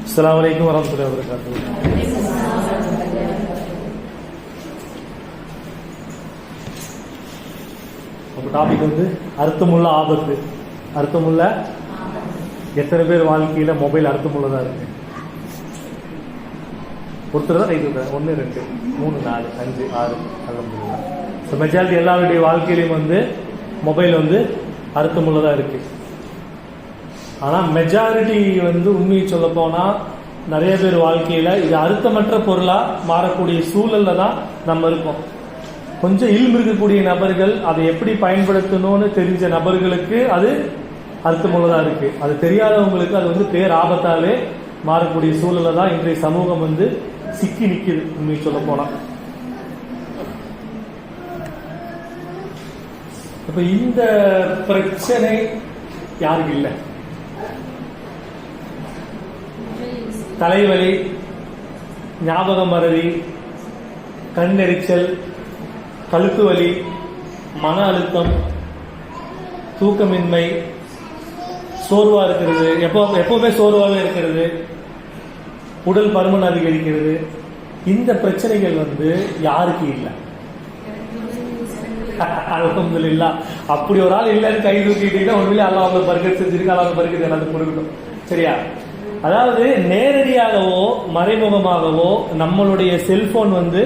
அஸ்ஸலாமு அலைக்கும் வரஹ்மத்துல்லாஹி வபரகாத்துஹு. நம்ம டாபிக் வந்து அர்த்தமுள்ள ஆபத்து. அர்த்தமுள்ள எத்தனை பேர் வாழ்க்கையில மொபைல் அர்த்தமுள்ளதா இருக்கு? ஒருத்தர் தான் ரைட்டு. 1 2 3 4 5 6 அல்ஹம்துலில்லாஹ். ஸோ மெஜாரிட்டி எல்லாருடைய வாழ்க்கையிலையும் வந்து மொபைல் வந்து அர்த்தமுள்ளதா இருக்கு. ஆனால் மெஜாரிட்டி வந்து உண்மையை சொல்ல போனால் நிறைய பேர் வாழ்க்கையில் இது அர்த்தமற்ற பொருளாக மாறக்கூடிய சூழலில் தான் நம்ம இருக்கோம். கொஞ்சம் இல்மு இருக்கக்கூடிய நபர்கள் அதை எப்படி பயன்படுத்தணும்னு தெரிஞ்ச நபர்களுக்கு அது அர்த்தமுள்ளதாக இருக்கு. அது தெரியாதவங்களுக்கு அது வந்து பேர் ஆபத்தாலே மாறக்கூடிய சூழலில் தான் இன்றைய சமூகம் வந்து சிக்கி நிற்குது உண்மையை சொல்ல போனால். இப்போ இந்த பிரச்சனை யாருக்கு இல்லை? தலைவலி, ஞாபக மறதி, கண்ணெரிச்சல், கழுத்து வலி, மன அழுத்தம், தூக்கமின்மை, சோர்வா இருக்கிறது, எப்பவுமே சோர்வாகவே இருக்கிறது, உடல் பருமன் அதிகரிக்கிறது. இந்த பிரச்சனைகள் வந்து யாருக்கு இல்லை? அல்ஹம்துலில்லாஹ். அப்படி ஒரு ஆள் இல்லைன்னு கை தூக்கிட்டீங்கன்னா உண்மையிலே அல்லாஹ் அவங்க பர்க்கத் செஞ்சிருக்கு, அல்லாஹ் பர்க்கத் எல்லாத்தையும் கொடுக்கணும். சரியா? அதாவது நேரடியாகவோ மறைமுகமாகவோ நம்மளுடைய செல்போன் வந்து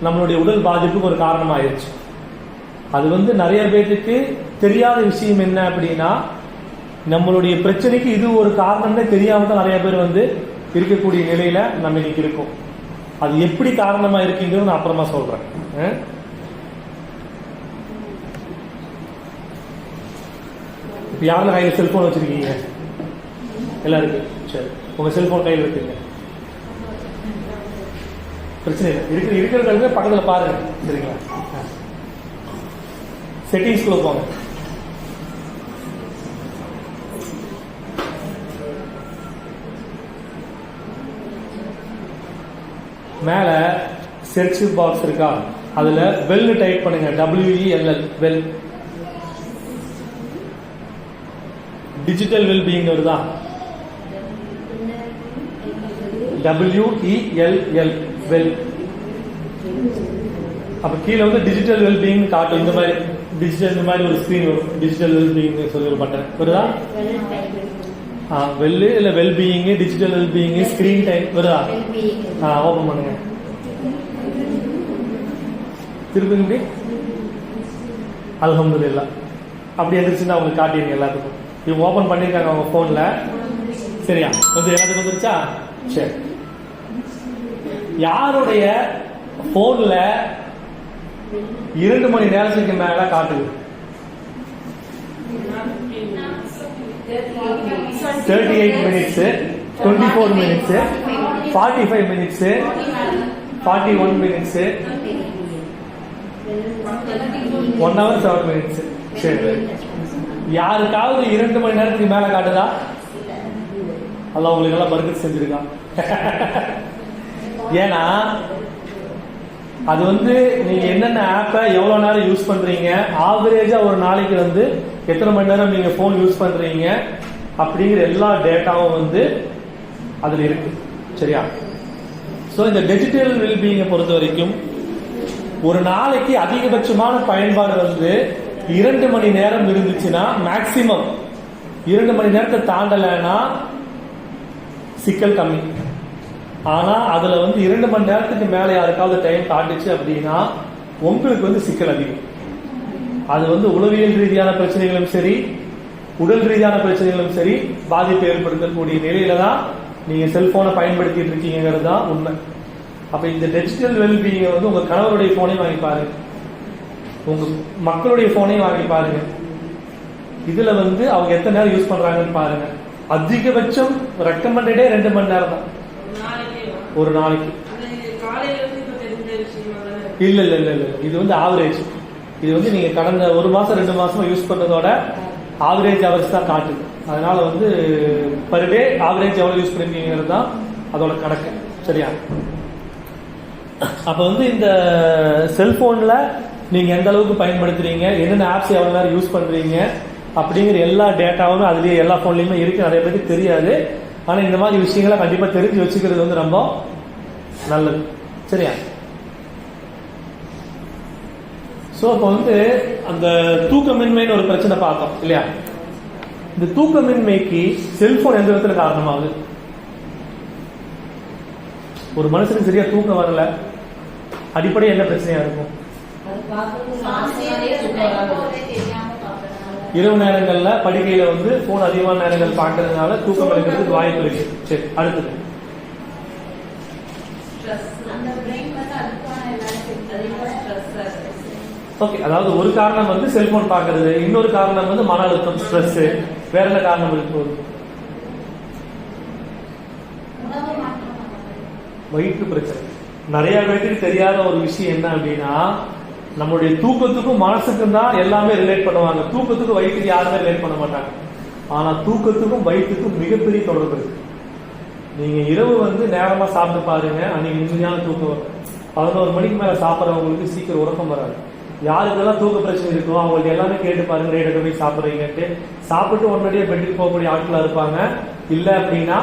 நம்மளுடைய உடல் பாதிப்புக்கு ஒரு காரணமாயிருச்சு. அது வந்து நிறைய பேருக்கு தெரியாத விஷயம் என்ன அப்படின்னா, நம்மளுடைய பிரச்சனைக்கு இது ஒரு காரணம்னே தெரியாம தான் நிறைய பேர் வந்து இருக்கக்கூடிய நிலையில நம்ம இன்னைக்கு இருக்கோம். அது எப்படி காரணமா இருக்குங்கிறது நான் அப்புறமா சொல்றேன். இப்ப யாரும் கையில் செல்போன் வச்சிருக்கீங்க? எல்லாருக்கும் சரி, உங்க செல்போன் கையில் இருக்குங்க, பிரச்சனை இல்லை. இருக்கிறது பக்கத்துல பாருங்க. சரிங்களா? செட்டிங்ஸ்குள்ள போங்க. மேல சர்ச் பாக்ஸ் இருக்கா? அதுல வெல் டைப் பண்ணுங்க. WELL well. டிஜிட்டல் வெல்பீயிங் வருதா? WELL well. அப்ப கீழே வந்து டிஜிட்டல் வெல்பீயிங் காட்டும். இந்த மாதிரி டிஜிட்டல், இந்த மாதிரி ஒரு ஸ்கிரீன் வரும். டிஜிட்டல் வெல்பீயிங் சொல்லி ஒரு பட்டன் வருதா? வெல் இல்ல wellbeing, digital wellbeing, screen time வருதா? ஓபன் பண்ணுங்க. திருப்பி அல்ஹம்துலில்லாஹ். அப்படி எந்திரிச்சுன்னா உங்களுக்கு காட்டிடுங்க எல்லாத்துக்கும். இவங்க ஓபன் பண்ணிருக்காங்க அவங்க போன்ல. சரியா? வந்து எல்லாத்துக்கும் வந்துருச்சா? சரி. யாருடைய போன்ல 2 மணி நேரத்துக்கு மேல காட்டுது? 38 minutes, 24 minutes, 45 minutes, 41 minutes, 1 hour 7 minutes. சரி, யாருக்காவது 2 மணி நேரத்துக்கு மேல காட்டுதா? அல்லாஹ் உங்களுக்கு எல்லாம் பர்க்கத் செஞ்சிருக்கான். ஏன்னா அது வந்து நீங்க என்னென்ன ஆப்பை எவ்வளவு நேரம் யூஸ் பண்றீங்க, ஆவரேஜா ஒரு நாளைக்கு வந்து எத்தனை மணி நேரம் நீங்க போன் யூஸ் பண்றீங்க அப்படிங்கிற எல்லா டேட்டாவும் வந்து அதுல இருக்கு. சரியா? சோ இந்த டிஜிட்டல் வெல்பீயிங்கை பொறுத்த வரைக்கும் ஒரு நாளைக்கு அதிகபட்சமான பயன்பாடு வந்து 2 மணி நேரம் இருந்துச்சுன்னா, மேக்சிமம் 2 மணி நேரத்தை தாண்டலைன்னா சிக்கல் கம்மி. ஆனா அதுல வந்து 2 மணி நேரத்துக்கு மேல யாருக்காவது டைம் காட்டுச்சு அப்படின்னா உங்களுக்கு வந்து சிக்கல் அதிகம். அது வந்து உளவியல் ரீதியான பிரச்சனைகளும் சரி, உடல் ரீதியான பிரச்சனைகளும் சரி பாதிப்பு ஏற்படுத்தக்கூடிய நிலையில தான் நீங்க செல்போனை பயன்படுத்திட்டு இருக்கீங்கிறது தான் உண்மை. அப்ப இந்த டிஜிட்டல் வெல்பீயிங்கை வந்து உங்க கணவருடைய போனையும் வாங்கி பாருங்க, உங்க மக்களுடைய போனையும் வாங்கி பாருங்க. இதுல வந்து அவங்க எத்தனை நேரம் யூஸ் பண்றாங்கன்னு பாருங்க. அதிகபட்சம் ரெக்கமெண்டடே 2 மணி நேரம் தான் ஒரு நாளைக்கு. இல்ல இல்ல இல்ல இல்ல, இது வந்து ஆவரேஜ். இது வந்து நீங்க கடந்த 1 மாசம் 2 மாசமா யூஸ் பண்ணதோட ஆவரேஜ் அவர்ஸ் தான் காட்டுது. அதனால வந்து பர் டே ஆவரேஜ் எவ்வளவு யூஸ் பண்ணிருக்கீங்கிறது தான் அதோட கணக்கு. சரியா? அப்ப வந்து இந்த செல்போன்ல நீங்க எந்த அளவுக்கு பயன்படுத்துறீங்க, என்னென்ன ஆப்ஸ் எவ்வளவு நேரம் யூஸ் பண்றீங்க அப்படிங்கிற எல்லா டேட்டாவும் அதுலயே எல்லா போன்லயுமே இருக்கு. நிறைய பேருக்கு தெரியாது. ஆனா இந்த மாதிரி விஷயங்களை கண்டிப்பா தெரிஞ்சு வச்சுக்கிறது வந்து ரொம்ப நல்லது. சரியா? சோ அப்ப வந்து அந்த தூக்கமின்மைன்னு ஒரு பிரச்சனை பார்த்தோம் இல்லையா? இந்த தூக்கமின்மைக்கு செல்போன் எந்த விதத்துல காரணமாகுது? ஒரு மனுஷனுக்கு சரியா தூக்கம் வரல, அடிப்படை என்ன பிரச்சனையா இருக்கும்? இரவு நேரங்கள்ல படுக்கையில வந்து போன் அதிகமான நேரங்கள் பார்க்கறதுனால தூக்கம் எடுக்கிறதுக்கு வாய்ப்பு இருக்கு. சரி, அடுத்தது ஓகே. அதாவது ஒரு காரணம் வந்து செல்போன் பார்க்கறது, இன்னொரு காரணம் வந்து மன அழுத்தம், ஸ்ட்ரெஸ். வேற என்ன காரணம் இருக்கு? வயிற்று பிரச்சனை. நிறைய பேருக்கு தெரியாத ஒரு விஷயம் என்ன அப்படின்னா, நம்மளுடைய தூக்கத்துக்கும் மனசுக்கும் தான் எல்லாமே ரிலேட் பண்ணுவாங்க. தூக்கத்துக்கும் வயிற்றுக்கு யாருமே ரிலேட் பண்ண மாட்டாங்க. ஆனா தூக்கத்துக்கும் வயிற்றுக்கும் மிகப்பெரிய தொடர்பு இருக்கு. நீங்க இரவு வந்து நேரமா சாப்பிட்டு பாருங்க, அன்னைக்கு நிம்மதியான தூக்கம் வரும். 11 மணிக்கு மேல சாப்பிட்றவங்களுக்கு சீக்கிரம் உறக்கம் வராது. யாருக்கெல்லாம் தூக்க பிரச்சனை இருக்கும் அவங்களுக்கு எல்லாமே கேட்டு பாருங்க, ரேட் போய் சாப்பிட்றீங்கன்ட்டு. சாப்பிட்டு உடனடியே பெட்டுக்கு போகக்கூடிய ஆட்களா இருப்பாங்க. இல்ல அப்படின்னா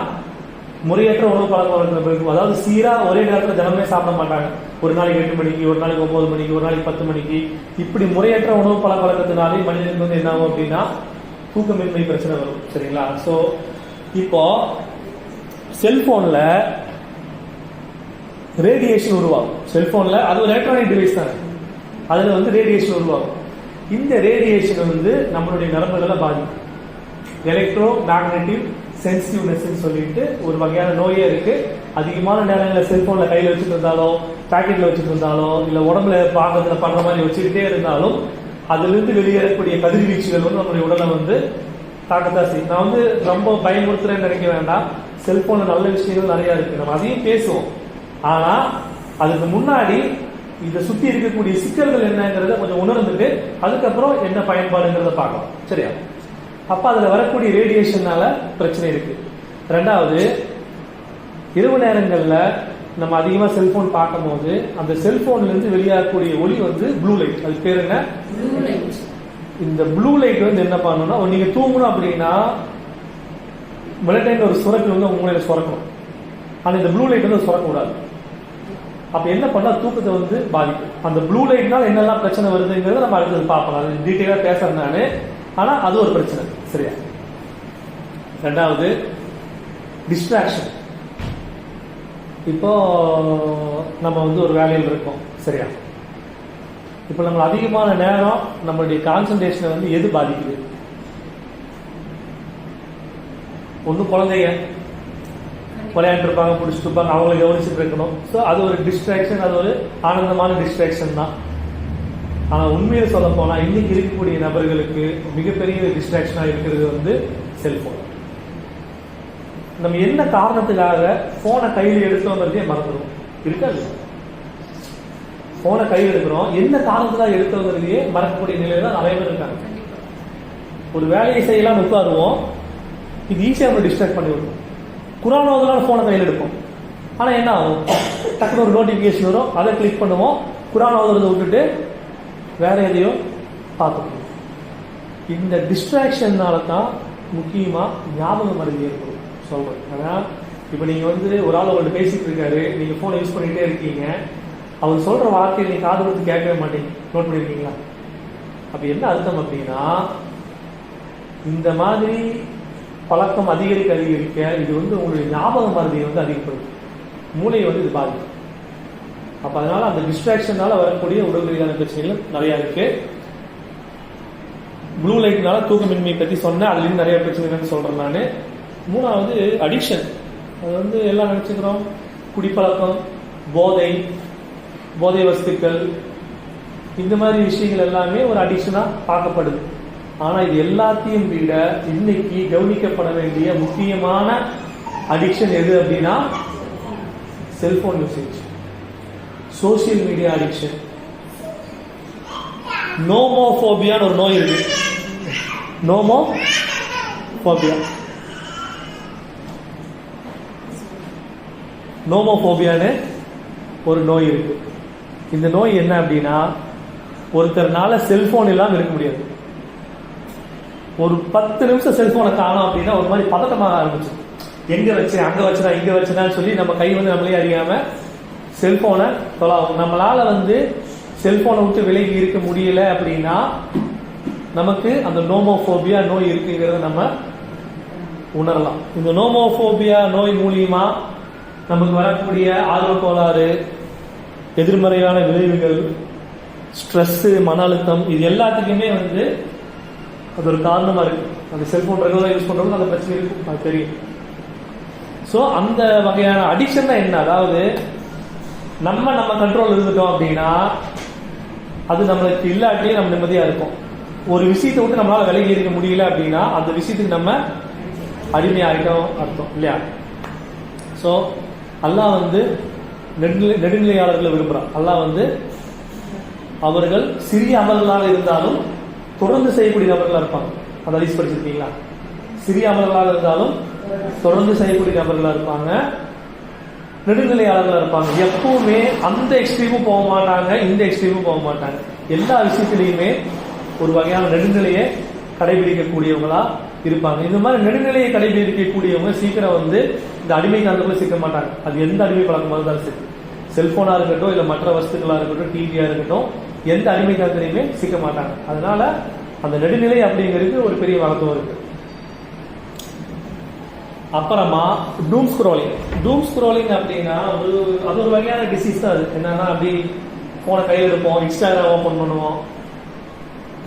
முறையற்ற உணவு பழக்க வழக்கங்கள் இருக்கும். அதாவது சீரா ஒரே நேரத்தில் தினமே சாப்பிட மாட்டாங்க. ஒரு நாளைக்கு 8 மணிக்கு, ஒரு நாளைக்கு 9 மணிக்கு, ஒரு நாளைக்கு 10 மணிக்கு, இப்படி முறையற்ற உணவு பழக்க வழக்கத்தினாலே மனிதனுக்கு வந்து என்ன ஆகும் அப்படின்னா தூக்கமின்மை பிரச்சனை வரும். சரிங்களா? சோ இப்போ செல்போன்ல ரேடியேஷன் உருவாகும். செல்போன்ல அது ஒரு எலக்ட்ரானிக் டிவைஸ் தானே, அதுல வந்து ரேடியேஷன் உருவாகும். இந்த ரேடியேஷன் வந்து நம்மளுடைய நரம்புகளை பாதிக்கும். எலக்ட்ரோ மேக்னெட்டிக் சென்சிட்டிவ்னஸ் சொல்லிட்டு ஒரு வகையான நோயே இருக்கு. அதிகமான நேரங்களில் செல்போன்ல கையில வச்சுட்டு இருந்தாலோ, பாக்கெட்ல வச்சுட்டு இருந்தாலோ, இல்ல உடம்புல பாகத்துல பண்ற மாதிரி வச்சுக்கிட்டே இருந்தாலும் அதிலிருந்து வெளியேறக்கூடிய கதிர்வீச்சுகள் வந்து நம்மளுடைய உடலை வந்து தாக்கத்தான் செய்யும். நான் வந்து ரொம்ப பயமுறுத்துறேன்னு நினைக்க வேண்டாம். செல்போன்ல நல்ல விஷயங்கள் நிறைய இருக்கு, நம்ம அதையும் பேசுவோம். ஆனா அதுக்கு முன்னாடி இதை சுத்தி இருக்கக்கூடிய சிக்கல்கள் என்னங்கிறத கொஞ்சம் உணர்ந்துட்டு அதுக்கப்புறம் என்ன பயன்பாடுங்கிறத பார்க்கலாம். சரியா? அப்ப அதுல வரக்கூடிய ரேடியேஷனால பிரச்சனை இருக்கு. ரெண்டாவது, இரவு நேரங்கள்ல நம்ம அதிகமா செல்போன் பார்க்கும் போது அந்த செல்போன்ல இருந்து வெளியாகக்கூடிய ஒளி வந்து ப்ளூ லைட். அது பேர் என்ன? இந்த ப்ளூ லைட் வந்து என்ன பண்ணணும்னா, நீங்க தூங்கணும் அப்படின்னா மெலட்டோனின் ஒரு சுரக்கு வந்து உங்க மூளையில சுரக்கணும். ஆனா இந்த ப்ளூ லைட் வந்து சுரக்க கூடாது. அப்ப என்ன பண்ணா தூக்கத்தை வந்து பாதிக்கும். அந்த ப்ளூ லைட்னால என்னெல்லாம் பிரச்சனை வருதுங்கிறத நம்ம அடுத்தது பார்ப்போம். அது டீட்டெயிலா பேசுறேன் நானு. ஆனா அது ஒரு பிரச்சனை. சரியா? ரெண்டாவது, டிஸ்ட்ராக்ஷன். இப்போ நம்ம வந்து ஒரு வேலையில் இருக்கோம். சரியா? இப்போ நம்ம அதிகமான நேரம் நம்மளுடைய கான்சன்ட்ரேஷனை வந்து எது பாதிக்குது? ஒன்னும் குழந்தைங்க விளையாண்டு இருப்பாங்க, பிடிச்சிட்டு இருப்பாங்க, அவங்களை கவனிச்சுட்டு இருக்கணும். ஸோ அது ஒரு டிஸ்ட்ராக்ஷன், அது ஒரு ஆனந்தமான டிஸ்ட்ராக்ஷன் தான். ஆனா உண்மையை சொல்ல போனா இன்னைக்கு இருக்கக்கூடிய நபர்களுக்கு மிகப்பெரிய டிஸ்ட்ராக்ஷனா இருக்கிறது வந்து செல்போன். நம்ம என்ன காரணத்துக்காக போனை கையில் எடுத்தோங்கிறதே மறந்துடும். இருக்காது, போனை கையில் எடுக்கிறோம், என்ன காரணத்துக்காக எடுத்தோங்கிறதையே மறக்கக்கூடிய நிலையில தான் நிறைய பேர் இருக்காங்க. ஒரு வேலையை செய்யலாம் உட்காருவோம், இது ஈஸியா நம்ம டிஸ்ட்ராக்ட் பண்ணி விடுவோம். குரான் ஓதலாம் போனை கையில் எடுப்போம். ஆனா என்ன ஆகும்? டக்குனு ஒரு நோட்டிபிகேஷன் வரும், அதை கிளிக் பண்ணுவோம், குரான் ஓதுறதை விட்டுட்டு வேற எதையோ பார்த்துக்கணும். இந்த டிஸ்ட்ராக்ஷன்னால தான் முக்கியமா ஞாபக மறதி ஏற்படும் சொல்றேன். ஆனா இப்ப நீங்க வந்து ஒரு ஆள் அவர்கிட்ட பேசிட்டு இருக்காரு, நீங்க போனை யூஸ் பண்ணிட்டே இருக்கீங்க, அவர் சொல்ற வார்த்தையை நீங்க காது கொடுத்து கேட்கவே மாட்டீங்க. நோட் பண்ணிருக்கீங்களா? அப்ப என்ன அர்த்தம் அப்படின்னா, இந்த மாதிரி பழக்கம் அதிகரிக்க இது வந்து உங்களுடைய ஞாபக மறதியை வந்து அதிகப்படுத்தும், மூளையை வந்து இது பாதிக்கும். அப்ப அதனால அந்த டிஸ்ட்ராக்ஷனால வரக்கூடிய உடல் ரீதியான பிரச்சனைகள் நிறைய இருக்கு. ப்ளூ லைட்னால தூக்கமின்மை பத்தி சொன்னேன், அதுலயும் நிறைய பிரச்சனைகள் சொல்றேன் நானு. மூணாவது, அடிக்ஷன். அது வந்து எல்லாம் நினைச்சுக்கிறோம், குடிப்பழக்கம், போதை வஸ்துக்கள், இந்த மாதிரி விஷயங்கள் எல்லாமே ஒரு அடிக்ஷனா பார்க்கப்படுது. ஆனா இது எல்லாத்தையும் விட இன்னைக்கு கவனிக்கப்பட வேண்டிய முக்கியமான அடிக்ஷன் எது அப்படின்னா cellphone usage, social media addiction. நோமோபோபியான்னு ஒரு நோய் இருக்கு. நோமோபோபியான்னு ஒரு நோய் இருக்கு. இந்த நோய் என்ன அப்படின்னா, ஒருத்தர்னால செல்போன் இல்லாம இருக்க முடியாது. ஒரு 10 நிமிஷம் செல்போனை காணோம் அப்படின்னா ஒரு மாதிரி பதட்டமாக ஆரம்பிச்சு. எங்க வச்சேன், அங்க வச்சனா, இங்க வச்சனான்னு சொல்லி நம்ம கை வந்து நம்மளே அறியாம செல்போனை தொலாவும். நம்மளால வந்து செல்போனை விட்டு விலகி இருக்க முடியல அப்படின்னா நமக்கு அந்த நோமோபோபியா நோய் இருக்குங்கிறத நம்ம உணரலாம். இந்த நோமோபோபியா நோய் மூலியமா நமக்கு வரக்கூடிய ஆர்வ கோளாறு, எதிர்மறையான விளைவுகள், ஸ்ட்ரெஸ், மன அழுத்தம், இது எல்லாத்துக்குமே வந்து அது ஒரு காரணமா இருக்கு. அந்த செல்போன் ரெகுலரா யூஸ் பண்றவங்க அந்த பிரச்சனை இருக்கும், அது தெரியும். ஸோ அந்த வகையான அடிக்ஷன் தான் என்ன, அதாவது நம்ம கண்ட்ரோல் இருந்துட்டோம் அப்படின்னா அது நம்மளுக்கு இல்லாட்டிலே நம்ம நிம்மதியா இருக்கும். ஒரு விஷயத்தை விட்டு நம்மளால விலகி இருக்க முடியல அப்படின்னா அந்த விஷயத்துக்கு நம்ம அடிமையாகிட்டோம் அர்த்தம் இல்லையா? ஸோ அல்லாஹ் வந்து நெடுநிலையாளர்களை விரும்புறான். அல்லாஹ் வந்து அவர்கள் சிறிய அமல்களாக இருந்தாலும் தொடர்ந்து செய்யக்கூடிய நபர்களா இருப்பாங்க. அந்த ஹதீஸ் படிச்சிருக்கீங்களா? சிறிய அமல்களாக இருந்தாலும் தொடர்ந்து செய்யக்கூடிய நபர்களா இருப்பாங்க, நெடுநிலையாளர்களா இருப்பாங்க. எப்பவுமே அந்த எக்ஸ்ட்ரீமும் போக மாட்டாங்க, இந்த எக்ஸ்ட்ரீமும் போக மாட்டாங்க. எல்லா விஷயத்திலையுமே ஒரு வகையான நெடுநிலையை கடைபிடிக்கக்கூடியவங்களா இருப்பாங்க. இந்த மாதிரி நெடுநிலையை கடைபிடிக்கக்கூடியவங்க சீக்கிரம் வந்து இந்த அடிமை காலத்துக்குள்ள சிக்க மாட்டாங்க. அது எந்த அடிமை பழக்கமாக இருந்தாலும் சரி, செல்போனா இருக்கட்டும், இல்ல மற்ற வஸ்துக்களா இருக்கட்டும், டிவியா இருக்கட்டும், எந்த அடிமை காலத்திலையுமே சிக்க மாட்டாங்க. அதனால அந்த நெடுநிலை அப்படிங்கிறது ஒரு பெரிய மகத்துவம் இருக்கு. அப்புறமா டூம் ஸ்க்ரோலிங் அப்படின்னா அது ஒரு வகையான டிசீஸ் தான். அது என்னன்னா, அப்படி போன கையில் இருப்போம், இன்ஸ்டாகிராம் ஓபன் பண்ணுவோம்,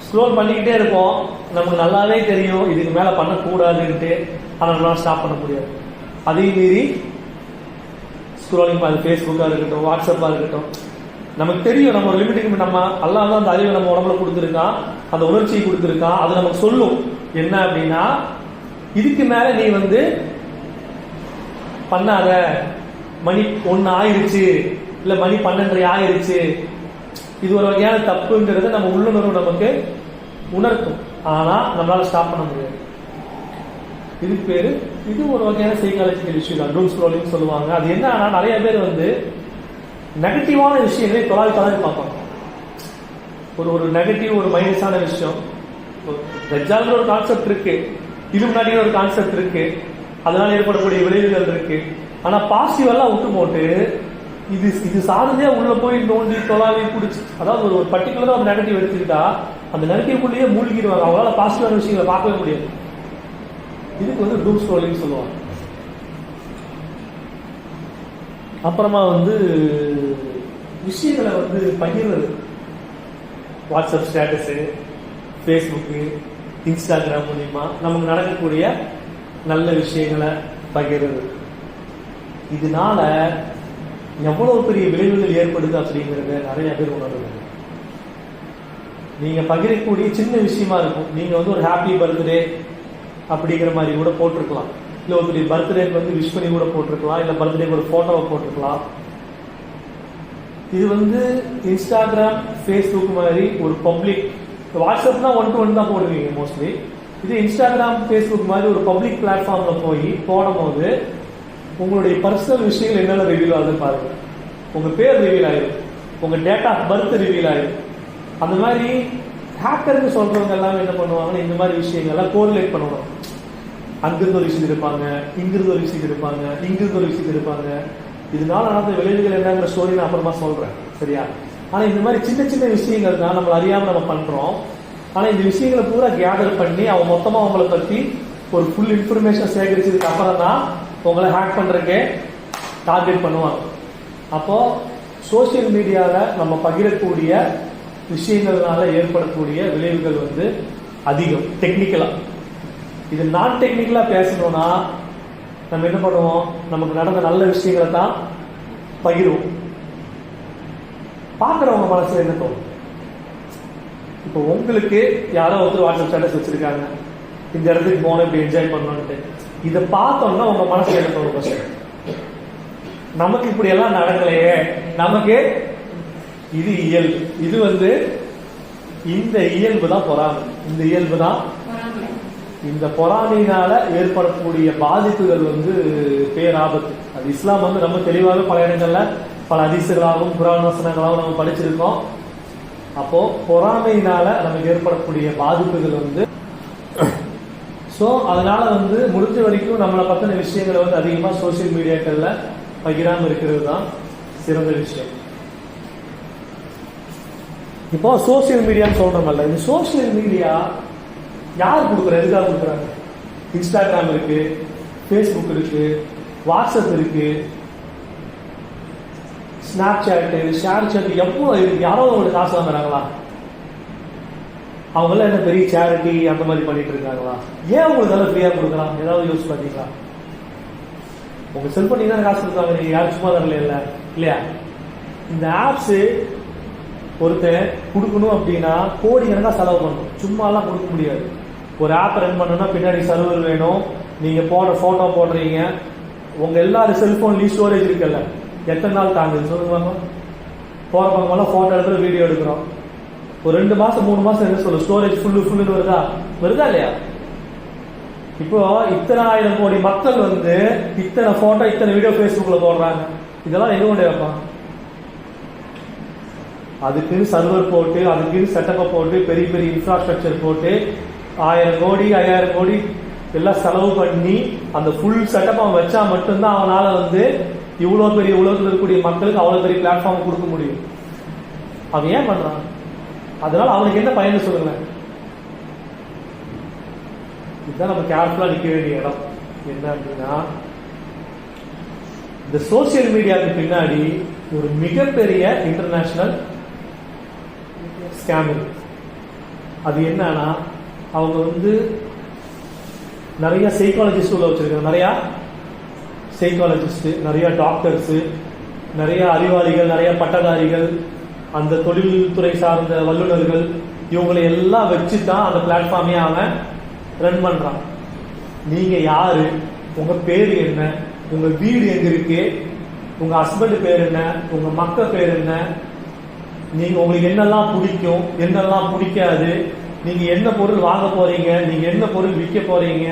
ஸ்க்ரோல் பண்ணிக்கிட்டே இருப்போம். நமக்கு நல்லாவே தெரியும் இதுக்கு மேல பண்ணக்கூடாதுன்ட்டு, ஆனால் நம்மளால ஸ்டாப் பண்ண முடியாது. அதையும் மீறி ஸ்க்ரோலிங், அது ஃபேஸ்புக்கா இருக்கட்டும், வாட்ஸ்அப்பா இருக்கட்டும், நமக்கு தெரியும் நம்ம ஒரு லிமிட்டுக்கு நம்ம அல்லாஹ் தான் அந்த அறிவை நம்ம உடம்புல கொடுத்துருக்கான், அந்த உணர்ச்சியை கொடுத்துருக்கான். அது நமக்கு சொல்லும் என்ன அப்படின்னா, இதுக்கு மேல நீ வந்து பண்ணாத, மணி 1 ஆயிருச்சு, இல்ல மணி 12:30 ஆயிருச்சு, இது ஒரு வகையான தப்புங்கிறத நம்ம உள்ளுணர்வு நமக்கு உணர்த்தும். ஆனா நம்மளால ஸ்டாப் பண்ண முடியாது. இதுக்கு பேரு, இது ஒரு வகையான சைக்காலஜிக்கல் இஷ்யூ தான், டூம் ஸ்க்ரோலிங் சொல்லுவாங்க. அது என்னன்னா, நிறைய பேர் வந்து நெகட்டிவான விஷயங்களை தொலாவி பார்ப்பாங்க. ஒரு நெகட்டிவ், ஒரு மைனஸான விஷயம், தஜ்ஜால்னு ஒரு கான்செப்ட் இருக்கு, இலுமினாட்டின்னு ஒரு கான்செப்ட் இருக்கு, அதனால ஏற்படக்கூடிய விளைவுகள் இருக்கு. ஆனா பாசிட்டிவ் எல்லாம் விட்டு போட்டு இது சாதனையா உள்ள போய் நோண்டி தொலாவி பிடிச்சி, அதாவது ஒரு பர்டிகுலரா ஒரு நெகட்டிவ் எடுத்துக்கிட்டா அந்த நெகட்டிவ்குள்ளேயே மூழ்கிடுவாங்க. அவங்களால பாசிட்டிவான விஷயங்களை பார்க்கவே முடியாது. இதுக்கு வந்து டூம் ஸ்க்ரோலிங் சொல்லுவாங்க. அப்புறமா வந்து விஷயங்களை வந்து பகிர்றது, வாட்ஸ்அப் ஸ்டேட்டஸ், ஃபேஸ்புக்கு, இன்ஸ்டாகிராம் மூலியமா நமக்கு நடக்கக்கூடிய நல்ல விஷயங்களை பகிர்றது. இதனால எவ்வளவு பெரிய விளைவுகள் ஏற்படுது அப்படிங்கறத நிறைய பேர் உணர்றாங்க. நீங்க பகிரக்கூடிய சின்ன விஷயமா இருக்கும். நீங்க வந்து ஒரு ஹாப்பி பர்த்டே அப்படிங்கிற மாதிரி கூட போட்டிருக்கலாம், இல்ல ஒரு பர்த்டேக்கு வந்து விஷ் பண்ணி கூட போட்டிருக்கலாம், இல்ல பர்த்டேக்கு ஒரு போட்டோவை போட்டிருக்கலாம். இது வந்து இன்ஸ்டாகிராம், ஃபேஸ்புக் மாதிரி ஒரு பப்ளிக், வாட்ஸ்அப் தான் 1-to-1 தான் போடுவீங்க மோஸ்ட்லி. இது இன்ஸ்டாகிராம், ஃபேஸ்புக் மாதிரி ஒரு பப்ளிக் பிளாட்ஃபார்ம்ல போய் போடும் போது உங்களுடைய பர்சனல் விஷயங்கள் என்னென்ன ரிவீல் ஆகுது பாருங்க. உங்க பேர் ரிவீல் ஆயிடும், உங்க டேட் ஆஃப் பர்த் ரிவீல் ஆயிடும். அந்த மாதிரி ஹேக்கர்னு சொல்றவங்க எல்லாமே என்ன பண்ணுவாங்கன்னா, இந்த மாதிரி விஷயங்கள்லாம் கோரிலேட் பண்ணுவாங்க. அங்கிருந்து ஒரு விஷயம் இருப்பாங்க, இங்கிருந்து ஒரு விஷயம் இருப்பாங்க, இங்கிருந்து ஒரு விஷயம் இருப்பாங்க. இதனால நடந்த விளைவுகள் என்னங்கிற ஸ்டோரி நான் அப்புறமா சொல்றேன், சரியா? ஆனா இந்த மாதிரி சின்ன சின்ன விஷயங்கள் தான் நம்ம அறியாம நம்ம பண்றோம். ஆனா இந்த விஷயங்களை பூரா கேதர் பண்ணி அவன் மொத்தமா உங்களை பத்தி ஒரு ஃபுல் இன்ஃபர்மேஷன் சேகரிச்சதுக்கு அப்புறம் தான் உங்களை ஹேக் பண்றதுக்கே டார்கெட் பண்ணுவாங்க. அப்போ சோசியல் மீடியால நம்ம பகிரக்கூடிய விஷயங்கள்னால ஏற்படக்கூடிய விளைவுகள் வந்து அதிகம். டெக்னிக்கலா, இது நான் டெக்னிக்கலா பேசணும்னா நம்ம என்ன பண்ணுவோம், நமக்கு நடந்த நல்ல விஷயங்களை தான் பகிர்வோம். பாக்குறவங்க மனசுல என்ன தோணும்? இப்போ உங்களுக்கு யாரோ ஒருத்தர் வாட்ஸ்அப் ஸ்டேட்டஸ் வச்சிருக்காங்க, இந்த இடத்துக்கு போன இப்படி என்ஜாய் பண்ணணும்ட்டு, இதை பார்த்தோம்னா உங்க மனசுல என்ன தோணும்? நமக்கு இப்படி எல்லாம் நடக்கலையே, நமக்கு இது இயல்பு. இது வந்து இந்த இயல்பு தான் பொறாமை. இந்த இயல்பு தான், இந்த பொறாமையினால ஏற்படக்கூடிய பாதிப்புகள் வந்து பேராபத்து. அது இஸ்லாம் வந்து ரொம்ப தெளிவாக பல இடங்கள்ல பல ஹதீஸ்களாகவும் குர்ஆன் வசனங்களாகவும் நம்ம படிச்சிருக்கோம். அப்போ பொறாமையினால நமக்கு ஏற்படக்கூடிய பாதிப்புகள் வந்து ஸோ அதனால வந்து முடிஞ்ச வரைக்கும் நம்மளை பற்றின விஷயங்களை வந்து அதிகமாக சோசியல் மீடியாக்களில் பகிராமல் இருக்கிறது தான் சிறந்த விஷயம். இப்போ சோசியல் மீடியான்னு சொல்றோம்ல, இந்த சோசியல் மீடியா யார் கொடுக்குற, எதுக்காக கொடுக்குறாங்க? இன்ஸ்டாகிராம் இருக்கு, ஃபேஸ்புக் இருக்கு, வாட்ஸ்அப் இருக்கு, ஸ்னாப் சாட்டு, ஷேர் சாட், எவ்வளோ இருக்கு. யாரோ அவங்களுக்கு காசு வாங்குறாங்களா? அவங்களாம் என்ன பெரிய சேரிட்டி அந்த மாதிரி பண்ணிட்டு இருக்காங்களா? ஏன் உங்களுக்கு அதெல்லாம் ஃப்ரீயா கொடுக்கலாம்? ஏதாவது யூஸ் பண்ணீங்களா? உங்க செல்போன் தான் காசு கொடுத்தாங்க, நீங்க யாரும் சும்மா தரல இல்லையா? இந்த ஆப்ஸ் ஒருத்தர் கொடுக்கணும் அப்படின்னா கோடி கணக்கா செலவு பண்ணணும், சும்மாலாம் கொடுக்க முடியாது. ஒரு ஆப் ரன் பண்ணணும்னா பின்னாடி சர்வர் வேணும், நீங்க போடுற போட்டோ போடுறீங்க, உங்க எல்லாரும் செல்போன்லயும் ஸ்டோரேஜ் இருக்குல்ல, எத்தனை நாள் தாங்குது சொல்லுவாங்க? போற பக்கமெல்லாம் போட்டோ எடுக்கிற, வீடியோ எடுக்கிறோம், ஒரு 2 மாசம் 3 மாசம் என்ன சொல்ல, ஸ்டோரேஜ் ஃபுல்லு வருதா இல்லையா? இப்போ இத்தனை 1000 கோடி மக்கள் வந்து இத்தனை போட்டோ இத்தனை வீடியோ ஃபேஸ்புக்ல போடுறாங்க, இதெல்லாம் எங்க கொண்டு வைப்பான்? அதுக்குன்னு சர்வர் போட்டு, அதுக்குன்னு செட்டப்பை போட்டு, பெரிய பெரிய இன்ஃப்ராஸ்ட்ரக்சர் போட்டு 1000 கோடி 5000 கோடி எல்லாம் செலவு பண்ணி அந்த ஃபுல் செட்டப் அவன் வச்சா மட்டும்தான் அவனால வந்து இவ்வளவு பெரிய உலகத்தில் இருக்கக்கூடிய மக்களுக்கு அவ்வளவு பெரிய பிளாட்ஃபார்ம் கொடுக்க முடியும். அவன் ஏன் பண்றான்? அதனால அவனுக்கு என்ன பயன் சொல்லுங்க? இதுதான் நம்ம கேர்ஃபுல்லா நிக்க வேண்டிய இடம். என்ன அப்படின்னா, இந்த சோசியல் மீடியாவுக்கு பின்னாடி ஒரு மிகப்பெரிய இன்டர்நேஷனல் ஸ்கேம் இருக்கு. அது என்னன்னா, அவங்க வந்து நிறைய சைக்காலஜிஸ்ட் உள்ள வச்சிருக்காங்க, நிறைய சைக்காலஜிஸ்ட், நிறைய டாக்டர்ஸ், நிறைய அறிவாளிகள், நிறைய பட்டதாரிகள், அந்த தொழில்துறை சார்ந்த வல்லுநர்கள், இவங்களை எல்லாம் வச்சுதான் அந்த பிளாட்ஃபார்மே அவன் ரன் பண்றான். நீங்க யாரு, உங்க பேரு என்ன, உங்க வீடு எங்க இருக்கு, உங்க ஹஸ்பண்ட் பேர் என்ன, உங்க மக்கள் பேர் என்ன, நீங்க உங்களுக்கு என்னெல்லாம் பிடிக்கும், என்னெல்லாம் பிடிக்காது, நீங்க என்ன பொருள் வாங்க போறீங்க, நீங்க என்ன பொருள் விற்க போறீங்க,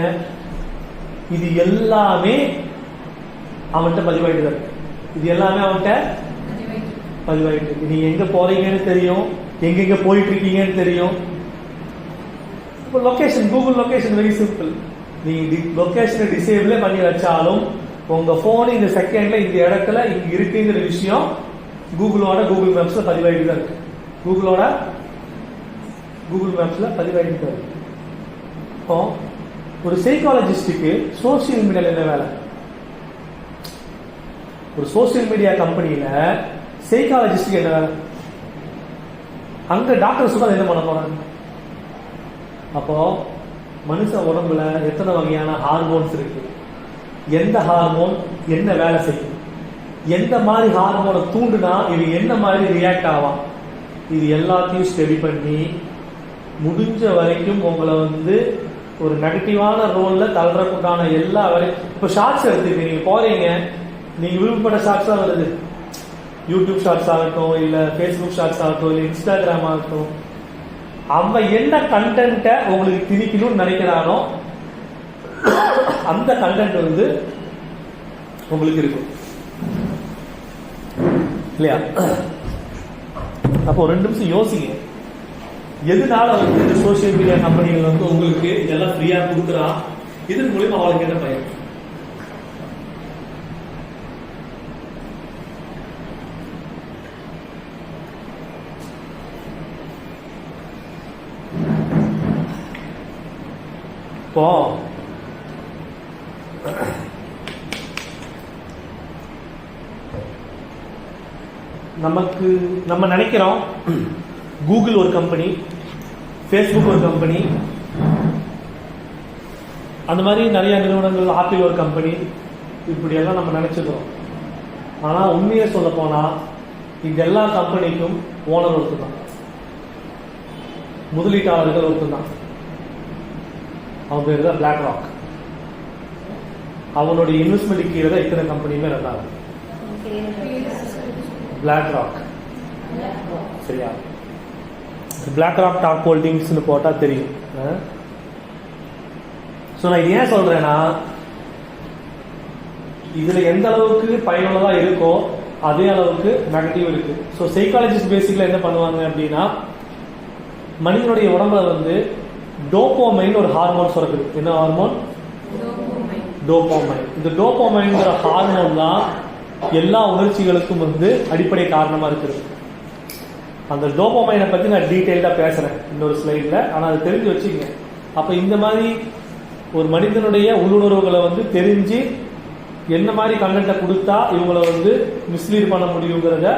இது எல்லாமே அவன்கிட்ட பதிவாயிட்டு இருக்கு. இது எல்லாமே அவன்கிட்ட பதிவாயிட்டு இருக்கு. நீங்க எங்க போறீங்கன்னு தெரியும், எங்கெங்க போயிட்டு இருக்கீங்கன்னு தெரியும். இப்போ location, Google location very simple. நீங்க லொகேஷனை டிசேபிளே பண்ணி வச்சாலும் உங்க போன் இந்த செகண்ட்ல இந்த இடத்துல இங்க இருக்குங்கிற விஷயம் கூகுள் மேப்ஸ்ல பதிவாயிட்டு தான் இருக்கு. கூகுள் மேப்ஸ்ல பதிவாயிட்டு தான் இருக்கு. இப்போ ஒரு சைக்காலஜிஸ்டுக்கு சோசியல் மீடியால என்ன வேலை? ஒரு சோசியல் மீடியா கம்பெனியில சைக்காலஜிஸ்டுக்கு என்ன வேலை? அங்க டாக்டர்ஸ் தான் என்ன பண்ண போறாங்க? அப்போ மனுஷ உடம்புல எத்தனை வகையான ஹார்மோன்ஸ் இருக்கு, எந்த ஹார்மோன் என்ன வேலை செய்யும், எந்த மாதிரி ஹார்மோனை தூண்டுனா இது என்ன மாதிரி ரியாக்ட் ஆகும், இது எல்லாத்தையும் ஸ்டடி பண்ணி முடிஞ்ச வரைக்கும் உங்களை வந்து ஒரு நெகட்டிவான ரோல்ல தள்ளுறதுக்கான எல்லா வரைக்கும். இப்போ ஷார்ட்ஸ் எடுத்துக்க, நீங்க போறீங்க, நீங்க விருப்பப்பட்ட ஷார்ட்ஸ் தான் வருது. யூடியூப் ஷார்ட்ஸ் ஆகட்டும், இல்ல ஃபேஸ்புக் ஷார்ட்ஸ் ஆகட்டும், இல்ல இன்ஸ்டாகிராம் ஆகட்டும், அவன் என்ன கண்டென்ட்டை உங்களுக்கு திணிக்கணும்னு நினைக்கிறானோ அந்த கண்டென்ட் வந்து உங்களுக்கு இருக்கும் இல்லையா? அப்போ 2 நிமிஷம் யோசிங்க, எதனால வந்து இந்த சோசியல் மீடியா கம்பெனிகள் வந்து உங்களுக்கு இதெல்லாம் ஃப்ரீயா கொடுக்குறான், இதன் மூலியமா அவளுக்கு என்ன பயன்? இப்போ நம்ம நினைக்கிறோம் கூகுள் ஒரு கம்பெனி, ஃபேஸ்புக் ஒரு கம்பெனி, அந்த மாதிரி நிறைய நிறுவனங்கள், ஆப்பிள் ஒரு கம்பெனி, இப்படி எல்லாம் நம்ம நினைச்சுக்கிறோம். ஆனா உண்மையை சொல்ல போனா இந்த எல்லா கம்பெனிக்கும் ஓனர் ஒருத்தர் தான், முதலீட்டாளர்கள் ஒருத்தர் தான். அவன் பேர் தான் பிளாக் ராக். அவனுடைய இன்வெஸ்ட்மெண்ட் கீழே தான் இத்தனை கம்பெனியுமே ரன் ஆகும். பிளாக் ராக், சரியா? பிளாக் ராக் டாப் ஹோல்டிங்ஸ்னு போட்டா தெரியும். ஸோ நான் இது ஏன் சொல்றேன்னா, இதுல எந்த அளவுக்கு பயனுள்ளதா இருக்கோ அதே அளவுக்கு நெகட்டிவ் இருக்கு. ஸோ சைக்காலஜிஸ்ட் பேசிக்ல என்ன பண்ணுவாங்க அப்படின்னா, மனிதனுடைய உடம்புல வந்து டோபோமைன் ஒரு ஹார்மோன் சுரக்குது. என்ன ஹார்மோன்? டோபோமைன். இந்த டோபோமைன்ங்கிற ஹார்மோன் தான் எல்லா உணர்ச்சிகளுக்கும் வந்து அடிப்படை காரணமா இருக்குது. அந்த டோபோமைனை பத்தி நான் டீட்டெயில்டா பேசுறேன் இன்னொரு ஸ்லைட்ல. ஆனா அதை தெரிஞ்சு வச்சுக்கங்க. அப்ப இந்த மாதிரி ஒரு மனிதனுடைய உள்ளுணர்வுகளை வந்து தெரிஞ்சு என்ன மாதிரி கண்டென்ட்டை கொடுத்தா இவங்களை வந்து மிஸ்லீட் பண்ண முடியுங்கிறத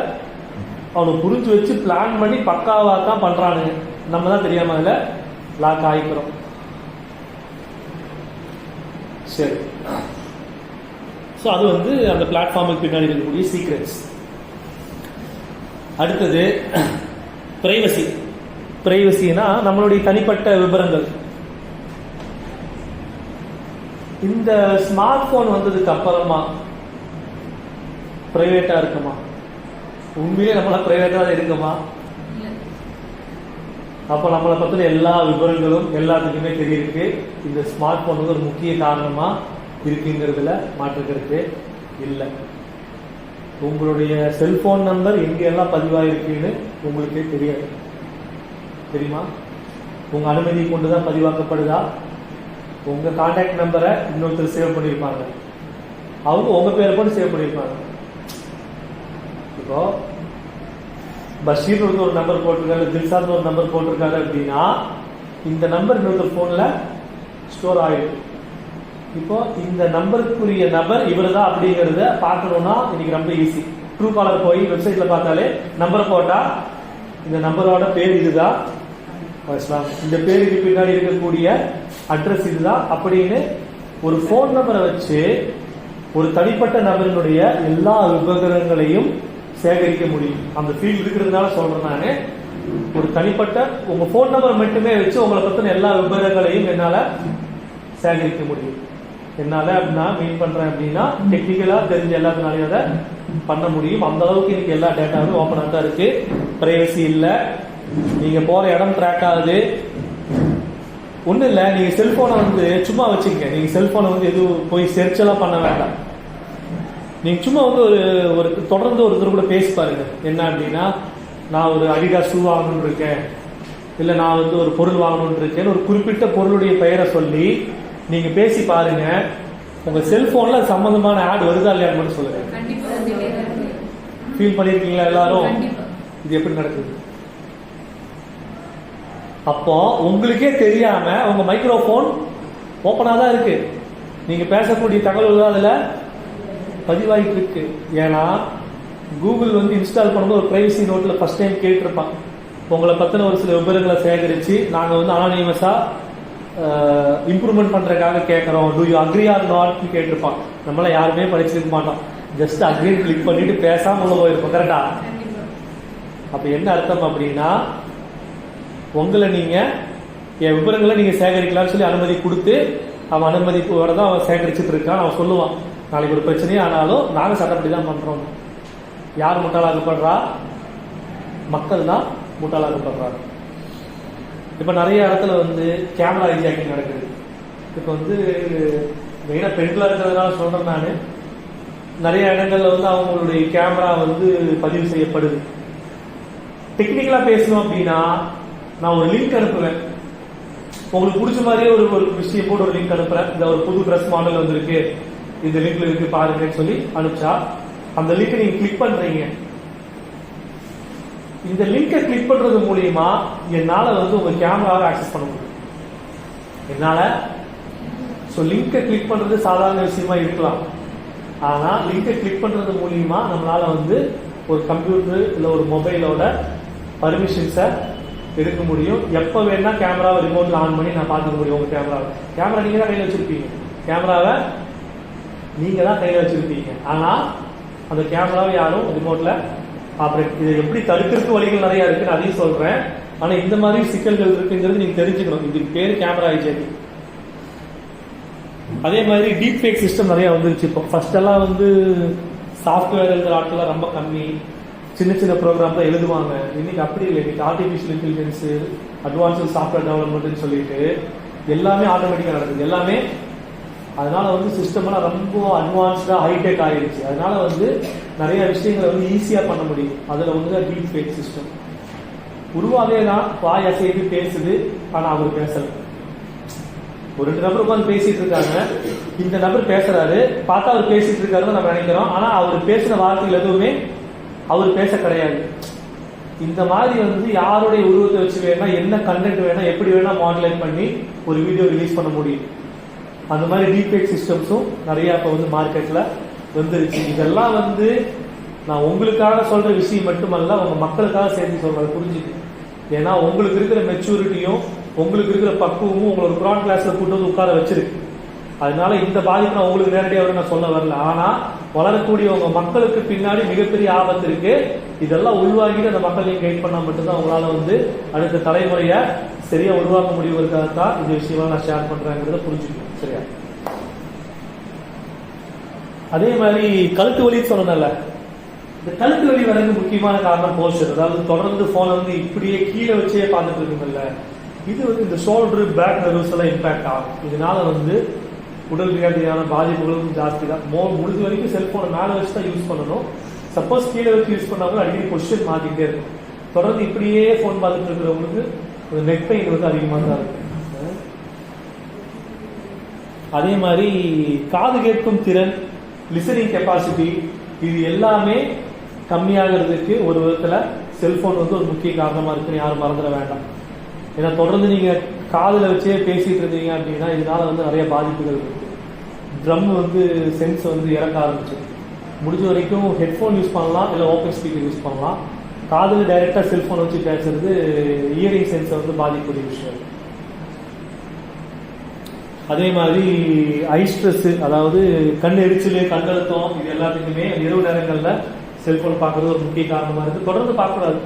அவனுக்கு புரிஞ்சு வச்சு பிளான் பண்ணி பக்காவா தான் பண்றானுங்க. நம்ம தான் தெரியாம அதுல லாக் ஆகிக்கிறோம். சரி, ஸோ அது வந்து அந்த பிளாட்ஃபார்முக்கு பின்னாடி இருக்கக்கூடிய சீக்ரெட்ஸ். அடுத்தது பிரைவசி. பிரைவசினா நம்மளுடைய தனிப்பட்ட விவரங்கள். இந்த ஸ்மார்ட் போன் வந்ததுக்கு அப்புறமா பிரைவேட்டா இருக்குமா? உண்மையிலே நம்மள பிரைவேட்டா இருக்குமா? அப்ப நம்மளை பத்தின எல்லா விவரங்களும் எல்லாத்துக்குமே தெரியிருக்கு. இந்த ஸ்மார்ட் போன் வந்து ஒரு முக்கிய காரணமா இருக்குங்கிறதுல மாற்றுக்கிறது இல்லை. உங்களுடைய செல்போன் நம்பர் எங்கெல்லாம் பதிவாயிருக்குன்னு உங்களுக்கே தெரியாது. தெரியுமா? உங்க அனுமதி கொண்டுதான் பதிவாக்கப்படுதா? உங்க கான்டாக்ட் நம்பரை இன்னொருத்தர் சேவ் பண்ணியிருப்பாங்க. அவங்க உங்க பேரை போட்டு சேவ் பண்ணியிருப்பாங்க. இப்போ பஷீர் ஒரு நம்பர் போட்டிருக்காரு, தில்சாத் ஒரு நம்பர் போட்டிருக்காரு அப்படின்னா இந்த நம்பர் இன்னொருத்தர் போன்ல ஸ்டோர் ஆயிருக்கு. இப்போ இந்த நம்பருக்குரிய நபர் இவர் தான் அப்படிங்கறத பார்க்கணும்னா இன்னைக்கு ரொம்ப ஈஸி. ட்ரூ காலர் போய் வெப்சைட்ல பார்த்தாலே நம்பர் போட்டா இந்த நம்பரோட பேர் இதுதான், இந்த பேருக்கு பின்னாடி இருக்கக்கூடிய அட்ரஸ் இதுதான் அப்படின்னு ஒரு போன் நம்பரை வச்சு ஒரு தனிப்பட்ட நபரினுடைய எல்லா விவரங்களையும் சேகரிக்க முடியும். அந்த ஃபீல்ட் இருக்கிறதுனால சொல்றேன் நானு. ஒரு தனிப்பட்ட உங்க போன் நம்பர் மட்டுமே வச்சு உங்களை பத்தின எல்லா விவரங்களையும் என்னால சேகரிக்க முடியும். என்னால அப்படின்னா மீன் பண்றேன் அப்படின்னா டெக்னிக்கலா தெரிஞ்ச எல்லாத்தினாலையும் அதை பண்ண முடியும். அந்த அளவுக்கு இன்னைக்கு எல்லா டேட்டாவும் ஓப்பனா தான் இருக்கு. பிரைவசி இல்ல, நீங்க போற இடம் ட்ராக் ஆகுது. ஒன்றும் இல்லை, நீங்க செல்போனை வந்து சும்மா வச்சுக்கங்க. நீங்க செல்போனை வந்து எதுவும் போய் சர்ச் எல்லாம் பண்ண வேண்டாம். நீங்க சும்மா வந்து ஒரு தொடர்ந்து ஒருத்தர் கூட பேசி பாருங்க. என்ன அப்படின்னா, நான் ஒரு அடிடாஸ் ஷூ வாங்கணும்னு இருக்கேன், இல்லை நான் வந்து ஒரு பொருள் வாங்கணும்னு இருக்கேன்னு ஒரு குறிப்பிட்ட பொருளுடைய பெயரை சொல்லி நீங்க பேசி பாருங்க. உங்க செல்போன்ல சம்பந்தமான ஆட் வருதா இல்லையான்னு மட்டும் சொல்லுங்க. ஃபீல் பண்ணிருக்கீங்களா எல்லாரும்? இது எப்படி நடக்குது? அப்போ உங்களுக்கே தெரியாம உங்க மைக்ரோஃபோன் ஓப்பனா தான் இருக்கு. நீங்க பேசக்கூடிய தகவல்கள் அதுல பதிவாயிட்டு இருக்கு. ஏன்னா கூகுள் வந்து இன்ஸ்டால் பண்ணும்போது ஒரு பிரைவசி நோட்ல ஃபர்ஸ்ட் டைம் கேட்டிருப்பான். உங்களை பத்தின ஒரு சில விவரங்களை சேகரிச்சு நாங்க வந்து அனானிமஸா இம்ப்ரூவ்மெண்ட் பண்றதுக்காக கேட்கறோம், do you agree or not கேட்டிருப்பான். நம்மள யாருமே படிச்சிருக்க மாட்டோம். ஜஸ்ட் அக்ரின்னு கிளிக் பண்ணிட்டு பேசாம உள்ள போயிருப்போம். கரெக்டா? அப்ப என்ன அர்த்தம் அப்படின்னா, உங்களை நீங்க என் விவரங்களை நீங்க சேகரிக்கலாம்னு சொல்லி அனுமதி கொடுத்து அவன் அனுமதிப்போட தான் அவன் சேகரிச்சுட்டு இருக்கான். அவன் சொல்லுவான், நாளைக்கு ஒரு பிரச்சனையே ஆனாலும் நாங்க சட்டப்படி தான் பண்றோம். யார் முட்டாளாக்கப்படுறா? மக்கள் தான் முட்டாளாக்கப்படுறாங்க. இப்ப நிறைய இடத்துல வந்து கேமரா ஹைஜாக்கிங் நடக்குது. இப்ப வந்து மெயினா பெண்களா இருக்கிறதுனால சொல்றேன் நானு. நிறைய இடங்கள்ல வந்து அவங்களுடைய கேமரா வந்து பதிவு செய்யப்படுது. டெக்னிக்கலா பேசணும் அப்படின்னா நான் ஒரு லிங்க் அனுப்புவேன். உங்களுக்கு பிடிச்ச மாதிரியே ஒரு விஷயம் போட்டு ஒரு லிங்க் அனுப்புறேன். இந்த ஒரு புது ட்ரெஸ் மாடல் வந்திருக்கு, இந்த லிங்க்ல இருக்கு பாருங்கன்னு சொல்லி அனுப்பிச்சா அந்த லிங்க் நீங்க கிளிக் பண்றீங்க. இந்த லிங்கை கிளிக் பண்றது மூலியமா என்னால வந்து உங்க கேமராவை ஆக்சஸ் பண்ண முடியும். என்னால லிங்கை கிளிக் பண்றது சாதாரண விஷயமா இருக்கலாம். ஆனா லிங்கை கிளிக் பண்றது மூலியமா நம்மளால வந்து ஒரு கம்ப்யூட்டர் இல்ல ஒரு மொபைலோட பர்மிஷன்ஸை எடுக்க முடியும். எப்ப வேணா கேமராவை ரிமோட்ல ஆன் பண்ணி நான் பார்த்துக்க முடியும். உங்க கேமரா நீங்க தான் கையில வச்சிருப்பீங்க. கேமராவை நீங்க தான் கையில வச்சிருப்பீங்க. ஆனா அந்த கேமராவை யாரும் ரிமோட்ல ஆப்ரேட். இதை எப்படி தடுக்கிறதுக்கு வழிகள் நிறைய இருக்குன்னு அதையும் சொல்றேன். ஆனா இந்த மாதிரி சிக்கல்கள் இருக்குங்கிறது நீங்க தெரிஞ்சுக்கணும். இதுக்கு பேரு கேமரா ஹைஜாக்கிங். அதே மாதிரி டீப் ஃபேக் சிஸ்டம் நிறைய வந்துருச்சு. இப்போ ஃபர்ஸ்ட் எல்லாம் வந்து சாஃப்ட்வேர் எழுதுற ஆட்கள்லாம் ரொம்ப கம்மி, சின்ன சின்ன ப்ரோக்ராம் தான் எழுதுவாங்க. இன்னைக்கு அப்படி இல்லை. இன்னைக்கு ஆர்டிபிஷியல் இன்டெலிஜென்ஸ், அட்வான்ஸ்டு சாஃப்ட்வேர் டெவலப்மெண்ட்னு சொல்லிட்டு எல்லாமே ஆட்டோமேட்டிக்கா நடக்குது. எல்லாமே அதனால வந்து சிஸ்டம் எல்லாம் ரொம்ப அட்வான்ஸ்டா ஹைடெக் ஆயிடுச்சு. அதனால வந்து நிறைய விஷயங்களை வந்து ஈஸியா பண்ண முடியும். அதுல வந்து டீப் ஃபேக் சிஸ்டம் உருவாவே தான் வாய் அசைத்து பேசுது, ஆனா அவர் பேசல. ஒரு 2 நபர் உட்காந்து பேசிட்டு இருக்காங்க, இந்த நபர் பேசுறாரு, பார்த்தா அவர் பேசிட்டு இருக்காருன்னு நம்ம நினைக்கிறோம். ஆனா அவர் பேசின வார்த்தைகள் எதுவுமே அவர் பேச கிடையாது. இந்த மாதிரி வந்து யாருடைய உருவத்தை வச்சு வேணா, என்ன கண்டென்ட் வேணா, எப்படி வேணா மாடுலேட் பண்ணி ஒரு வீடியோ ரிலீஸ் பண்ண முடியும். அந்த மாதிரி டீபேக் சிஸ்டம்ஸும் நிறைய இப்போ வந்து மார்க்கெட்ல வந்துருச்சு. இதெல்லாம் வந்து நான் உங்களுக்காக சொல்ற விஷயம் மட்டுமல்ல, உங்க மக்களுக்காக சேர்த்து சொல்றது, புரிஞ்சுக்கு. ஏன்னா உங்களுக்கு இருக்கிற மெச்சூரிட்டியும் உங்களுக்கு இருக்கிற பக்குவமும் உங்களை ஒரு குரான் கிளாஸ்ல கூட்டு வந்து உட்கார வச்சிருக்கு. அதனால இந்த பாதிப்பு நான் உங்களுக்கு நேரடியாக நான் சொல்ல வரல. ஆனா வளரக்கூடிய உங்க மக்களுக்கு பின்னாடி மிகப்பெரிய ஆபத்து இருக்கு. இதெல்லாம் உள்வாங்கிட்டு அந்த மக்களையும் கைட் பண்ணா மட்டும்தான் உங்களால வந்து அடுத்த தலைமுறைய சரியா உருவாக்க முடியுங்கிறதுக்காகத்தான் இந்த விஷயமா நான் ஷேர் பண்றேங்கிறத புரிஞ்சுக்கணும். சரியா? அதே மாதிரி கழுத்து வலின்னு சொன்னல, இந்த கழுத்து வலி வரதுக்கு முக்கியமான காரணம் போஸ்டர். அதாவது தொடர்ந்து போன் வந்து இப்படியே கீழே வச்சே பார்த்துட்டு இருக்குங்கல்ல, இது வந்து இந்த ஷோல்டர் பேக் நர்வ்ஸ் எல்லாம் இம்பாக்ட் ஆகும். இதனால வந்து உடல் ரீதியான பாதிப்புகளும் ஜாஸ்தி தான். முடிஞ்ச வரைக்கும் செல்போனை மேலே வச்சு தான் யூஸ் பண்ணணும். சப்போஸ் கீழே வச்சு யூஸ் பண்ணாலும் அடிக்கடி பொசிஷன் மாத்திக்கிட்டே இருக்கும். தொடர்ந்து இப்படியே போன் பார்த்துட்டு இருக்கிறவங்களுக்கு நெக் பெயின் வந்து அதிகமாக தான் இருக்கு. அதே மாதிரி காது கேட்கும் திறன், லிசனிங் கெப்பாசிட்டி, இது எல்லாமே கம்மியாகிறதுக்கு ஒரு விதத்துல செல்போன் வந்து ஒரு முக்கிய காரணமா இருக்குன்னு யாரும் மறந்துட வேண்டாம். ஏன்னா தொடர்ந்து நீங்க காதுல வச்சே பேசிட்டு இருந்தீங்க அப்படின்னா இதனால வந்து நிறைய பாதிப்புகள் இருக்கு. ட்ரம் வந்து சென்ஸ் வந்து இறக்க ஆரம்பிச்சு. முடிஞ்ச வரைக்கும் ஹெட்ஃபோன் யூஸ் பண்ணலாம், இல்லை ஓப்பன் ஸ்பீக்கர் யூஸ் பண்ணலாம். காதில் டைரக்டா செல்போன் வச்சு பேசுறது இயரிங் சென்ஸை வந்து பாதிக்கக்கூடிய விஷயம். அதே மாதிரி ஐ ஸ்ட்ரெஸ், அதாவது கண் எரிச்சல், கண்ணழுத்தம், இது எல்லாத்துக்குமே இரவு நேரங்கள்ல செல்போன் பார்க்கறது ஒரு முக்கிய காரணமா இருக்கு. தொடர்ந்து பார்க்கக்கூடாது.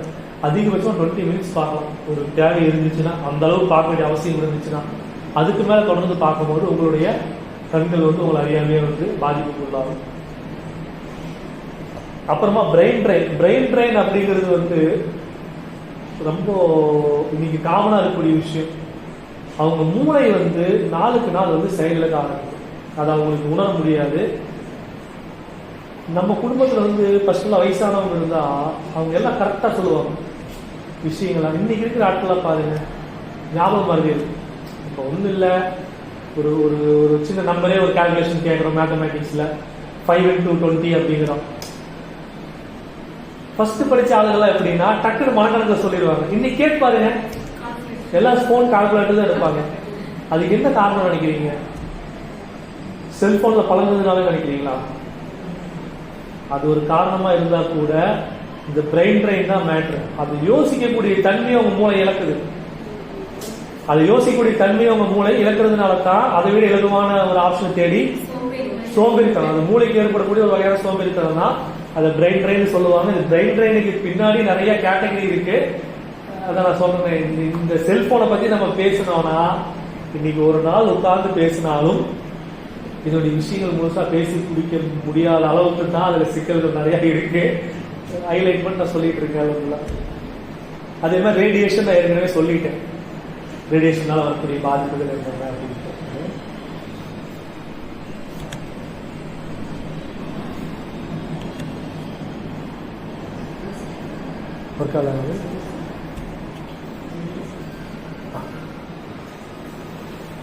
அதிகபட்சம் 20 மினிட்ஸ் பார்க்கலாம். ஒரு தேவை இருந்துச்சுன்னா, அந்த அளவு பார்க்க வேண்டிய அவசியம் இருந்துச்சுன்னா. அதுக்கு மேல தொடர்ந்து பார்க்கும்போது உங்களுடைய கண்கள் வந்து உங்களை அறியாமையே வந்து பாதிப்புக்குள்ளாகும். அப்புறமா பிரெயின் ட்ரெயின் அப்படிங்கிறது வந்து ரொம்ப இன்னைக்கு காமனா இருக்கக்கூடிய விஷயம். அவங்க மூளை வந்து நாளுக்கு நாள் வந்து செயலிழக்க ஆரம்பிக்கும். அதை அவங்களுக்கு உணர முடியாது. நம்ம குடும்பத்துல வந்து ஃபர்ஸ்ட்ல வயசானவங்க இருந்தா அவங்க எல்லாம் கரெக்டா சொல்லுவாங்க விஷயங்களா. இன்னைக்கு இருக்கிற ஆட்கள்லாம் பாருங்க, ஞாபகம் மாதிரி இருக்கு. இப்போ ஒன்றும் இல்லை, ஒரு ஒரு ஒரு சின்ன நம்பரே ஒரு கால்குலேஷன் கேட்குறோம் மேத்தமேட்டிக்ஸ்ல, 5 into 20 அப்படிங்கிறோம். ஃபர்ஸ்ட் படிச்ச ஆளுங்கள்லாம் எப்படின்னா டக்குனு மனக்கணக்கில் சொல்லிடுவாங்க. இன்னைக்கு கேட்பாருங்க, எல்லாம் போன் கால்குலேட்டர் தான் எடுப்பாங்க. அதுக்கு என்ன காரணம் நினைக்கிறீங்க? செல்போன்ல பழகுறதுனால நினைக்கிறீங்களா? அது ஒரு காரணமா இருந்தா கூட இந்த பிரெயின் ட்ரெயின் தான் மேட்ரு. அது யோசிக்கக்கூடிய தன்மையை உங்க மூளை இழக்குது. அது யோசிக்கக்கூடிய தன்மையை உங்க மூளை இழக்கிறதுனால தான் அதை விட இலகுவான ஒரு ஆப்ஷன் தேடி சோம்பேறித்தனம், அந்த மூளைக்கு ஏற்படக்கூடிய ஒரு வகையான சோம்பேறித்தனம் தான் அதை பிரெயின் ட்ரெயின் சொல்லுவாங்க. இந்த பிரெயின் ட்ரெயினுக்கு பின்னாடி நிறைய கேட்டகரி இருக்கு. அதான் நான் சொல்றேன், இந்த செல்போனை பத்தி நம்ம பேசணும்னா இன்னைக்கு ஒரு நாள் உட்கார்ந்து பேசினாலும் இதோடைய விஷயங்கள் முழுசா பேசி குடிக்க முடியாத அளவுக்கு தான் அதுல சிக்கல்கள் நிறைய இருக்கு. ஹைலைட் பண்ணி நான் சொல்லிட்டு இருக்கேன். அதே மாதிரி ரேடியேஷன் நான் ஏற்கனவே சொல்லிட்டேன், ரேடியேஷனால வரக்கூடிய பாதிப்புகள் என்ன அப்படின்னு.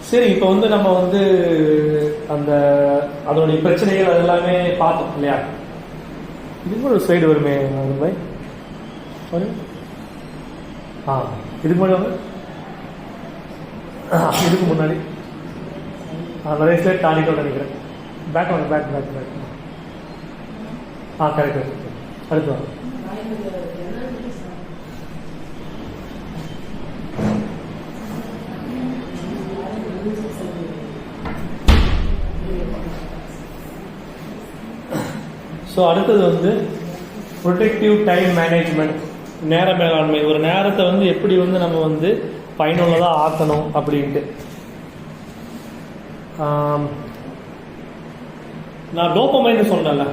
சரி, இப்ப வந்து நம்ம வந்து அந்த அதனுடைய பிரச்சனைகள் அது எல்லாமே பார்த்தோம் இல்லையா? இதுக்கு ஒரு ஸ்லைடு வருமே இதுக்கு முன்னாடி இதுக்கு முன்னாடி நிறைய ஸ்லைட் தாண்டிட்டோம் நினைக்கிறேன். பேக் வாங்க, பேக் பேக் பேக். கரெக்ட். அடுத்து வாங்க. ஸோ அடுத்தது வந்து ப்ரொடெக்டிவ் டைம் மேனேஜ்மெண்ட், நேர மேலாண்மை. ஒரு நேரத்தை வந்து எப்படி வந்து நம்ம வந்து பயனுள்ளதாக ஆக்கணும் அப்படின்ட்டு. நான் டோபமைன் சொன்னேன்ல,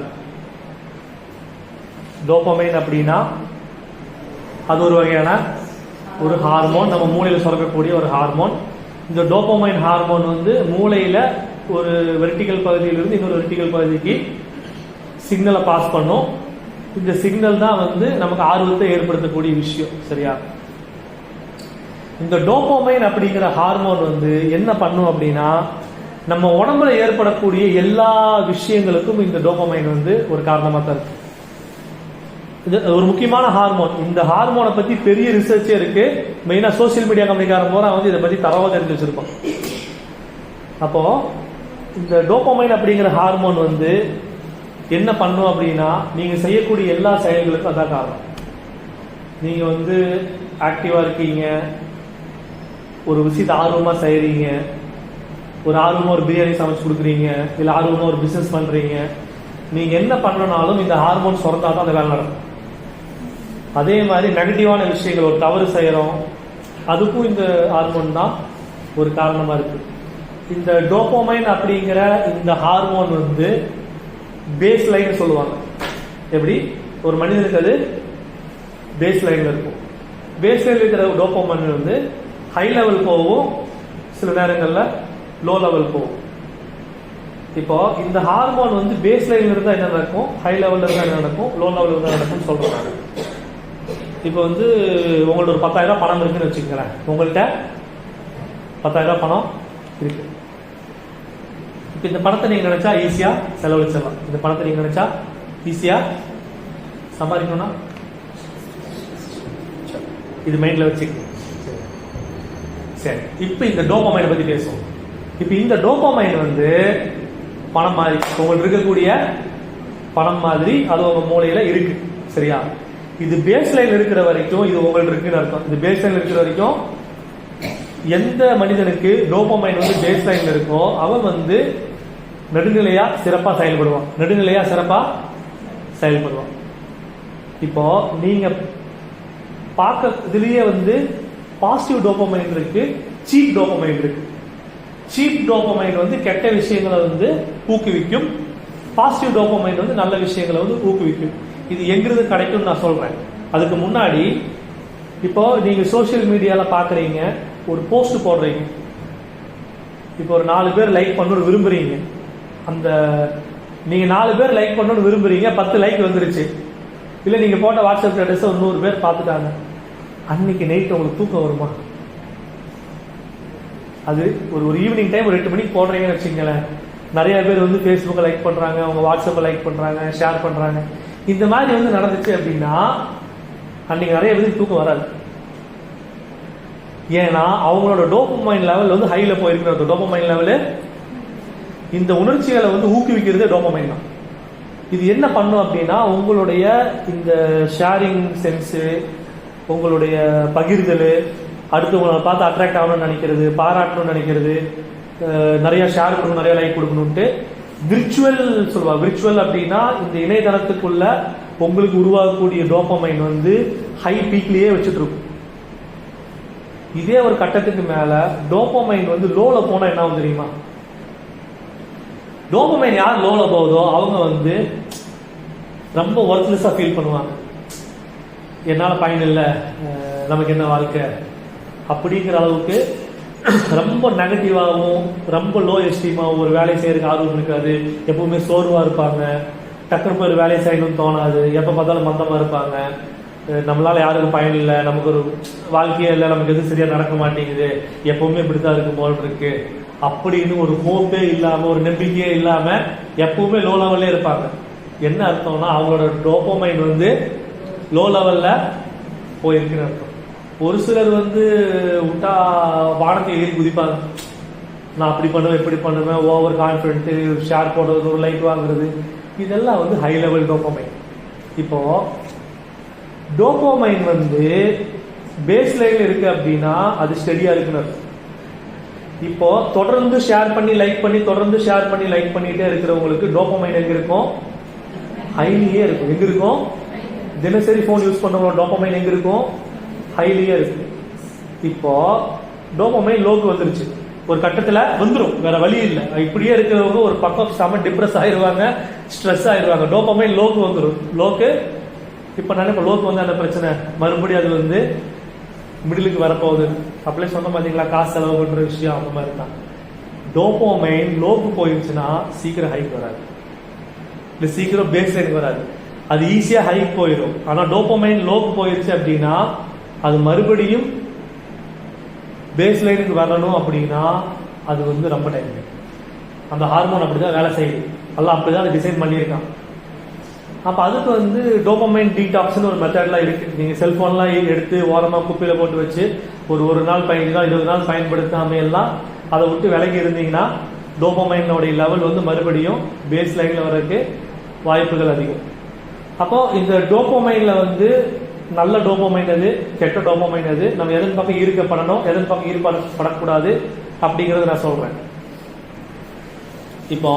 டோபமைன் அப்படின்னா அது ஒரு வகையான ஒரு ஹார்மோன், நம்ம மூளையில் சுரக்கக்கூடிய ஒரு ஹார்மோன். இந்த டோபமைன் ஹார்மோன் வந்து மூளையில் ஒரு வெர்டிகல் பகுதியிலிருந்து இன்னொரு வெர்டிகல் பகுதிக்கு சிக்னலை பாஸ் பண்ணும். இந்த சிக்னல் தான் வந்து நமக்கு ஆர்வத்தை ஏற்படுத்தக்கூடிய விஷயம். சரியா? இந்த டோபமைன் அப்படிங்கிற ஹார்மோன் வந்து என்ன பண்ணும் அப்படின்னா, நம்ம உடம்புல ஏற்படக்கூடிய எல்லா விஷயங்களுக்கும் இந்த டோபமைன் வந்து ஒரு காரணமா தான் இருக்கு. இது ஒரு முக்கியமான ஹார்மோன். இந்த ஹார்மோனை பத்தி பெரிய ரிசர்ச்சே இருக்கு. மெயினா சோசியல் மீடியா கம்பெனிக்காரன் போற வந்து இதை பத்தி தரவா தெரிஞ்சு வச்சிருக்கோம். அப்போ இந்த டோபமைன் அப்படிங்கிற ஹார்மோன் வந்து என்ன பண்ணும் அப்படின்னா, நீங்க செய்யக்கூடிய எல்லா செயல்களுக்கும் அதான் காரணம். நீங்க வந்து ஆக்டிவா இருக்கீங்க, ஒரு விஷயத்தை ஆர்வமா செய்யறீங்க, ஒரு ஆர்வமா ஒரு பிரியாணி சமைச்சு கொடுக்குறீங்க, இல்ல ஆர்வமா ஒரு பிசினஸ் பண்றீங்க, நீங்க என்ன பண்ணனாலும் இந்த ஹார்மோன் சுரந்தாதான் அந்த வேலை நடக்கும். அதே மாதிரி நெகட்டிவான விஷயங்கள், ஒரு தவறு செய்யறோம், அதுக்கும் இந்த ஹார்மோன் தான் ஒரு காரணமா இருக்கு. இந்த டோபமைன் அப்படிங்கிற இந்த ஹார்மோன் வந்து பேஸ் லைன் சொல்லுவாங்க. எப்படி ஒரு மனிதனுக்கு அது பேஸ் லைன்ல இருக்கும். பேஸ் லைன்ல இருக்கிற டோபமைன் வந்து ஹை லெவல் போகும், சில நேரங்கள்ல லோ லெவல் போகும். இப்போ இந்த ஹார்மோன் வந்து பேஸ் லைன்ல இருந்தா என்ன நடக்கும், ஹை லெவல்ல இருந்தா என்ன நடக்கும், லோ லெவல்ல இருந்தா நடக்கும்னு சொல்றாங்க. இப்போ வந்து உங்கள்ட்ட ஒரு 10,000 ரூபாய் பணம் இருக்குன்னு வச்சுக்கங்களேன். உங்கள்கிட்ட 10,000 ரூபாய் பணம் இருக்கு. இப்போ இந்த பணத்தை நீங்க நினைச்சா ஈஸியா செலவழிச்சிடலாம். இந்த பணத்தை நீங்க நினைச்சா ஈஸியா சம்பாதிக்கணும்னா இது மைண்ட்ல வச்சுக்கணும். சரி, இப்போ இந்த டோபமைனை பத்தி பேசுவோம். இப்போ இந்த டோபமைன் வந்து பணம் மாதிரி, உங்களுக்கு இருக்கக்கூடிய பணம் மாதிரி அது உங்க மூளையில இருக்கு. சரியா? இது பேஸ் லைன் இருக்கிற வரைக்கும் இது உங்களுக்கு இருக்குன்னு அர்த்தம். இது பேஸ் லைன் இருக்கிற வரைக்கும் எந்த மனிதனுக்கு டோபமைன் வந்து பேஸ் லைன்ல இருக்கோ அவன் வந்து நடுநிலையா சிறப்பா செயல்படுவான். நடுநிலையா சிறப்பா செயல்படுவான். இப்போ நீங்க பார்க்கறதுலயே வந்து பாசிட்டிவ் டோபமைன் இருக்கு, சீப் டோபமைன் இருக்கு. சீப் டோபமைன் வந்து கெட்ட விஷயங்களை வந்து ஊக்குவிக்கும், பாசிட்டிவ் டோபமைன் வந்து நல்ல விஷயங்களை வந்து ஊக்குவிக்கும். இது எங்கிருந்து கிடைக்கும் நான் சொல்றேன். அதுக்கு முன்னாடி இப்போ நீங்க சோசியல் மீடியால பாக்குறீங்க, ஒரு போஸ்ட் போடுறீங்க, இப்போ ஒரு 4 பேர் லைக் பண்ணணும்னு விரும்புறீங்க. அந்த நீங்க 4 பேர் லைக் பண்ணணும்னு விரும்புறீங்க, 10 லைக் வந்துருச்சு. இல்ல நீங்க போட்ட வாட்ஸ்அப் ஸ்டேட்டஸ் 100 பேர் பார்த்துட்டாங்க. அன்னைக்கு நைட் உங்களுக்கு தூக்கம் வருமா? அது ஒரு ஈவினிங் டைம் ஒரு 8 மணிக்கு போடுறீங்கன்னு வச்சுங்களேன். நிறைய பேர் வந்து ஃபேஸ்புக்கை லைக் பண்றாங்க, அவங்க வாட்ஸ்அப்பை லைக் பண்றாங்க, ஷேர் பண்றாங்க. இந்த மாதிரி வந்து நடந்துச்சு அப்படின்னா அன்னைக்கு நிறைய பேருக்கு தூக்கம் வராது. ஏன்னா அவங்களோட டோபமைன் லெவல் வந்து ஹைல போயிருக்கு. டோபமைன் லெவலு இந்த உணர்ச்சிகளை வந்து ஊக்குவிக்கிறது டோபமைன் தான். இது என்ன பண்ணும் அப்படின்னா உங்களுடைய இந்த ஷேரிங் சென்ஸ், உங்களுடைய பகிர்தல், அடுத்தவங்களை பார்த்து அட்ராக்ட் ஆகணும்னு நினைக்கிறது, பாராட்டணும்னு நினைக்கிறது, நிறைய ஷேர் கொடுக்கணும், நிறைய லைக் கொடுக்கணும்ட்டு விர்ச்சுவல் சொல்லுவாங்க. விர்ச்சுவல் அப்படின்னா இந்த இணையதளத்துக்குள்ள உங்களுக்கு உருவாகக்கூடிய டோபமைன் வந்து ஹை பீக்லயே வச்சுட்டு இருக்கும். இதே ஒரு கட்டத்துக்கு மேல டோபமைன் வந்து லோல போனா என்ன ஆகும் தெரியுமா? டோபமைன் யார் லோல போகுதோ அவங்க வந்து ரொம்ப ஒர்க்லெஸ்ஸா ஃபீல் பண்ணுவாங்க. என்னால பயன் இல்லை, நமக்கு என்ன வாழ்க்கை அப்படிங்கிற அளவுக்கு ரொம்ப நெகட்டிவாகவும் ரொம்ப லோ எஸ்டீமாவும் ஒரு வேலையை செய்யறதுக்கு ஆர்வம் இருக்காது. எப்பவுமே சோர்வா இருப்பாங்க, டக்குனு போய் ஒரு வேலையை செய்யணும்னு தோணாது, எப்ப பார்த்தாலும் மந்தமா இருப்பாங்க. நம்மளால யாருக்கும் பயன் இல்லை, நமக்கு ஒரு வாழ்க்கையே இல்லை, நமக்கு எதுவும் சரியா நடக்க மாட்டேங்குது, எப்பவுமே இப்படித்தான் இருக்கும் போல் இருக்கு அப்படின்னு ஒரு ஹோப்பே இல்லாம, ஒரு நம்பிக்கையே இல்லாம எப்பவுமே லோ லெவல்லே இருப்பாங்க. என்ன அர்த்தம்னா அவங்களோட டோபமைன் வந்து லோ லெவல்ல போயிருக்குன்னு அர்த்தம். ஒரு சிலர் வந்து விட்டா வானத்தை ஏறி குதிப்பாங்க. நான் அப்படி பண்ணுவேன், இப்படி பண்ணுவேன், ஓவர் கான்ஃபிடென்ட், ஷேர் போடுறது, ஒரு லைக் வாங்குறது, இதெல்லாம் வந்து ஹை லெவல் டோபமைன். இப்போ டோபமைன் வந்து பேஸ் லைன்ல இருக்கு அப்படின்னா அது ஸ்டெடியா இருக்குன்னு. இப்போ தொடர்ந்து ஷேர் பண்ணி லைக் பண்ணி, தொடர்ந்து ஷேர் பண்ணி லைக் பண்ணிட்டே இருக்கிறவங்களுக்கு டோபமைன் எங்க இருக்கும்? ஹைலியே இருக்கும். எங்க இருக்கும்? தினசரி போன் யூஸ் பண்றவங்க டோபமைன் எங்க இருக்கும்? ஹைலியே இருக்கு. இப்போ டோபமைன் லோக்கு வந்துருச்சு, ஒரு கட்டத்துல வந்துடும், வேற வழி இல்லை. இப்படியே இருக்கிறவங்க ஒரு பக்கம் செம டிப்ரெஸ் ஆயிடுவாங்க, ஸ்ட்ரெஸ் ஆயிடுவாங்க. டோபமைன் லோக்கு வந்துடும். லோக்கு இப்ப நினைப்ப லோக்கு வந்து அந்த பிரச்சனை மறுபடியும் அது வந்து மிடிலுக்கு வரப்போகுது. அப்படியே சொன்ன பாத்தீங்களா, காசு செலவு பண்ற விஷயம் அந்த மாதிரி தான். டோபமைன் லோக்கு போயிடுச்சுன்னா சீக்கிரம் ஹைக் வராது, இல்ல சீக்கிரம் பேஸ் லைன் வராது. அது ஈஸியா ஹைக் போயிடும். ஆனா டோபமைன் லோக்கு போயிருச்சு அப்படின்னா அது மறுபடியும் பேஸ் லைனுக்கு வரணும் அப்படின்னா அது வந்து ரொம்ப டைம். அந்த ஹார்மோன் அப்படிதான் வேலை செய்யுது, எல்லாம் அப்படிதான் அதை டிசைன் பண்ணியிருக்கான். அப்போ அதுக்கு வந்து டோபமைன் டீடாக்ஸ்னு ஒரு மெத்தட்லாம் இருக்கு. நீங்கள் செல்ஃபோன்லாம் எடுத்து ஓரமாக குப்பையில் போட்டு வச்சு ஒரு நாள் 15 நாள் 20 நாள் பயன்படுத்தாம எல்லாம் அதை விட்டு விலகி இருந்தீங்கன்னா டோபமைனோடைய லெவல் வந்து மறுபடியும் பேஸ் லைனில் வர்றதுக்கு வாய்ப்புகள் அதிகம். அப்போ இந்த டோபமைன்ல வந்து நல்ல டோபமைன் எது, கெட்ட டோபமைன் எது, நம்ம எதன் பக்கம் ஈர்க்கப்படணும், எதன் பக்கம் ஈர்க்கப்படக்கூடாது அப்படிங்கறத நான் சொல்றேன். இப்போ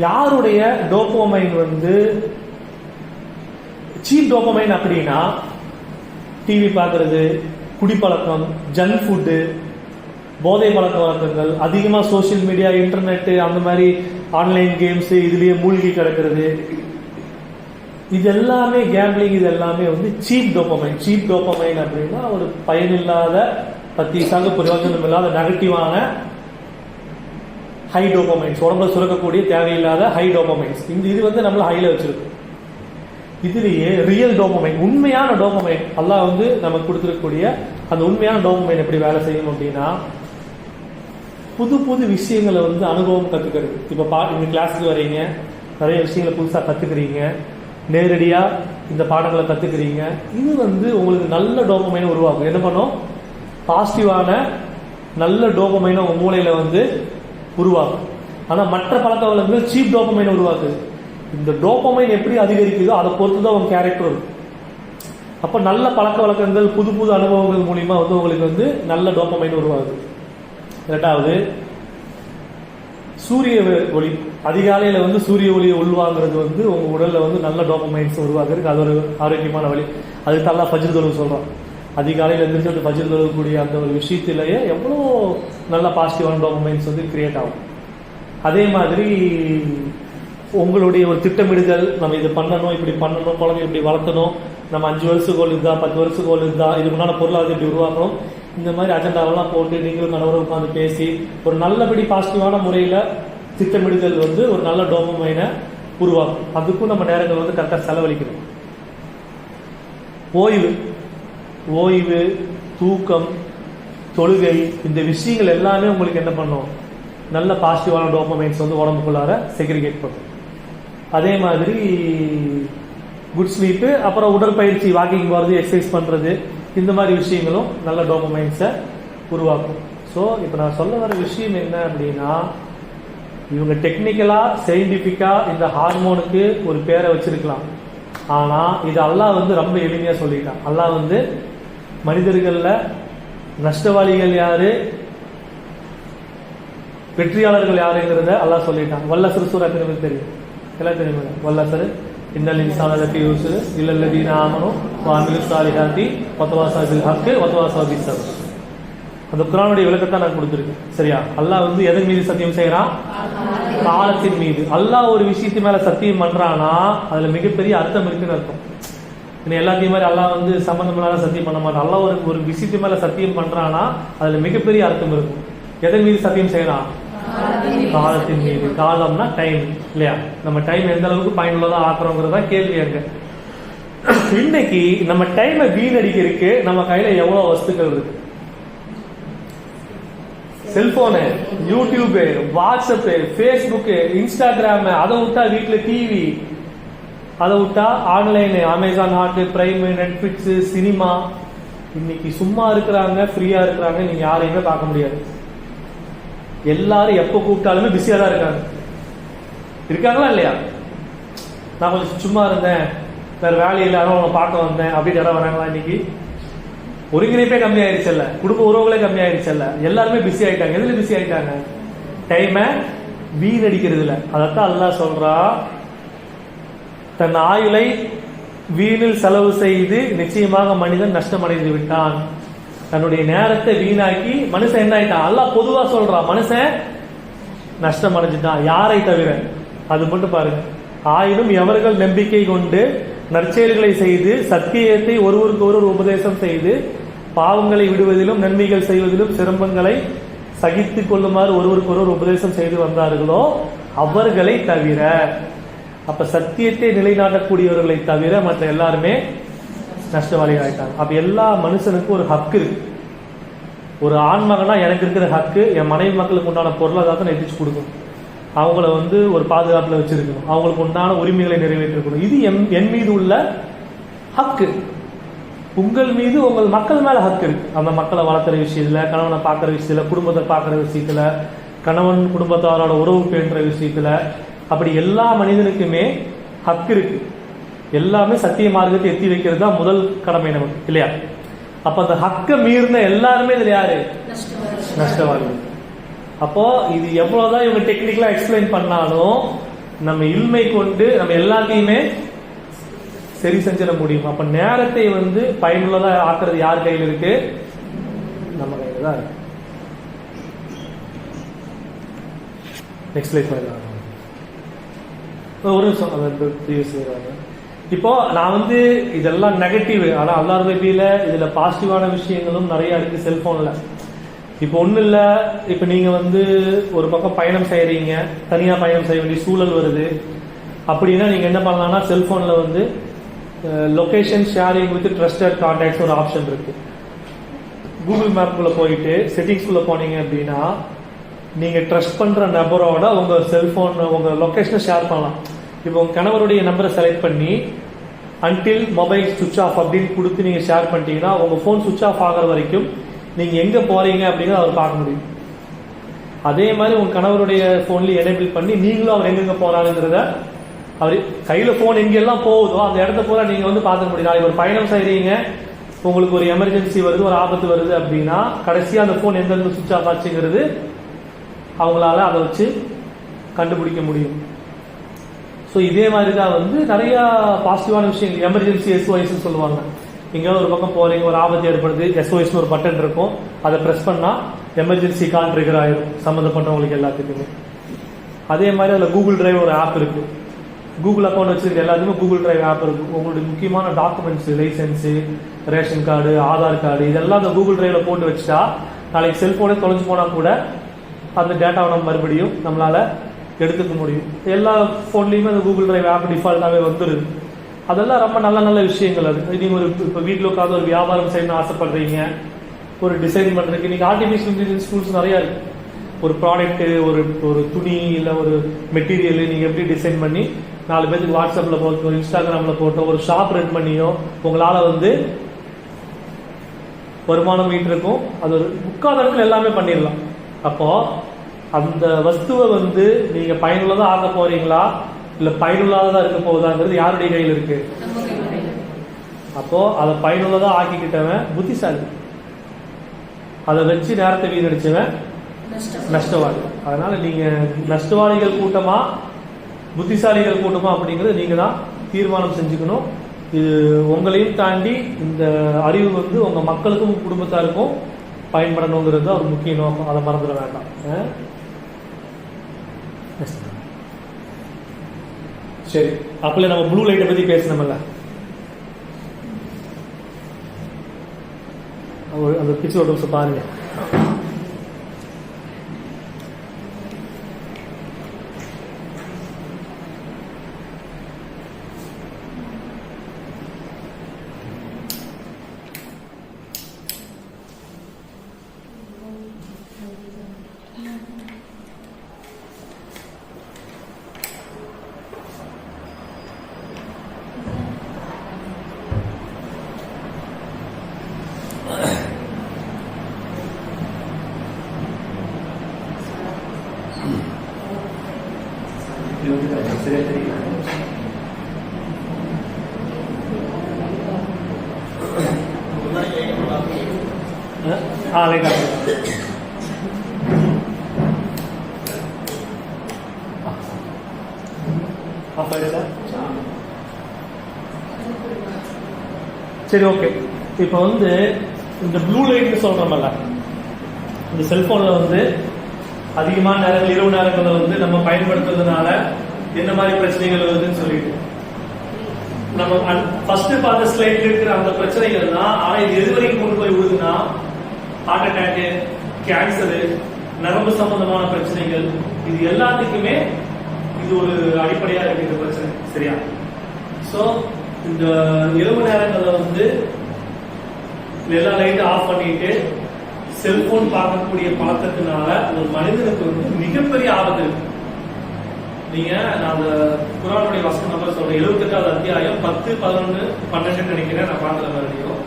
யாருடைய டோபமைன் வந்து சீப் டோபமைன் அப்படின்னா டிவி பார்க்கறது, குடிப்பழக்கம், ஜங்க் ஃபுட்டு, போதை பழக்க வழக்கங்கள், அதிகமாக சோசியல் மீடியா, இன்டர்நெட்டு, அந்த மாதிரி ஆன்லைன் கேம்ஸ், இதுலயே மூழ்கி கிடக்கிறது, இது எல்லாமே கேம்பிளிங், இது எல்லாமே வந்து சீப் டோபமைன். சீப் டோபமைன் அப்படின்னா ஒரு பயனில்லாத, பத்திசாக பிரயோஜனம் இல்லாத நெகட்டிவான ஹை டோபமைன்ஸ், உடம்புல சுரக்கக்கூடிய தேவையில்லாத ஹை டோபமைன்ஸ். இது வந்து நம்மள ஹைல வச்சிருக்கு. இதுலயே ரியல் டோபமைன், உண்மையான டோபமைன், அல்லாஹ் வந்து நமக்கு கொடுத்துருக்கக்கூடிய அந்த உண்மையான டோபமைன் எப்படி வேலை செய்யும் அப்படின்னா புது புது விஷயங்களை வந்து அனுபவம் கத்துக்கிறது. இப்ப இந்த கிளாஸுக்கு வரீங்க, நிறைய விஷயங்களை புதுசா கத்துக்கிறீங்க, நேரடியா இந்த பாடங்களை கத்துக்கிறீங்க. இது வந்து உங்களுக்கு நல்ல டோபமைனை உருவாக்கும். என்ன பண்ணும்? பாசிட்டிவான நல்ல டோபமைனை உங்க மூளையில வந்து உருவாக்கும். ஆனா மற்ற பழக்க வழக்கங்கள் சீப் டோபமைனை உருவாக்குது. இந்த டோபமைன் எப்படி அதிகரிக்குதோ அதை பொறுத்துதான் உங்க கேரக்டர் இருக்கும். அப்ப நல்ல பழக்க வழக்கங்கள், புது புது அனுபவங்கள் மூலியமா வந்து உங்களுக்கு வந்து நல்ல டோபமைன் உருவாகுது. இரண்டாவது, சூரிய ஒளி. அதிகாலையில வந்து சூரிய ஒளியை உள்வாங்கிறது வந்து உங்க உடல்ல வந்து நல்ல டோபமைன்ஸ் உருவாக்குறதுக்கு அது ஒரு ஆரோக்கியமான வழி. அதுக்கு தான் ஃபஜ்ர் தொழுகை சொல்றோம். அதிகாலையில் எந்திரிச்சு ஃபஜ்ர் தொழுகக்கூடிய அந்த ஒரு விஷயத்திலேயே எவ்வளோ நல்ல பாசிட்டிவான டோபமைன்ஸ் வந்து கிரியேட் ஆகும். அதே மாதிரி உங்களுடைய ஒரு திட்டமிடுதல், நம்ம இது பண்ணணும், இப்படி பண்ணணும், குழந்தை இப்படி வளர்த்தணும், நம்ம 5 வருஷ கோல் இதுதான், 10 வருஷ கோல் இதுதான், இதுக்கு முன்னாடி பொருளாதாரம் இப்படி உருவாக்கணும், இந்த மாதிரி அஜெண்டாவெல்லாம் போட்டு நீங்களும் கணவரும் உட்காந்து பேசி ஒரு நல்லபடி பாசிட்டிவான முறையில் திட்டமிடுதல் வந்து ஒரு நல்ல டோபமைனை உருவாக்கும். அதுக்கும் நம்ம நேரங்கள் வந்து கரெக்டாக செலவழிக்கணும். ஓய்வு, தூக்கம், தொழுகை, இந்த விஷயங்கள் எல்லாமே உங்களுக்கு என்ன பண்ணும்? நல்ல பாசிட்டிவான டோபமைன்ஸ் வந்து உடம்புக்குள்ளார செக்ரிகேட் பண்ணும். அதே மாதிரி குட் ஸ்லீப்பு, அப்புறம் உடற்பயிற்சி, வாக்கிங் போகிறது, எக்ஸசைஸ் பண்றது, இந்த மாதிரி விஷயங்களும் நல்ல டோபமைன்ஸை உருவாக்கும். ஸோ இப்போ நான் சொல்ல வர விஷயம் என்ன அப்படின்னா, இவங்க டெக்னிக்கலா சயின்டிபிக்கா இந்த ஹார்மோனுக்கு ஒரு பேரை வச்சிருக்கலாம். ஆனா இது அல்லாஹ் வந்து ரொம்ப எளிமையா சொல்லிட்டான். அல்லாஹ் வந்து மனிதர்கள்ல நஷ்டவாளிகள் யாரு, வெற்றியாளர்கள் யாருங்கிறத அல்லாஹ் சொல்லிட்டான். வல்லசர் சூரா தெரியும், எல்லாம் தெரியுமா? வல்லசர் இன்னல் இன்சான லஃபீ யூஸர் இல்லல்லதீன ஆமனு வஅமிலுஸ் ஸாலிஹாத்தி வதவாஸா பில் ஹக் வதவாஸா பிஸ் ஸப்ர். அந்த குர்ஆனுடைய விளக்கத்தை நான் கொடுத்துருக்கேன். சரியா? அல்லாஹ் வந்து எதன் மீது சத்தியம் செய்யறான்? காலத்தின் மீது. அல்லாஹ் ஒரு விஷயத்து மேல சத்தியம் பண்றானா அதுல மிகப்பெரிய அர்த்தம் இருக்குன்னு அர்த்தம். இன்னும் எல்லாத்தையும் மாதிரி அல்லாஹ் வந்து சம்பந்தம் இல்லாத சத்தியம் பண்ண மாட்டான். அல்லாஹ் ஒரு விஷயத்து மேல சத்தியம் பண்றானா அதுல மிகப்பெரிய அர்த்தம் இருக்கும். எதன் மீது சத்தியம் செய்யறான்? காலத்தின் மீது. காலம்னா டைம் இல்லையா? நம்ம டைம் எந்த அளவுக்கு பயனுள்ளதா ஆக்குறோங்கிறதா கேள்வி அங்க. இன்னைக்கு நம்ம டைமை வீணடிக்கிறதுக்கு நம்ம கையில எவ்வளவு வஸ்துக்கள் இருக்கு. Cellphone, YouTube, WhatsApp, Facebook, Instagram, அதை விட்டா வீட்டுல டிவி, அதை விட்டா online, Amazon hot, prime, Netflix, cinema. இன்னைக்கு சும்மா இருக்கிறாங்க, ஃப்ரீயா இருக்கிறாங்க, நீங்க யாரையுமே பார்க்க முடியாது. எல்லாரும் எப்ப கூப்பிட்டாலுமே பிஸியா தான் இருக்காங்களா இல்லையா? நான் கொஞ்சம் சும்மா இருந்தேன், வேற வேலையில் யாரும் பார்க்க வந்தேன் அப்படின்னு யாரும் வராங்களா? இன்னைக்கு ஒருங்கிணைப்பே கம்மி ஆயிடுச்சல்ல, குடும்ப உறவுகளே கம்மி ஆயிடுச்சல்ல, எல்லாருமே பிஸி ஆயிட்டாங்க. எதுல பிஸி ஆயிட்டாங்க? டைமை வீணடிக்கிறதுல. அதத்தான் அல்லாஹ் சொல்றா, தன் ஆயுளை வீணில் செலவு செய்து நிச்சயமாக மனிதன் நஷ்டமடைந்து விட்டான். தன்னுடைய நேரத்தை வீணாக்கி மனுஷன் என்ன ஆயிட்டான்? அல்லாஹ் பொதுவா சொல்றான், மனுஷன் நஷ்டம் அடைஞ்சிட்டான். யாரை தவிர? அது மட்டும் பாருங்க. ஆயினும் எவர்கள் நம்பிக்கை கொண்டு நற்செயல்களை செய்து சத்தியத்தை ஒருவருக்கு ஒருவர் உபதேசம் செய்து பாவங்களை விடுவதிலும் நன்மைகள் செய்வதிலும் சிரமங்களை சகித்துக் கொள்ளுமாறு ஒருவருக்கு ஒருவர் உபதேசம் செய்து வந்தார்களோ அவர்களை தவிர. அப்ப சத்தியத்தை நிலைநாட்டக்கூடியவர்களை தவிர மற்ற எல்லாருமே நஷ்டவாளிகள் ஆயிட்டாங்க. அப்ப எல்லா மனுஷனுக்கும் ஒரு ஹக்கு இருக்கு. ஒரு ஆண் மகனா எனக்கு இருக்கிற ஹக்கு என் மனைவி மக்களுக்கு உண்டான பொருளாதாரத்தை நான் எதிர்த்து கொடுக்கணும், அவங்கள வந்து ஒரு பாதுகாப்புல வச்சிருக்கணும், அவங்களுக்கு உண்டான உரிமைகளை நிறைவேற்றணும். இது என் மீது உள்ள ஹக்கு. உங்கள் மீது உங்கள் மக்கள் மேல ஹக்கு இருக்கு. அந்த மக்களை வளர்த்துற விஷயத்துல, கணவனை பார்க்குற விஷயத்துல, குடும்பத்தை பார்க்குற விஷயத்துல, கணவன் குடும்பத்தாரோட உறவு பேணுற விஷயத்துல, அப்படி எல்லா மனிதனுக்குமே ஹக்கு இருக்கு. எல்லாமே சத்திய மார்க்கத்தை எத்தி வைக்கிறது தான் முதல் கடமை நமக்கு, இல்லையா? அப்ப அந்த ஹக்க மீறின எல்லாருமே இதுல யாரு? நஷ்டவாதிகள். அப்போ இது எவ்வளவுதான் இவங்க டெக்னிக்கலா எக்ஸ்பிளைன் பண்ணாலும் நம்ம இல்மை கொண்டு நம்ம எல்லாத்தையுமே சரி செஞ்சிட முடியும். அப்ப நேரத்தை வந்து பயனுள்ளதா ஆக்குறது யார் கையில் இருக்கு? நம்ம கையில தான் இருக்கு. நெக்ஸ்ட் லைஃப் ஒரு நிமிஷம். இப்போ நான் வந்து இதெல்லாம் நெகட்டிவ், ஆனா அல்லாஹ் நபியில இதுல பாசிட்டிவான விஷயங்களும் நிறைய இருக்கு செல்போன்ல. இப்போ ஒன்றும் இல்லை, இப்போ நீங்கள் வந்து ஒரு பக்கம் பயணம் செய்கிறீங்க, தனியாக பயணம் செய்ய வேண்டிய சூழல் வருது அப்படின்னா நீங்கள் என்ன பண்ணலாம்னா செல்ஃபோனில் வந்து location sharing with trusted contacts ஒரு ஆப்ஷன் இருக்குது. கூகுள் மேப்புக்குள்ளே போயிட்டு செட்டிங்ஸ்குள்ளே போனீங்க அப்படின்னா நீங்கள் ட்ரஸ்ட் பண்ணுற நபரோட உங்கள் செல்ஃபோன் உங்கள் லொக்கேஷனை ஷேர் பண்ணலாம். இப்போ உங்கள் கணவருடைய நம்பரை செலக்ட் பண்ணி அன்டில் மொபைல் சுவிட்ச் ஆஃப் அப்படின்னு கொடுத்து நீங்கள் ஷேர் பண்ணிட்டீங்கன்னா உங்கள் ஃபோன் சுவிட்ச் ஆஃப் ஆகிற வரைக்கும் நீங்க எங்க போறீங்க அப்படிங்கறத அவர் பார்க்க முடியும். அதே மாதிரி உங்க கணவருடைய போன்ல எனேபிள் பண்ணி நீங்களும் அவர் எங்க போறாருங்கிறத அவர் கையில போன் எங்கெல்லாம் போகுதோ அந்த இடத்த போல நீங்க வந்து பார்க்க முடியும். நாளைக்கு ஒரு பயணம் செய்றீங்க, உங்களுக்கு ஒரு எமர்ஜென்சி வருது, ஒரு ஆபத்து வருது அப்படின்னா கடைசியா அந்த போன் எந்த சுவிட்ச் ஆஃப் ஆச்சுங்கிறது அவங்களால அதை வச்சு கண்டுபிடிக்க முடியும். ஸோ இதே மாதிரி தான் வந்து நிறைய பாசிட்டிவான விஷயங்கள். எமர்ஜென்சி SOS சொல்லுவாங்க. எங்கேயாவது ஒரு பக்கம் போறீங்க, ஒரு ஆபத்து ஏற்படுது, SOS ஒரு பட்டன் இருக்கும், அதை பிரஸ் பண்ணா எமர்ஜென்சி கால் ட்ரிகர் ஆயிடும் சம்மந்தப்பட்டவங்களுக்கு எல்லாத்துக்குமே. அதே மாதிரி அதில் கூகுள் டிரைவ் ஒரு ஆப் இருக்கு. கூகுள் அக்கௌண்ட் வச்சிருக்க எல்லாத்துக்குமே கூகுள் டிரைவ் ஆப் இருக்கு. உங்களுடைய முக்கியமான documents, licence, ration card, Aadhaar card இதெல்லாம் அந்த கூகுள் டிரைவ்ல போட்டு வச்சுட்டா நாளைக்கு செல்போனே தொலைஞ்சு போனா கூட அந்த டேட்டாவை நம்ம மறுபடியும் நம்மளால எடுத்துக்க முடியும். எல்லா போன்லயுமே அந்த கூகுள் டிரைவ் ஆப் டிஃபால்ட்டாவே வந்துருது. அதெல்லாம் ரொம்ப நல்ல நல்ல விஷயங்கள். அது நீங்க ஒரு இப்போ வீட்டில் உட்காந்து ஒரு வியாபாரம் செய்யணும்னு ஆசைப்படுறீங்க, ஒரு டிசைன் பண்றதுக்கு நீங்க ஆர்டிபிஷியல் இன்டெலிஜென்ஸ் டூல்ஸ் நிறைய இருக்கு. ஒரு ப்ராடக்ட், ஒரு துணி இல்ல ஒரு மெட்டீரியல் நீங்க எப்படி டிசைன் பண்ணி 4 பேருக்கு வாட்ஸ்அப்ல போட்டோ, இன்ஸ்டாகிராம்ல போட்டோ, ஒரு ஷாப் ரன் பண்ணியோ உங்களால வந்து வருமானம் ஈட்டிருக்கும். அது ஒரு முக்கால் இடத்துல எல்லாமே பண்ணிடலாம். அப்போ அந்த வஸ்துவை வந்து நீங்க பயனுள்ளதா ஆக்க போறீங்களா இல்ல பயனுள்ளதா இருக்க போகுதாங்கிறது யாருடைய கையில் இருக்கு? அப்போ அதை பயனுள்ளதா ஆக்கிக்கிட்டவன் புத்திசாலி, அதை வச்சு நேரத்தை வீணடிச்சவன் நஷ்டவாளி. அதனால நீங்க நஷ்டவாளிகள் கூட்டமா புத்திசாலிகள் கூட்டமா அப்படிங்கறது நீங்க தான் தீர்மானம் செஞ்சுக்கணும். இது உங்களையும் தாண்டி இந்த அறிவு வந்து உங்க மக்களுக்கும் குடும்பத்தாருக்கும் பயன்படணுங்கிறது தான் ஒரு முக்கிய நோக்கம். அதை மறந்துட வேண்டாம். சரி, அப்பல நம்ம ப்ளூ லைட்டை பத்தி பேசணும்ல, அந்த பிக்சர் ஒரு நிமிஷம் பாருங்க. சரி, ஓகே. இப்போ வந்து இந்த ப்ளூ லைட் சொல்றோம்ல, இந்த செல்போன்ல வந்து அதிகமான நேரங்கள் இரவு நேரங்களில் வந்து நம்ம பயன்படுத்துறதுனால என்ன மாதிரி பிரச்சனைகள் வருதுன்னு சொல்லிட்டு நம்ம ஃபர்ஸ்ட் பார்த்த ஸ்லைட்ல இருக்கிற அந்த பிரச்சனைகள் தான். ஆனா இது எது வரைக்கும் கொண்டு போய் விடுதுன்னா ஹார்ட் அட்டாக்கு, கேன்சரு, நரம்பு சம்பந்தமான பிரச்சனைகள், இது எல்லாத்துக்குமே இது ஒரு அடிப்படையா இருக்கு இந்த பிரச்சனை. சரியா? சோ இந்த இரவு நேரங்களில் வந்து எல்லா லைட்டும் ஆஃப் பண்ணிட்டு செல்போன் பார்க்கக்கூடிய பழக்கத்தினால ஒரு மனிதனுக்கு வந்து மிகப்பெரிய ஆபத்து இருக்கு. நீங்க நான் அந்த குர்ஆனுடைய வசனம் நம்பர் சொல்றேன், 78வது அத்தியாயம் 10, 11, 12 நினைக்கிறேன், நான் பார்க்கல மறுபடியும்.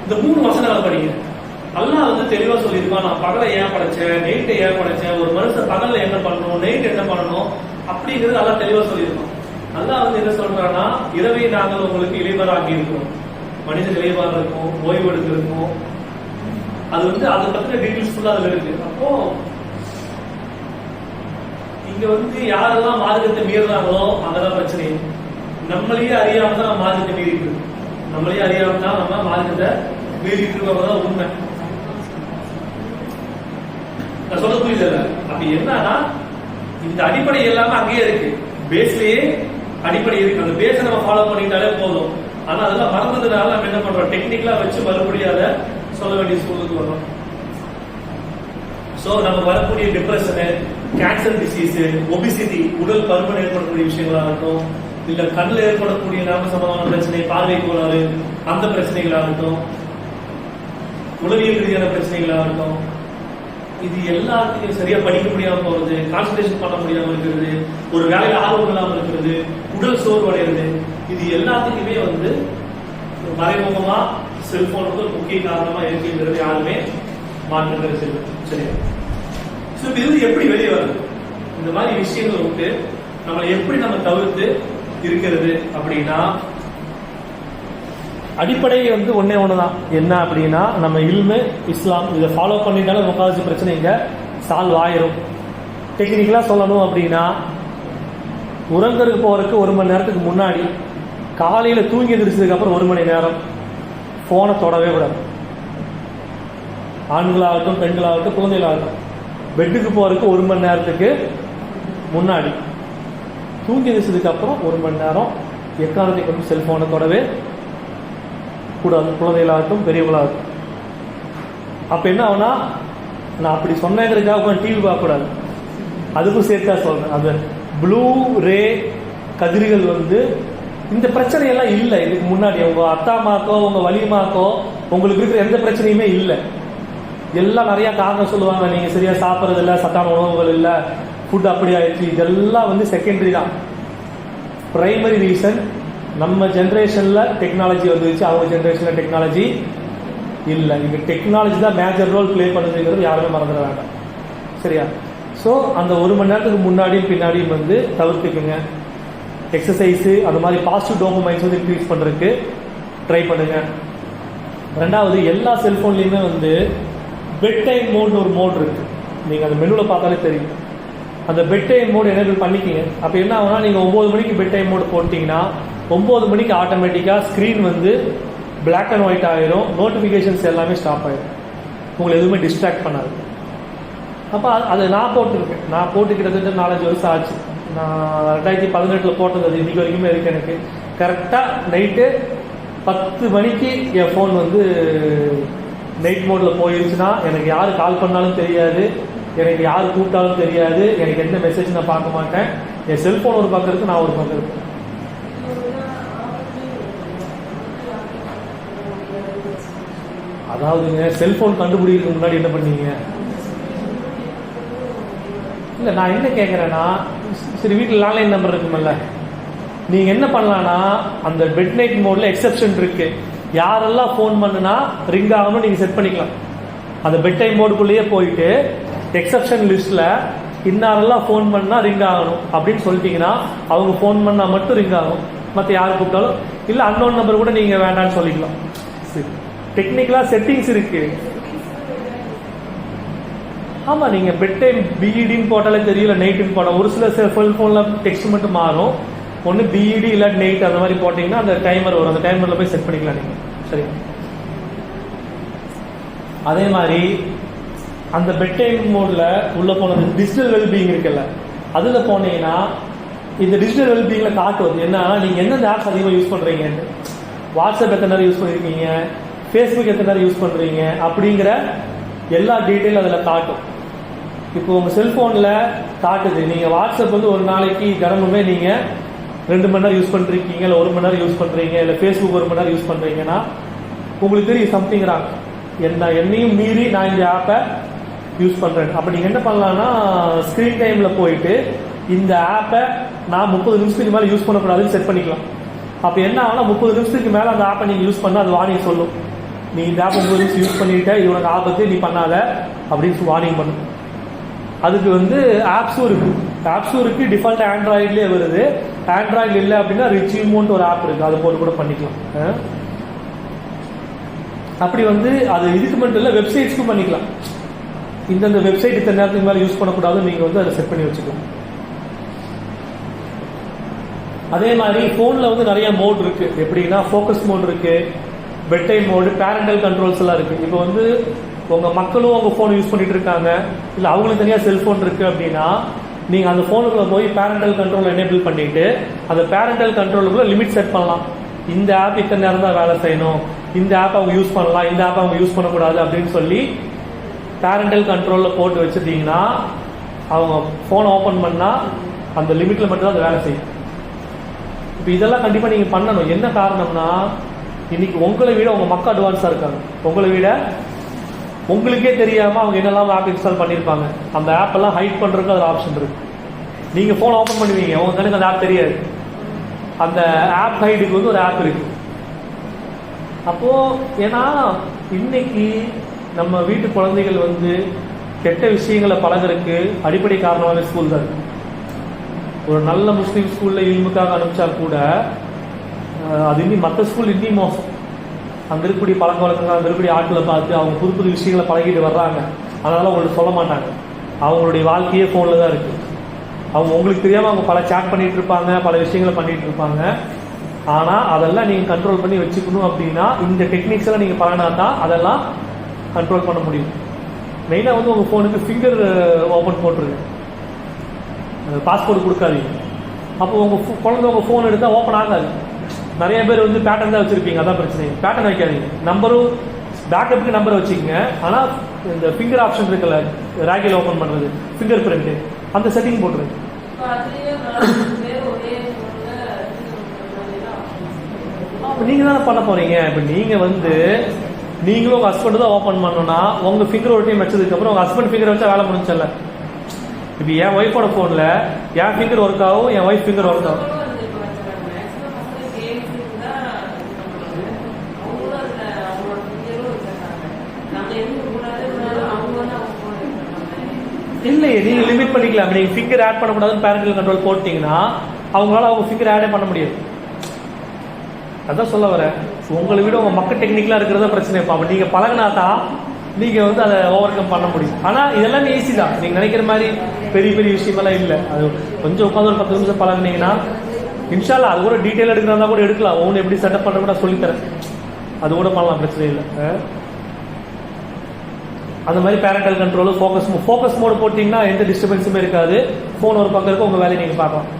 இந்த 3 வசனங்களை படிங்க. அல்லாஹ் வந்து தெளிவா சொல்லியிருப்பான், நான் பகலை ஏன் படைச்சேன், நைட்டை ஏன் படைச்சேன், ஒரு மனுஷன் பகல்ல என்ன பண்ணணும், நைட் என்ன பண்ணணும் அப்படிங்கிறது அல்லாஹ் தெளிவா சொல்லியிருப்பான். அல்லாஹ் வந்து என்ன சொல்றான்னா, இரவை நாங்கள் உங்களுக்கு இளைவராகி இருக்கிறோம், மனிதன் இளைவாக இருக்கும், ஓய்வு எடுத்திருக்கும். அது வந்து அதை பத்தின டீட்டெயில்ஸ் ஃபுல்லா அதுல இருக்கு. அப்போ இங்க வந்து யாரெல்லாம் மார்க்கத்தை மீறுறாங்களோ அங்கதான் பிரச்சனை. நம்மளையே அறியாம தான் மார்க்கத்தை மீறிட்டு இருக்கோம். நம்மளையே அறியாம தான் நம்ம மார்க்கத்தை மீறிட்டு இருக்கோம். உண்மை நான் சொல்ல புரியுது. அப்படி என்னன்னா இந்த அடிப்படை எல்லாமே அங்கேயே இருக்கு, பேஸ்லயே அடிப்படை இருக்கு. அந்த பேஸை நம்ம ஃபாலோ பண்ணிட்டாலே போதும். ஆனா அதெல்லாம் மறந்ததுனால நம்ம என்ன பண்றோம், டெக்னிக்கலா வச்சு மறுபடியும் அதை சொல்ல வேண்டிய சூழலுக்கு வரும். சோ நம்ம வரக்கூடிய டிப்ரெஷனு, கேன்சர் டிசீஸ், ஒபிசிட்டி, உடல் பருமன் ஏற்படக்கூடிய விஷயங்களாகட்டும், இல்ல கண்ணில் ஏற்படக்கூடிய நாம சம்பந்தமான பிரச்சனை, பார்வை கோளாறு, அந்த பிரச்சனைகளாகட்டும், உளவியல் ரீதியான பிரச்சனைகளாகட்டும், இது எல்லாத்தையும் சரியா படிக்க முடியாம போறது, கான்சன்ட்ரேஷன் பண்ண முடியாம இருக்கிறது, ஒரு வேலையில ஆர்வம் இல்லாம இருக்கிறது, உடல் சோர்வு அடைகிறது, இது எல்லாத்துக்குமே வந்து மறைமுகமா செல்போன் வந்து முக்கிய காரணமா இருக்குங்கிறது யாருமே மாற்றுகிறது சரியா. இது எப்படி வெளியே வருது, இந்த மாதிரி விஷயங்கள் விட்டு நம்மளை எப்படி நம்ம தவிர்த்து இருக்கிறது அப்படின்னா, அடிப்படை வந்து ஒன்னே ஒண்ணுதான். என்ன அப்படின்னா, நம்ம இல்மு இஸ்லாம் இதை ஃபாலோ பண்ணிட்டாலும் முக்காவாசி பிரச்சனை இங்க சால்வ் ஆயிரும். டெக்னிக்கலா சொல்லணும் அப்படின்னா, உறங்கறதுக்கு போறதுக்கு 1 மணி நேரத்துக்கு முன்னாடி, காலையில தூங்கி எந்திரிச்சதுக்கு அப்புறம் 1 மணி நேரம் போனை தொடவே விடாது. ஆண்களாகட்டும் பெண்களாகட்டும் குழந்தைகளாகட்டும், பெட்டுக்கு போறதுக்கு 1 மணி நேரத்துக்கு முன்னாடி, தூங்கி எந்திரிச்சதுக்கு அப்புறம் 1 மணி நேரம் எக்காரணத்தை கொண்டு செல்போனை தொடவே கூடாது, குழந்தைகளாகட்டும் பெரியவங்களாகட்டும். அப்ப என்ன ஆகுனா, நான் அப்படி சொன்னதுக்காக டிவி பார்க்க கூடாது, அதுக்கும் சேர்த்தா சொல்றேன். அந்த ப்ளூ ரே கதிர்கள் வந்து இந்த பிரச்சனை எல்லாம் இல்லை. இதுக்கு முன்னாடி உங்க அத்தாமாக்கோ உங்க வலிமாக்கோ உங்களுக்கு இருக்கிற எந்த பிரச்சனையுமே இல்லை. எல்லாம் நிறைய காரணம் சொல்லுவாங்க, நீங்க சரியா சாப்பிட்றது இல்லை, சத்தான உணவுகள் இல்லை, ஃபுட் அப்படி ஆயிடுச்சு, இதெல்லாம் வந்து செகண்டரி தான். பிரைமரி ரீசன் நம்ம ஜென்ரேஷன்ல டெக்னாலஜி வந்துருச்சு, அவங்க ஜென்ரேஷன்ல டெக்னாலஜி இல்லை. இங்க டெக்னாலஜி தான் மேஜர் ரோல் பிளே பண்ணுதுங்கிறது யாருமே மறந்துட வேண்டாம் சரியா. ஸோ அந்த 1 மணி நேரத்துக்கு முன்னாடியும் பின்னாடியும் வந்து தவிர்த்துக்குங்க. எக்ஸசைஸ் அந்த மாதிரி பாசிட்டிவ் டோபமைன்ஸ் வந்து இன்க்ரீஸ் பண்றதுக்கு ட்ரை பண்ணுங்க. ரெண்டாவது, எல்லா செல்போன்லயுமே வந்து பெட் டைம் மோட்னு ஒரு மோட் இருக்கு, நீங்க அந்த மெனுல பார்த்தாலே தெரியும். அந்த பெட் டைம் மோட் எனேபிள் பண்ணிக்கிங்க. அப்ப என்ன ஆகுனா, நீங்க 9 மணிக்கு பெட் டைம் மோட் போட்டீங்கன்னா 9 மணிக்கு ஆட்டோமேட்டிக்கா ஸ்கிரீன் வந்து பிளாக் அண்ட் ஒயிட் ஆயிரும், நோட்டிபிகேஷன்ஸ் எல்லாமே ஸ்டாப் ஆயிடும், உங்களை எதுவுமே டிஸ்ட்ராக்ட் பண்ணாது. அப்ப அது நான் போட்டுருக்கேன், நான் போட்டு கிட்டத்தட்ட 4-5 வருஷம் ஆச்சு. நான் 2018 போட்டது, அது இன்னைக்கு வரைக்குமே இருக்கு எனக்கு. கரெக்டா நைட்டு 10 மணிக்கு என் ஃபோன் வந்து நைட் மோட்ல போயிருச்சுன்னா எனக்கு யாரு கால் பண்ணாலும் தெரியாது, எனக்கு யாரு கூப்பிட்டாலும் தெரியாது, எனக்கு எந்த மெசேஜ் நான் பார்க்க மாட்டேன். என் செல்போன் ஒரு பக்கம் இருக்கு, நான் ஒரு பக்கம் இருக்கேன். அதாவதுங்க, செல்போன் கண்டுபிடிக்கிறதுக்கு முன்னாடி என்ன பண்ணீங்க? இல்ல நான் என்ன கேட்கறேன்னா, சரி வீட்டில் லேண்ட்லைன் நம்பர் இருக்குமல்ல, நீங்க என்ன பண்ணலாம்னா அந்த பெட் நைட் மோட்ல எக்ஸெப்ஷன் இருக்கு, யாரெல்லாம் ஃபோன் பண்ணுனா ரிங் ஆகணும் நீங்க செட் பண்ணிக்கலாம். அந்த பெட் டைம் மோடுக்குள்ளேயே போயிட்டு எக்ஸெப்ஷன் லிஸ்ட்ல இன்னாரெல்லாம் ஃபோன் பண்ணா ரிங் ஆகணும் அப்படின்னு சொல்லிட்டீங்கன்னா அவங்க ஃபோன் பண்ணா மட்டும் ரிங் ஆகும், மற்ற யாரு கூப்பிட்டாலும் இல்ல அன்னோன் நம்பர் கூட நீங்க வேண்டாம்னு சொல்லிக்கலாம். டெக்னிக்கலா செட்டிங்ஸ் இருக்கு. ஆமா, நீங்க பெட் டைம் பிஇடின்னு போட்டாலே தெரியல, நைட்டுன்னு போட்டோம். ஒரு சில செல்போன்ல டெக்ஸ்ட் மட்டும் மாறும், ஒன்னு பிஇடி இல்ல நைட் அந்த மாதிரி போட்டீங்கன்னா அந்த டைமர் வரும், அந்த டைமர்ல போய் செட் பண்ணிக்கலாம் நீங்க. சரி, அதே மாதிரி அந்த பெட் டைம் மோட்ல உள்ள போனது டிஜிட்டல் வெல்பீயிங் இருக்குல்ல, அதுல போனீங்கன்னா இந்த டிஜிட்டல் வெல்பீயிங்ல காட்டுவது என்ன, நீங்க எந்தெந்த ஆப்ஸ் அதிகமாக யூஸ் பண்றீங்க, வாட்ஸ்அப் எத்தனை நேரம் யூஸ் பண்ணிருக்கீங்க, ஃபேஸ்புக் எத்தனை நேரம் யூஸ் பண்றீங்க அப்படிங்கிற எல்லா டீட்டெயில் அதுல காட்டும். இப்போ உங்க செல்போன்ல காட்டுது, நீங்க வாட்ஸ்அப் வந்து ஒரு நாளைக்கு தினமுமே நீங்க 2 மணி நேரம் யூஸ் பண்றீங்க, இல்ல 1 மணி நேரம் யூஸ் பண்றீங்க, இல்ல ஃபேஸ்புக் 1 மணி நேரம் யூஸ் பண்றீங்கன்னா உங்களுக்கு தெரியும் சம்திங் ராங். என்னையும் மீறி நான் இந்த ஆப்பை யூஸ் பண்ணுறேன். அப்போ நீங்கள் என்ன பண்ணலான்னா ஸ்க்ரீன் டைமில் போயிட்டு இந்த ஆப்பை நான் 30 நிமிஷத்துக்கு மேலே யூஸ் பண்ணக்கூடாதுன்னு செட் பண்ணிக்கலாம். அப்போ என்ன ஆகுனா 30 நிமிஷத்துக்கு மேலே அந்த ஆப்பை நீங்கள் யூஸ் பண்ணால் அது வார்னிங் சொல்லும், நீ இந்த ஆப்பை 30 நிமிஷம் யூஸ் பண்ணிட்ட, இது உனக்கு ஆபத்து, நீ பண்ணாத அப்படின்னு வார்னிங் பண்ணும். அதுக்கு ஆப்ஸும் இருக்கு, டிஃபால்ட் ஆண்ட்ராய்ட்லேயே வருது. ஆண்ட்ராய்டு இல்லை அப்படின்னா ரிச்சீவ்மெண்ட் ஒரு ஆப் இருக்குது, அதை போட்டு கூட பண்ணிக்கலாம். அப்படி அது இதுக்கு மட்டும் இல்லை, வெப்சைட்ஸ்க்கும் பண்ணிக்கலாம். இந்தந்த வெப்சைட் இத்தனை நேரத்துக்கு மேலே யூஸ் பண்ணக்கூடாது நீங்கள் அதை செட் பண்ணி வச்சுக்கலாம். அதே மாதிரி ஃபோனில் நிறைய மோட் இருக்கு. எப்படின்னா ஃபோக்கஸ் மோட் இருக்கு, bed time mode, parental controls எல்லாம் இருக்கு. இப்போ உங்க மக்களும் உங்க ஃபோன் யூஸ் பண்ணிட்டு இருக்காங்க, இல்லை அவங்களுக்கு தனியாக செல்ஃபோன் இருக்கு அப்படின்னா நீங்கள் அந்த ஃபோனுக்குள்ள போய் பேரண்டல் கண்ட்ரோல் எனேபிள் பண்ணிட்டு அந்த பேரண்டல் கண்ட்ரோலுக்குள்ள லிமிட் செட் பண்ணலாம். இந்த ஆப் இத்தனை நேரம் தான் வேலை செய்யணும், இந்த ஆப் அவங்க யூஸ் பண்ணலாம், இந்த ஆப் அவங்க யூஸ் பண்ணக்கூடாது அப்படின்னு சொல்லி பேரண்டல் கண்ட்ரோலில் போட்டு வச்சுட்டீங்கன்னா அவங்க ஃபோனை ஓப்பன் பண்ணால் அந்த லிமிட்டில் மட்டும்தான் அது வேலை செய்யும். இப்போ இதெல்லாம் கண்டிப்பாக நீங்கள் பண்ணணும். என்ன காரணம்னா இன்னைக்கு உங்களை விட உங்கள் மக்கள் அட்வான்ஸாக இருக்காங்க. உங்களை விட உங்களுக்கே தெரியாமல் அவங்க என்னெல்லாம் ஆப் இன்ஸ்டால் பண்ணியிருப்பாங்க. அந்த ஆப் எல்லாம் ஹைட் பண்ணுறதுக்கு அதில் ஆப்ஷன் இருக்கு. நீங்கள் ஃபோன் ஓப்பன் பண்ணுவீங்க, உங்க கணக்கு அந்த ஆப் தெரியாது. அந்த ஆப் ஹைடுக்கு ஒரு ஆப் இருக்கு. அப்போ ஏன்னா இன்னைக்கு நம்ம வீட்டு குழந்தைகள் கெட்ட விஷயங்களை பழகிறதுக்கு அடிப்படை காரணமாக ஸ்கூல் தான் இருக்கு. ஒரு நல்ல முஸ்லீம் ஸ்கூல்ல இல்முக்காக அனுப்பிச்சா கூட அது இன்னும் மற்ற ஸ்கூல் இன்னும் மோசம். அங்கே இருக்கக்கூடிய பழக்க வழக்கங்கள், அங்கே இருக்கக்கூடிய ஆட்களை பார்த்து அவங்க புது புது விஷயங்களை பழகிட்டு வர்றாங்க. அதனால உங்களுக்கு சொல்ல மாட்டாங்க, அவங்களுடைய வாழ்க்கையே ஃபோனில் தான் இருக்கு. அவங்க உங்களுக்கு தெரியாமல் அவங்க பல சேட் பண்ணிட்டு இருப்பாங்க, பல விஷயங்களை பண்ணிட்டு இருப்பாங்க. ஆனால் அதெல்லாம் நீங்கள் கண்ட்ரோல் பண்ணி வச்சுக்கணும் அப்படின்னா இந்த டெக்னிக்ஸ் எல்லாம் நீங்கள் பழகினா தான் அதெல்லாம் கண்ட்ரோல் பண்ண முடியும். மெயினாக உங்கள் ஃபோனுக்கு ஃபிங்கர் ஓப்பன் போட்டுருங்க, பாஸ்போர்ட் கொடுக்காதீங்க. அப்போ உங்கள் குழந்தை உங்கள் ஃபோன் எடுத்தால் ஓப்பன் ஆகாது. நிறைய பேர் பேட்டர்ன் தான் வச்சுருப்பீங்க, அதான் பிரச்சனை. பேட்டர்ன் வைக்காதீங்க, நம்பரும் பேக்கப்புக்கு நம்பரை வச்சுக்கோங்க. ஆனால் இந்த ஃபிங்கர் ஆப்ஷன் இருக்குல்ல, ராகில் ஓப்பன் பண்ணுறது, ஃபிங்கர் பிரிண்ட், அந்த செட்டிங் போட்டுருங்க. நீங்கள் தானே பண்ண போறீங்க. இப்போ நீங்கள் நீங்களும் உங்கள் ஹஸ்பண்ட் தான் ஓப்பன் பண்ணணும்னா உங்கள் ஃபிங்கர் ஒரு டைம் வச்சதுக்கப்புறம் உங்கள் ஹஸ்பண்ட் ஃபிங்கர் வச்சா வேலை முடிஞ்சல. இப்போ என் ஒய்ஃபோட ஃபோனில் என் ஃபிங்கர் ஒர்க் ஆகும், என் ஒய்ஃப் ஃபிங்கர் ஒர்க் ஆகும். இல்லையே, நீங்க லிமிட் பண்ணிக்கலாம். நீங்க ஃபிங்கர் ஆட் பண்ணக்கூடாதுன்னு பேரண்டல் கண்ட்ரோல் போட்டீங்கன்னா அவங்களால அவங்க ஃபிங்கர் ஆடே பண்ண முடியாது. அதான் சொல்ல வரேன், உங்களை விட உங்க மக்கள் டெக்னிக்கலா இருக்கிறதா பிரச்சனை. இப்போ அப்போ நீங்க பழகினா தான் நீங்க அதை ஓவர் கம் பண்ண முடியும். ஆனா இதெல்லாமே ஈஸி தான், நீங்க நினைக்கிற மாதிரி பெரிய பெரிய விஷயமெல்லாம் இல்லை. அது கொஞ்சம் உட்காந்து ஒரு 10 நிமிஷம் பழகினீங்கன்னா இன்ஷால்லா அது கூட டீட்டெயில் எடுக்கிறதா கூட எடுக்கலாம். ஒவ்வொன்று எப்படி செட்டப் பண்ண கூட சொல்லித்தரேன், அது கூட பண்ணலாம், பிரச்சனை இல்லை. அந்த மாதிரி பேரண்டல் கண்ட்ரோல், ஃபோக்கஸ் மோடு போட்டிங்கன்னா எந்த டிஸ்டர்பன்ஸுமே இருக்காது. ஃபோன் ஒரு பக்கம் இருக்க உங்கள் வேலையை நீங்கள் பார்க்கலாம்.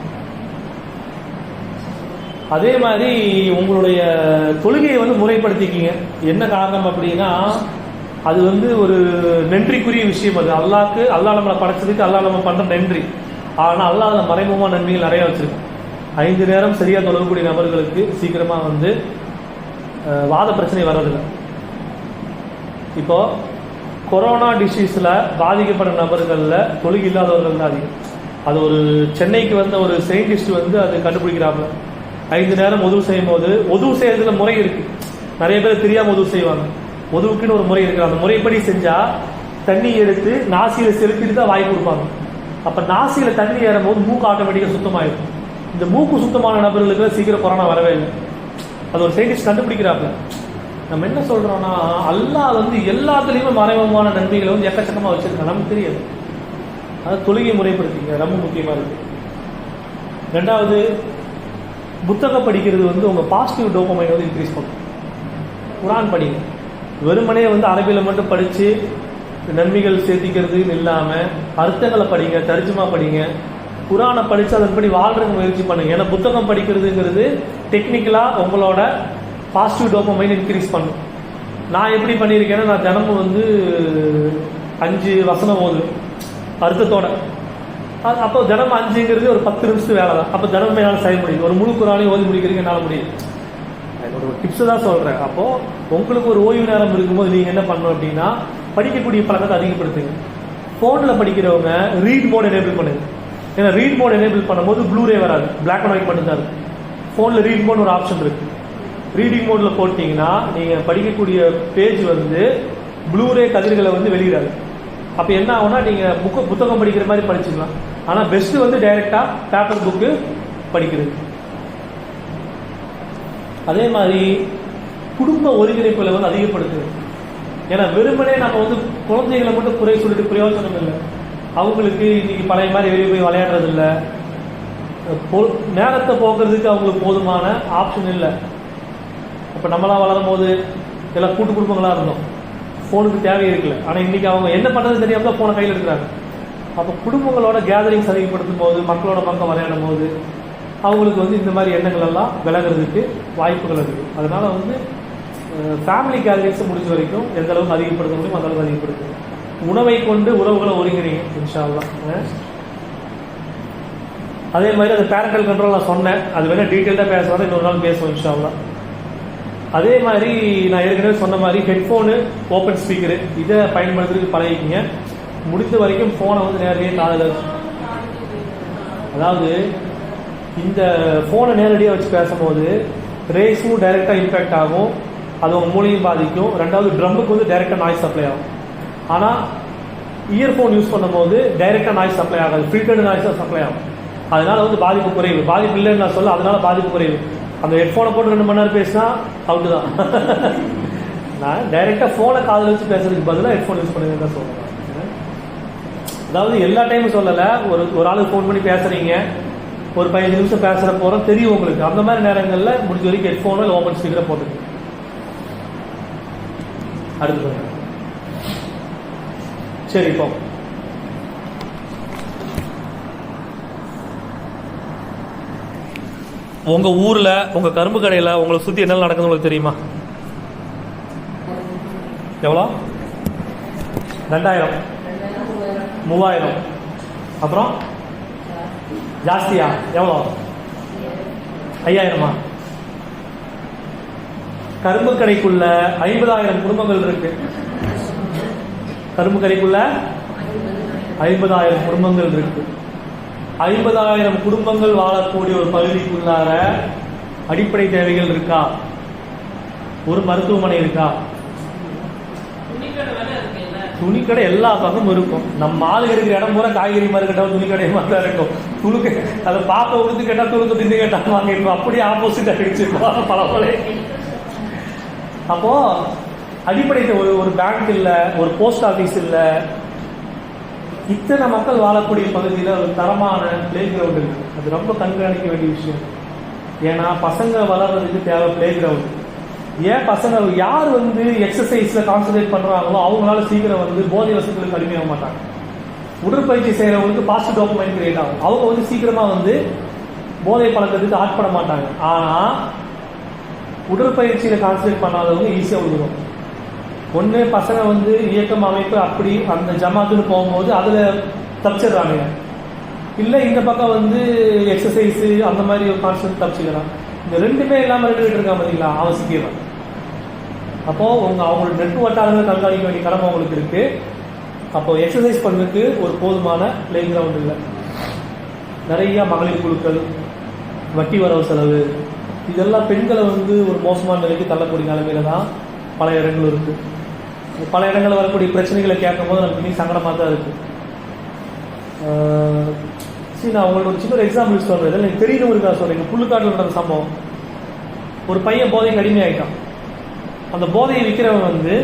அதே மாதிரி உங்களுடைய தொழுகையை முறைப்படுத்திக்கிங்க. என்ன காரணம் அப்படின்னா அது ஒரு நன்றிக்குரிய விஷயம். அது அல்லாஹ்க்கு, அல்லாஹ் நம்மளை படைச்சதுக்கு அல்லாஹ் நம்ம பண்ணுற நன்றி. ஆனால் அல்லாஹ் அதில் மறைமுகமான நன்மைகள் நிறைய வச்சிருக்கோம். 5 நேரம் சரியாக தொழக்கூடிய நபர்களுக்கு சீக்கிரமாக வாத பிரச்சனை வர்றதில்லை. இப்போ கொரோனா டிசீஸில் பாதிக்கப்பட்ட நபர்களில் தொழுகை இல்லாதவர்கள் தான் அதிகம். அது ஒரு சென்னைக்கு ஒரு சயின்டிஸ்ட் அது கண்டுபிடிக்கிறாங்க. 5 நேரம் உதவு செய்யும் போது, உதவு செய்யறதுல முறை இருக்கு. நிறைய பேர் தெரியாம உதவு செய்வாங்க. உதவுக்குன்னு ஒரு முறை இருக்கு. அந்த முறைப்படி செஞ்சா தண்ணி எடுத்து நாசியில செலுத்திட்டு தான் வாய் கொடுப்பாங்க. அப்ப நாசியில தண்ணி ஏறும் போது மூக்கு ஆட்டோமேட்டிக்கா சுத்தமாயிருக்கும். இந்த மூக்கு சுத்தமான நபர்களுக்கு சீக்கிரம் கொரோனா வரவே இல்லை. அது ஒரு சயின்டிஸ்ட் கண்டுபிடிக்கிறாங்க. நம்ம என்ன சொல்றோம்னா அல்லாஹ் எல்லாத்துலயுமே மறைமுகமான நன்மைகளை எக்கச்சக்கமா வச்சிருக்காங்க, நமக்கு தெரியாது. அது தொழுகை முறைப்படுத்திங்க, ரொம்ப முக்கியமா இருக்கு. 2வது, புத்தகம் படிக்கிறது உங்க பாசிட்டிவ் டோபமைன் இன்க்ரீஸ் பண்ணும். குரான் படிங்க. வெறுமனே அரபியில மட்டும் படிச்சு நன்மைகள் சேர்த்திக்கிறதுன்னு இல்லாம அர்த்தங்களை படிங்க, தர்ஜுமா படிங்க. குரானை படிச்சு அதன்படி வாழ்றதுக்கு முயற்சி பண்ணுங்க. ஏன்னா புத்தகம் படிக்கிறதுங்கிறது டெக்னிக்கலா உங்களோட பாசிட்டிவ் டோபமைன் இன்க்ரீஸ் பண்ணும். நான் எப்படி பண்ணியிருக்கேன்னா, நான் தினமும் 5 வசனம் ஓதுவேன் அர்த்தத்தோட. அப்போ தினம் 5ங்கிறது ஒரு 10 நிமிஷம் வேலை தான். அப்போ தினமும் என்னால் செய்ய முடியும். ஒரு முழு குரானையும் ஓதி முடிக்கிறதுக்கு என்னால் முடியும். ஒரு டிப்ஸ் தான் சொல்கிறேன். அப்போது உங்களுக்கு ஒரு ஓய்வு நேரம் இருக்கும்போது நீங்கள் என்ன பண்ணணும் அப்படின்னா படிக்கக்கூடிய பழக்கத்தை அதிகப்படுத்துங்க. ஃபோனில் படிக்கிறவங்க ரீட் மோட் எனேபிள் பண்ணுங்க. ஏன்னா ரீட் மோட் எனேபிள் பண்ணும்போது ப்ளூரே வராது, பிளாக் அண்ட் ஒயிட் மட்டும்தான் இருக்குது. ஃபோனில் ரீட் மோட் ஒரு ஆப்ஷன் இருக்குது. ரீடிங் மோடில் போட்டிங்கன்னா நீங்கள் படிக்கக்கூடிய பேஜ் வந்து ப்ளூரே கதிர்களை வந்து வெளியிடாது. அப்போ என்ன ஆகும்னா நீங்கள் புத்தகம் படிக்கிற மாதிரி படிச்சுக்கலாம். ஆனால் பெஸ்ட்டு வந்து டைரெக்டாக பேப்பர் புக்கு படிக்கிறது. அதே மாதிரி குடும்ப ஒருங்கிணைப்புகளை வந்து அதிகப்படுத்துது. ஏன்னா வெறுமனே நம்ம வந்து குழந்தைகளை மட்டும் குறை சொல்லிட்டு பிரயோஜனம் இல்லை. அவங்களுக்கு இன்னைக்கு பழைய மாதிரி வெளியே போய் விளையாடுறது இல்லை, நேரத்தை போக்குறதுக்கு அவங்களுக்கு போதுமான ஆப்ஷன் இல்லை. இப்போ நம்மளாம் வளரும் போது எல்லாம் கூட்டு குடும்பங்களாக இருந்தோம், ஃபோனுக்கு தேவை இருக்குல்ல. ஆனால் இன்றைக்கி அவங்க என்ன பண்ணுறது தெரியாமல் தான் ஃபோனை கையில் எடுக்கிறாங்க. அப்போ குடும்பங்களோட கேதரிங்ஸ் அதிகப்படுத்தும் போது, மக்களோட பக்கம் விளையாடும் போது அவங்களுக்கு வந்து இந்த மாதிரி எண்ணங்கள் எல்லாம் விலகிறதுக்கு வாய்ப்புகள் இருக்குது. அதனால் வந்து ஃபேமிலி கேதரிங்ஸை முடிஞ்ச வரைக்கும் எந்த அளவுக்கு அதிகப்படுத்த முடியும் அந்த அளவுக்கு அதிகப்படுத்தும். உணவை கொண்டு உறவுகளை ஒருங்கிணைங்க இன்ஷா அல்லாஹ். அதே மாதிரி அந்த பேரண்டல் கண்ட்ரோல் நான் சொன்னேன், அது வேணால் டீட்டெயில்டாக பேசுவாங்க, இன்னொரு நாள் பேசுவோம் இன்ஷா அல்லாஹ். அதே மாதிரி நான் ஏற்கனவே சொன்ன மாதிரி ஹெட்ஃபோனு, ஓப்பன் ஸ்பீக்கரு இதை பயன்படுத்துறதுக்கு பழகிக்கிங்க. முடிந்த வரைக்கும் ஃபோனை வந்து நேரடியாக காதில், அதாவது இந்த ஃபோனை நேரடியாக வச்சு பேசும்போது ரேஸும் டைரெக்டாக இம்பேக்ட் ஆகும், அது உங்கள் மூளையும் பாதிக்கும். ரெண்டாவது ட்ரம்முக்கு வந்து டைரெக்டாக நாய்ஸ் சப்ளை ஆகும். ஆனால் இயர்ஃபோன் யூஸ் பண்ணும்போது டைரெக்டாக நாய்ஸ் சப்ளை ஆகாது, ஃபில்டர்டு நாய்ஸ் தான் சப்ளை ஆகும். அதனால் வந்து பாதிப்பு குறைவு. பாதிப்பு இல்லைன்னு நான் சொல்ல, அதனால பாதிப்பு குறைவு. அந்த ஹெட்ஃபோனை போட்டு 2 மணி நேரம் பேசினா அவுட்டு தான். நான் டைரெக்டாக ஃபோனை காதில் வச்சு பேசுறதுக்கு பதிலாக ஹெட்ஃபோன் யூஸ் பண்ணுங்க தான் சொல்லுவேன். அதாவது எல்லா டைமும் சொல்லலை, ஒரு ஆளுக்கு ஃபோன் பண்ணி பேசுகிறீங்க, ஒரு 15 நிமிஷம் பேசுகிற போகிறோம் தெரியும் உங்களுக்கு. அந்த மாதிரி நேரங்களில் முடிஞ்ச வரைக்கும் ஹெட்ஃபோனோ இல்லை ஓப்பன் ஸ்பீக்கரை போட்டுருக்கு. அடுத்து சரி, இப்போ உங்க ஊர்ல உங்க கரும்பு கடையில உங்களை சுத்தி என்ன நடக்குது உங்களுக்கு தெரியுமா? எவ்வளோ? 2000, 3000, அப்புறம் ஜாஸ்தியா? எவ்வளோ? 5000? கரும்பு கடைக்குள்ள 50,000 குடும்பங்கள் இருக்கு. கரும்பு கடைக்குள்ள 50,000 குடும்பங்கள் இருக்கு. 50,000 குடும்பங்கள் வாழக்கூடிய ஒரு பகுதிக்குள்ளார அடிப்படை தேவைகள் இருக்கா? ஒரு மருத்துவமனை இருக்கா? துணிக்கடை எல்லா பக்கமும் இருக்கும். நம்ம ஆளு இருக்கிற இடம் பூரா காய்கறி மார்க்கெட்டாவும் துணிக்கடை மாதிரி தான் இருக்கும். துணுக்கு அதை பாப்பை உடுத்து கேட்டா துணுக்கு தின்னு கேட்டா வாங்கிருக்கோம். அப்படியே ஆப்போசிட் அடிச்சிருக்கோம் பல. அப்போ அடிப்படை ஒரு பேங்க் இல்ல, ஒரு போஸ்ட் ஆபீஸ் இல்ல, இத்தனை மக்கள் வாழக்கூடிய பகுதியில் ஒரு தரமான பிளே கிரவுண்ட் இருக்கு. அது ரொம்ப கண்காணிக்க வேண்டிய விஷயம். ஏன்னா பசங்க வளர்றதுக்கு தேவை பிளே கிரவுண்ட். ஏன் பசங்க யார் வந்து எக்ஸசைஸ்ல கான்சன்ட்ரேட் பண்றாங்களோ அவங்களால சீக்கிரம் வந்து போதை வசதிகளுக்கு அடிமையாக மாட்டாங்க. உடற்பயிற்சி செய்யறவங்களுக்கு பாசிட்டிவ் டோபமைன் கிரியேட் ஆகும். அவங்க வந்து சீக்கிரமா வந்து போதை பழக்கத்துக்கு ஆட்பட மாட்டாங்க. ஆனா உடற்பயிற்சியில கான்சன்ட்ரேட் பண்ணாதவங்க ஈஸியா விழுதுடும். ஒன்று பசங்க வந்து இயக்கம் அமைப்பு அப்படி அந்த ஜமாத்துன்னு போகும்போது அதில் தப்பிச்சிடுறாங்க. இல்லை இந்த பக்கம் வந்து எக்ஸசைஸு அந்த மாதிரி ஒரு கான்செப்ட் தப்பிச்சுக்கிறான். இந்த ரெண்டுமே இல்லாமல் ரெண்டு இருக்கான் பார்த்தீங்களா, அவன் சிக்கிடுறான். அப்போது அவங்களோட நெட் வட்டாரங்களை கண்காணிக்க வேண்டிய கடமை அவங்களுக்கு இருக்குது. அப்போது எக்ஸசைஸ் பண்ணுறதுக்கு ஒரு போதுமான பிளே கிரவுண்ட் இல்லை. நிறையா மகளிர் குழுக்கள், வட்டி வரவு செலவு, இதெல்லாம் பெண்களை வந்து ஒரு மோசமான நிலைக்கு தள்ளக்கூடிய நிலைமையில தான் பல இடங்கள் இருக்குது. பல இடங்களில் வரக்கூடிய பிரச்சனைகளை கேட்கும் போது நமக்கு இன்னும் சங்கடமாக தான் இருக்குது. சரி, நான் உங்களுக்கு ஒரு சின்ன எக்ஸாம்பிள் சொல்கிறேன். எனக்கு தெரியணும் இருக்கா சொல்கிறேன். புல்லுக்காட்டில் நடந்த சம்பவம். ஒரு பையன் போதைக்கு அடிமையாயிட்டான். அந்த போதையை விற்கிறவன் வந்து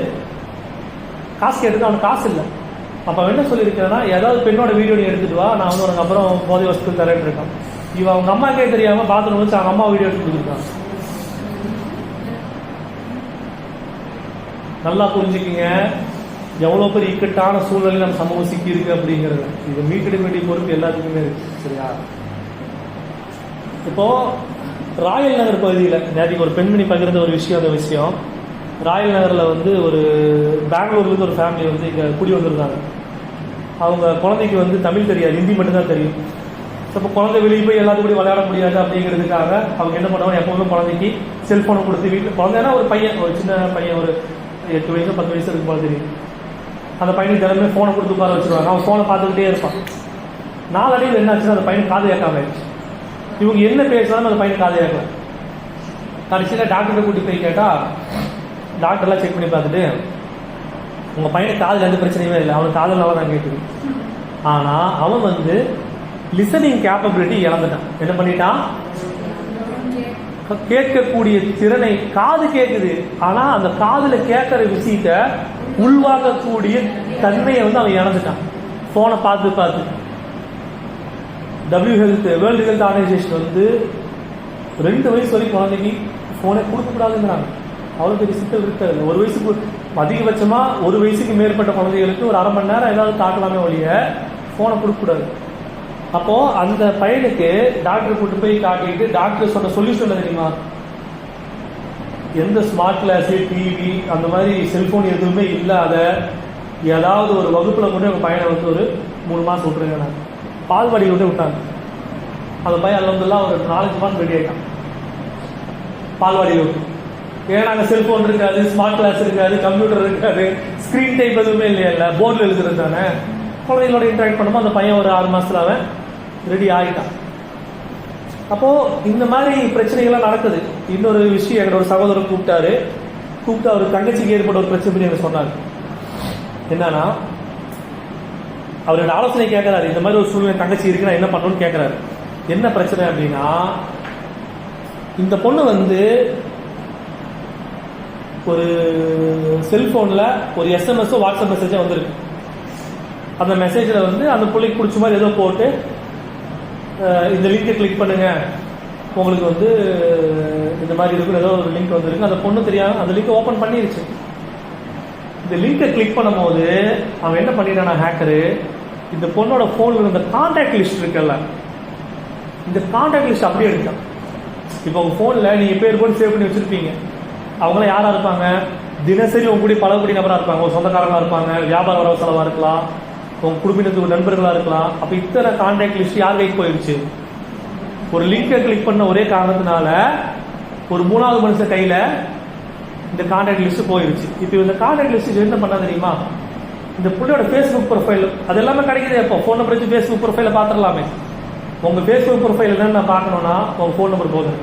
காசு கேட்டுட்டு அவனுக்கு காசு இல்லை. அப்போ அவன் என்ன சொல்லியிருக்கேன்னா, ஏதாவது பெண்ணோட வீடியோ நீ எடுத்துட்டு வா, நான் வந்து உனக்கு அப்புறம் போதை வசதி தரேன்னு இருக்கான். இவன் அவங்க அம்மாக்கே தெரியாமல் பாத்ரூம் வச்சு அவங்க அம்மா வீடியோ எடுத்து கொடுத்துருக்கான். நல்லா புரிஞ்சுக்கிங்க, எவ்வளோ பெரிய இக்கட்டான சூழ்நிலையில் நம்ம சமூகம் சிக்கி இருக்கு அப்படிங்கிறது. இது மீட்டெடுக்க வேண்டிய பொறுப்பு எல்லாத்துக்குமே இருக்கு. சரியா? இப்போ ராயல் நகர் பகுதியில் நேற்றுக்கு ஒரு பெண்மணி பகிர்ந்த ஒரு விஷயம். ராயல் நகரில் வந்து ஒரு பெங்களூர்லேருந்து ஒரு ஃபேமிலி வந்து இங்கே குடி வந்திருந்தாங்க. அவங்க குழந்தைக்கு வந்து தமிழ் தெரியாது, ஹிந்தி மட்டும்தான் தெரியும். இப்போ குழந்தை வெளியே போய் எல்லாத்துக்கூட விளையாட முடியாது அப்படிங்கிறதுக்காக அவங்க என்ன பண்ணுவாங்க, எப்பவுமே குழந்தைக்கு செல்ஃபோனை கொடுத்து வீட்டில் குழந்தைன்னா ஒரு பையன், ஒரு சின்ன பையன், ஒரு 8 வயசு 10 வயசு இருக்கு போல தெரியும், அந்த பையனுக்கு தினமே ஃபோனை கொடுத்து உட்கார வச்சுருவாங்க. அவன் ஃபோனை பார்த்துக்கிட்டே இருப்பான். நாளடைவில் என்ன ஆச்சுன்னா அந்த பையனுக்கு காது கேட்காம ஆயிடுச்சு. இவங்க என்ன பேசுறாலும் அந்த பையனுக்கு காது கேட்கல. கடைசியில் டாக்டர்கிட்ட கூட்டி போய் கேட்டால் டாக்டர்லாம் செக் பண்ணி பார்த்துட்டு உங்கள் பையனுக்கு காதில் எந்த பிரச்சனையுமே இல்லை, அவனுக்கு காதில் நல்லா தான் கேட்குது. ஆனால் அவன் வந்து லிசனிங் கேப்பபிலிட்டி இழந்துட்டான். என்ன பண்ணிட்டான், கேட்கக்கூடிய திறனை, காது கேட்குது ஆனால் அந்த காதுல கேட்கிற விஷயத்த உள்வாங்கக்கூடிய தன்மையை வந்து அவன் இழந்துட்டான் போனை பார்த்து பார்த்து. வேர்ல்டு ஹெல்த் ஆர்கனைசேஷன் வந்து 2 வயசு வரைக்கும் குழந்தைக்கு போனை கொடுக்கக்கூடாதுங்கிறாங்க. அவ்வளோ பெரிய சிக்கல் இருக்காது. 1 வயசுக்கு அதிகபட்சமா 1 வயசுக்கு மேற்பட்ட குழந்தைகளுக்கு ஒரு 1/2 மணி நேரம் ஏதாவது காட்டலாமே ஒழிய போனை கொடுக்கக்கூடாது. அப்போ அந்த பையனுக்கு டாக்டர் கூட்டு போய் காட்டிட்டு டாக்டர் சொன்ன சொல்யூஷன் தெரியுமா, எந்த ஸ்மார்ட் கிளாஸ், டிவி, அந்த மாதிரி செல்போன் எதுவுமே இல்லாத ஏதாவது ஒரு வகுப்புல கொண்டு எங்க பையனை வந்து ஒரு 3 மாசம் விட்டுருங்க. நான் பால்வாடியில் விட்டு விட்டாங்க. அந்த பையன் அல்ஹம்துலில்லாஹ் ஒரு 4-5 மாசம் ரெடி ஆகிட்டான் பால்வாடியில் விட்டு. ஏன்னா அங்கே செல்போன் இருக்காது, ஸ்மார்ட் கிளாஸ் இருக்காது, கம்ப்யூட்டர் இருக்காது, ஸ்கிரீன் டைப் எதுவுமே இல்லையா, போர்டில் எழுதுறது தானே. குழந்தைங்களோட இன்டராக்ட் பண்ணும்போது அந்த பையன் ஒரு 6 மாசத்துல அவன் ரெடி ஆகிட்டான். அப்போ இந்த மாதிரி பிரச்சனைகள்லாம் நடக்குது. இன்னொரு விஷயம், என்னோட சகோதரர் கூப்பிட்டு அவர் தங்கச்சிக்கு ஏற்பட்ட ஒரு பிரச்சனை பற்றி எனக்கு சொன்னாங்க. என்னன்னா, அவரோட ஆலோசனை கேட்கிறாரு. இந்த மாதிரி ஒரு சூழ்நிலை தங்கச்சி இருக்கு, நான் என்ன பண்ணணும்னு கேட்கிறாரு. என்ன பிரச்சனை அப்படின்னா, இந்த பொண்ணு வந்து ஒரு செல்போன்ல ஒரு SMS வாட்ஸ்அப் மெசேஜ் வந்திருக்கு. அந்த மெசேஜ்ல வந்து அந்த பிள்ளைக்கு பிடிச்ச மாதிரி ஏதோ போட்டு இந்த லிங்கை கிளிக் பண்ணுங்க, உங்களுக்கு வந்து இந்த மாதிரி இருக்கு, ஏதோ ஒரு லிங்க் வந்துருக்கு. அந்த பொண்ணு தெரியாம அந்த லிங்கை ஓபன் பண்ணிருச்சு. இந்த லிங்கை கிளிக் பண்ணும் போது அவன் என்ன பண்ணிட்டானா, ஹேக்கரு இந்த பொண்ணோட போன்ல இருந்த கான்டாக்ட் லிஸ்ட் இருக்குல்ல, இந்த கான்டாக்ட் லிஸ்ட் அப்படியே எடுத்தான். இப்போ உங்க போன்ல நீங்க பேர் போட்டு சேவ் பண்ணி வச்சிருப்பீங்க. அவங்களாம் யாரா இருப்பாங்க, தினசரி உங்க கூட பழகக்கூடிய நபரா இருப்பாங்க, ஒரு சொந்தக்காரங்களா இருப்பாங்க, வியாபார வரவு செலவா இருக்கலாம், உங்க குடும்பத்துக்கு நண்பர்களா இருக்கலாம். அப்ப இத்தனை கான்டாக்ட் லிஸ்ட் யார் கைக்கு போயிடுச்சு? ஒரு லிங்கை கிளிக் பண்ண ஒரே காரணத்தினால ஒரு 3வது மனுஷன் கையில இந்த கான்டாக்ட் லிஸ்ட் போயிடுச்சு. இப்போ இந்த கான்டாக்ட் லிஸ்ட் என்ன பண்ணா தெரியுமா, இந்த புள்ளையோட ஃபேஸ்புக் ப்ரொஃபைல் அது எல்லாமே கிடைக்குது. எப்போ ஃபோன் நம்பர் வச்சு ஃபேஸ்புக் ப்ரொஃபைல பாத்துடலாமே. உங்க ஃபேஸ்புக் ப்ரொஃபைல் என்னன்னு நான் பார்க்கணும்னா உங்க ஃபோன் நம்பர் போதும்.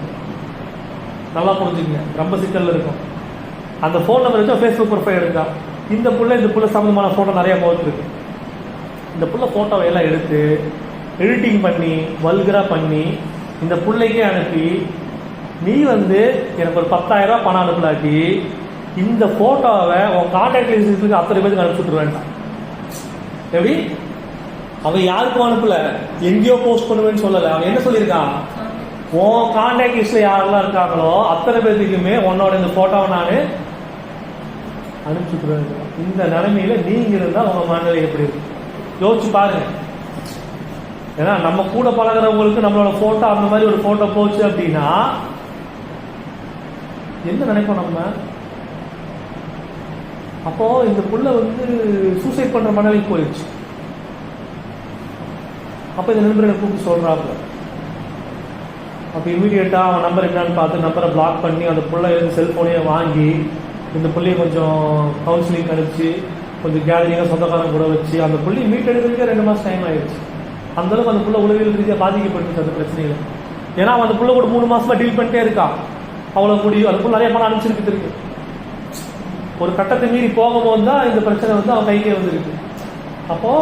நல்லா புரிஞ்சுக்கங்க, ரொம்ப சிக்கல் இருக்கும். அந்த ஃபோன் நம்பர் வச்சு ஃபேஸ்புக் ப்ரொஃபைல் எடுத்தா இந்த புள்ள சம்பந்தமான போட்டோ நிறைய போட்டுருக்கு. இந்த புள்ள போட்டோவை எல்லாம் எடுத்து எடிட்டிங் பண்ணி வல்கரா பண்ணி இந்த புள்ளைக்கே அனுப்பி, நீ வந்து எனக்கு ஒரு 10,000 ரூபாய் பணம் அனுப்பலாட்டி இந்த போட்டோவை உன் கான்டாக்ட் லிஸ்ட்டுக்கு அத்தனை பேருக்கு அனுப்பிச்சுட்டுருவேன். எப்படி? அவன் யாருக்கும் அனுப்பல, எங்கேயோ போஸ்ட் பண்ணுவேன்னு சொல்லல. அவன் என்ன சொல்லியிருக்கான், உன் கான்டாக்ட் லிஸ்ட்ல யாரெல்லாம் இருக்காங்களோ அத்தனை பேருக்குமே உன்னோட இந்த போட்டோவை நான் அனுப்பிச்சுட்டுருவேன். இந்த நிலைமையில நீங்க இருந்தா உங்க மனநிலை எப்படி இருக்கு யோசிச்சு பாருங்க. ஏன்னா நம்ம கூட பழகிறவங்களுக்கு நம்மளோட போட்டோ அந்த மாதிரி ஒரு போட்டோ போச்சு அப்படின்னா என்ன நினைப்போம் நம்ம? அப்போ இந்த புள்ள வந்து சூசைட் பண்ற மனநிலைக்கு போயிடுச்சு. அப்ப இந்த நண்பரை கூப்பிட்டு சொல்றாங்க. அப்ப இமீடியட்டா அவன் நம்பர் என்னன்னு பார்த்து நம்பரை பிளாக் பண்ணி அந்த புள்ள செல்போனையே வாங்கி இந்த புள்ளைய கொஞ்சம் கவுன்சிலிங் அனுப்பிச்சு கொஞ்சம் கேதரிங்கா சொந்தக்காரங்க கூட வச்சு அந்த புள்ளி மீட் எடுக்கிறதுக்கே 2 மாசம் டைம் ஆயிடுச்சு. அந்த அளவுக்கு அந்த புள்ள உளவியல் ரீதியாக பாதிக்கப்பட்டுச்சு அந்த பிரச்சனையில. ஏன்னா அந்த புள்ள கூட 3 மாசமா டீல் பண்ணிட்டே இருக்கா. அவ்வளவு முடியும் அந்த புள்ள நிறைய பணம் அனுப்பிச்சிருக்கு இருக்கு. ஒரு கட்டத்தை மீறி போகும்போது தான் இந்த பிரச்சனை வந்து அவன் கைக்கே வந்துருக்கு. அப்போ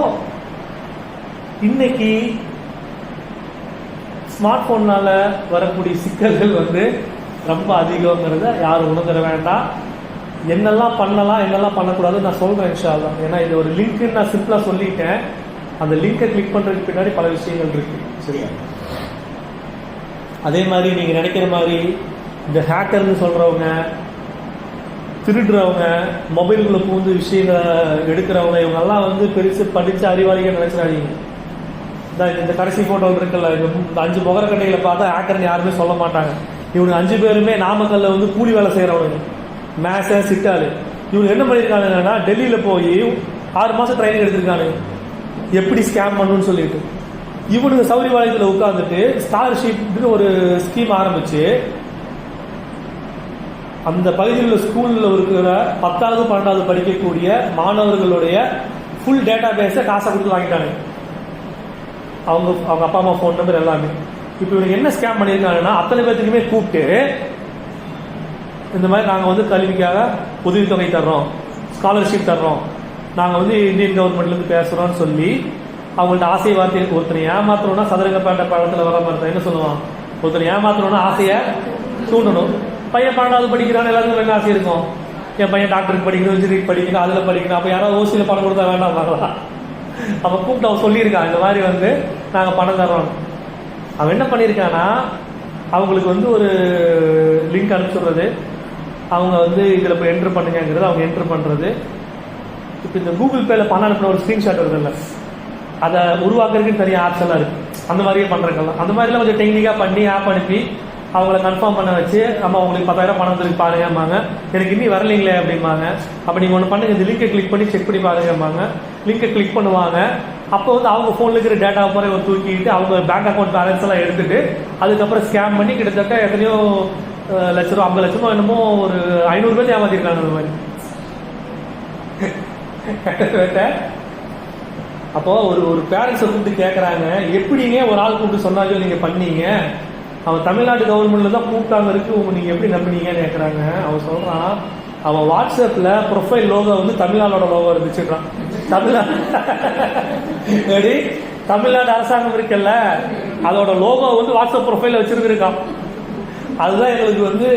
இன்னைக்கு ஸ்மார்ட் போன்னால வரக்கூடிய சிக்கல்கள் வந்து ரொம்ப அதிகங்கிறத யாரும் உணர்ந்துட வேண்டாம். என்னெல்லாம் பண்ணலாம் என்னெல்லாம் பண்ணக்கூடாது நான் சொல்றேன் இன்ஷா அல்லாஹ். ஏன்னா இது ஒரு லிங்க்னு நான் சிம்பிளா சொல்லிட்டேன். அந்த லிங்கை கிளிக் பண்றதுக்கு பின்னாடி பல விஷயங்கள் இருக்கு. சரியா? அதே மாதிரி நீங்க நினைக்கிற மாதிரி இந்த ஹேக்கர்னு சொல்றவங்க, திருடுறவங்க, மொபைலுக்குள்ள பூந்து விஷயங்களை எடுக்கிறவங்க, இவங்க எல்லாம் வந்து பெருசு படிச்ச அறிவாளிகள் நினைச்சிடாதீங்க. இந்த கடைசி போட்டோ இருக்குல்ல, இந்த 5 முகர கண்டைகளை பார்த்தா ஹேக்கர்னு யாருமே சொல்ல மாட்டாங்க. இவங்க 5 பேருமே நாமக்கல்ல வந்து கூலி வேலை செய்யறவங்க, மேச சிட்டாலு. இவங்க என்ன பண்ணிருக்காங்கன்னா டெல்லியில போய் 6 மாசம் ட்ரைனிங் எடுத்திருக்காங்க எப்படி ஸ்கேம் பண்ணணும்னு சொல்லிட்டு. இவனுக்கு சௌரியபாளையத்தில் உட்கார்ந்துட்டு ஸ்காலர்ஷிப்னு ஒரு ஸ்கீம் ஆரம்பிச்சு அந்த பகுதியில் உள்ள ஸ்கூலில் இருக்கிற 10வது 12வது படிக்கக்கூடிய மாணவர்களுடைய ஃபுல் டேட்டா பேஸை காசை கொடுத்து வாங்கிட்டாங்க. அவங்க அப்பா அம்மா ஃபோன் நம்பர் எல்லாமே. இப்போ இவனுக்கு என்ன ஸ்கேம் பண்ணியிருக்காங்கன்னா, அத்தனை பேர்த்துக்குமே கூப்பிட்டு இந்த மாதிரி நாங்கள் வந்து கல்விக்காக உதவித்தொகை தர்றோம், ஸ்காலர்ஷிப் தர்றோம், நாங்கள் வந்து இந்தியன் கவர்மெண்ட்லேருந்து பேசுகிறோம்னு சொல்லி அவங்கள்ட்ட ஆசை வார்த்தைக்கு ஒருத்தனை ஏமாத்தணும்னா சதுரங்கப்பேட்டை பழத்தில் வர மாதிரி என்ன சொல்லுவான், ஒருத்தனை ஏமாத்தணும்னா ஆசையை தூண்டணும். பையன் 12வது படிக்கிறான்னு எல்லாருக்கும் என்ன ஆசை இருக்கும், என் பையன் டாக்டருக்கு படிக்கணும், இன்ஜினியரிங் படிக்கணும், அதில் படிக்கணும். அப்போ யாராவது ஓசியில் பணம் கொடுத்தா வேண்டாம் பார்க்கலாம். அப்போ கூப்பிட்டு அவன் சொல்லியிருக்கான் இந்த மாதிரி வந்து நாங்கள் பணம் தர்றோம். அவன் என்ன பண்ணியிருக்கான்னா, அவங்களுக்கு வந்து ஒரு லிங்க் அனுப்பிச்சுடுறது, அவங்க வந்து இதில் போய் என்ட்ரு பண்ணுங்கிறது அவங்க என்ட்ரு பண்ணுறது. இப்போ இந்த கூகுள் பேல பணம் அனுப்பின ஒரு ஸ்க்ரீன்ஷாட் வருதுல்ல, அதை உருவாக்குறதுக்கு தனியாக ஆப்ஸ் எல்லாம் இருக்குது. அந்த மாதிரியே பண்ணுறதுக்கெல்லாம் அந்த மாதிரிலாம் கொஞ்சம் டெக்னிக்காக பண்ணி ஆப் அனுப்பி அவங்கள கன்ஃபார்ம் பண்ண வச்சு, நம்ம உங்களுக்கு 10,000 பணம் வந்துருக்கு பாருங்கம்பாங்க. எனக்கு இன்னும் வரலைங்களே அப்படிம்பாங்க. அப்போ நீங்கள் ஒன்று பண்ணுங்க, இந்த லிங்கை கிளிக் பண்ணி செக் பண்ணி பாருங்கம்பாங்க. லிங்கை கிளிக் பண்ணுவாங்க. அப்போ வந்து அவங்க ஃபோனில் இருக்கிற டேட்டா பூரா தூக்கிட்டு அவங்க பேங்க் அக்கௌண்ட் பேலன்ஸ் எல்லாம் எடுத்துட்டு அதுக்கப்புறம் ஸ்கேம் பண்ணி கிட்டத்தட்ட எத்தனையோ லட்ச ரூபா 50 லட்சமோ என்னமோ ஒரு 500 பேர் ஏமாத்திருக்காங்க அந்த மாதிரி. அப்போ ஒரு பேரண்ட்ஸை கூப்பிட்டு கேட்குறாங்க, எப்படிங்க ஒரு ஆள் கூப்பிட்டு சொன்னாலும் நீங்கள் பண்ணீங்க, அவன் தமிழ்நாடு கவர்மெண்ட்ல தான் கூப்பிட்டாங்க இருக்கு, நீங்க எப்படி நம்பினீங்கன்னு கேட்குறாங்க. அவன் சொல்றான், அவன் வாட்ஸ்அப்ல ப்ரொஃபைல் லோகோ வந்து தமிழ்நாடோட லோகோ இருந்துச்சுன்றான். தமிழ்நாடு அரசாங்கம் இருக்குல்ல, அதோட லோகோ வந்து வாட்ஸ்அப் ப்ரொஃபைல வச்சிருக்கான். அதுதான் எங்களுக்கு வந்து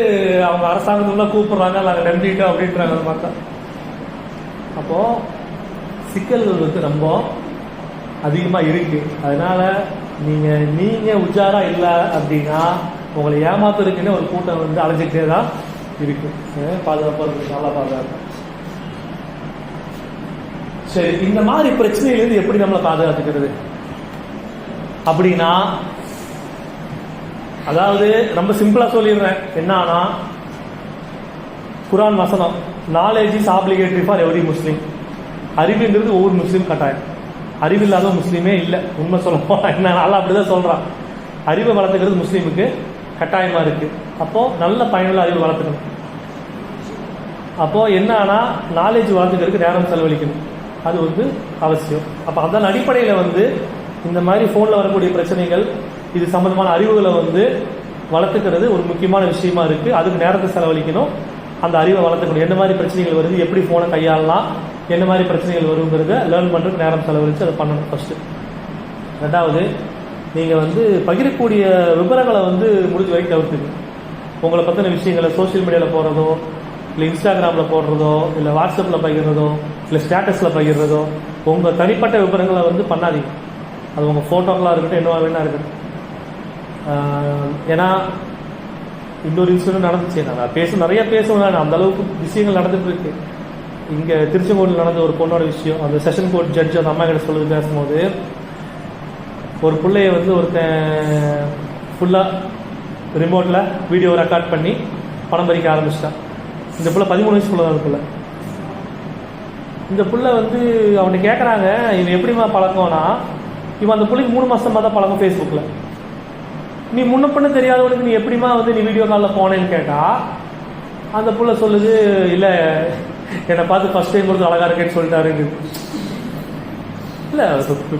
அவங்க அரசாங்கத்துல கூப்பிடுறாங்க, நாங்கள் நம்பிட்டோம் அப்படின்றாங்க பார்த்தா. அப்போ சிக்கல்கள் வந்து ரொம்ப அதிகமா இருக்கு. அதனால நீங்க உஜாரா இல்லை அப்படின்னா உங்களை ஏமாத்துறதுக்குன்னு ஒரு கூட்டம் வந்து அழைச்சிட்டே தான் இருக்கு. பாதுகாப்பா இருக்கு, நல்லா பாதுகாப்பு. சரி, இந்த மாதிரி பிரச்சனையிலிருந்து எப்படி நம்மளை பாதுகாத்துக்கிறது அப்படின்னா, அதாவது ரொம்ப சிம்பிளா சொல்லிடுறேன். என்னன்னா, குரான் வசனம், knowledge is obligatory for every Muslim. அறிவுங்கிறது ஒவ்வொரு முஸ்லீம் கட்டாயம். அறிவில்லாத முஸ்லீமே இல்லை. உண்மை சொல்ல போனா என்ன, நல்லா அப்படிதான் சொல்றான். அறிவை வளர்த்துக்கிறது முஸ்லீமுக்கு கட்டாயமா இருக்கு. அப்போ நல்ல பயனுள்ள அறிவு வளர்த்துக்கணும். அப்போ என்னன்னா, நாலேஜ் வளர்த்துக்கிறதுக்கு நேரம் செலவழிக்கணும், அது வந்து அவசியம். அப்போ அதன் அடிப்படையில் வந்து இந்த மாதிரி ஃபோனில் வரக்கூடிய பிரச்சனைகள், இது சம்பந்தமான அறிவுகளை வந்து வளர்த்துக்கிறது ஒரு முக்கியமான விஷயமா இருக்கு. அதுக்கு நேரத்தை செலவழிக்கணும், அந்த அறிவை வளர்த்துக்கணும். என்ன மாதிரி பிரச்சனைகள் வருது, எப்படி ஃபோனை கையாளலாம், என்ன மாதிரி பிரச்சனைகள் வருங்கிறத லேர்ன் பண்ணுறதுக்கு நேரம் செலவழித்து அதை பண்ணணும் ஃபர்ஸ்ட். ரெண்டாவது, நீங்கள் வந்து பகிரக்கூடிய விவரங்களை வந்து முடிஞ்ச வரைக்கும் தவிர்த்துங்க. உங்களை பற்றின விஷயங்களை சோசியல் மீடியாவில் போடுறதோ, இல்லை இன்ஸ்டாகிராமில் போடுறதோ, இல்லை வாட்ஸ்அப்பில் பகிர்றதோ, இல்லை ஸ்டேட்டஸில் பகிர்றதோ, உங்கள் தனிப்பட்ட விவரங்களை வந்து பண்ணாதீங்க. அது உங்கள் ஃபோட்டோக்களாக இருக்கட்டும், என்னவா வேணா இருக்கட்டும். ஏன்னா இன்னொரு இன்சிடென்ட் நடந்துச்சு. நான் நிறைய பேசுவேன், அந்த அளவுக்கு விஷயங்கள் நடந்துட்டு இருக்கு. இங்கே திருச்செங்கோட்டில் நடந்த ஒரு பொண்ணோட விஷயம், அந்த செஷன் கோர்ட் ஜட்ஜ் அந்த அம்மா கிட்ட சொல்லுது, பேசும்போது ஒரு பிள்ளைய வந்து ஒருத்தன் ஃபுல்லாக ரிமோட்டில் வீடியோ ரெக்கார்ட் பண்ணி பணம் பறிக்க ஆரம்பிச்சிட்டான். இந்த பிள்ளை 13 வயசுக்குள்ள தான் இருக்குல்ல. இந்த பிள்ளை வந்து அவனை கேட்குறாங்க, இவன் எப்படிமா பழக்கம்னா, இவன் அந்த பிள்ளைக்கு 3 மாதமாக தான் பழக்கம் ஃபேஸ்புக்கில். நீ முன்ன பண்ண தெரியாதவனுக்கு நீ எப்படிமா வந்து நீ வீடியோ காலில் போனேன்னு கேட்டால், அந்த புள்ள சொல்லுது, இல்லை என்னை பார்த்து ஃபர்ஸ்ட் டைம் கொடுத்து அழகா இருக்கேன்னு சொல்லிட்டாருங்க. இல்லை,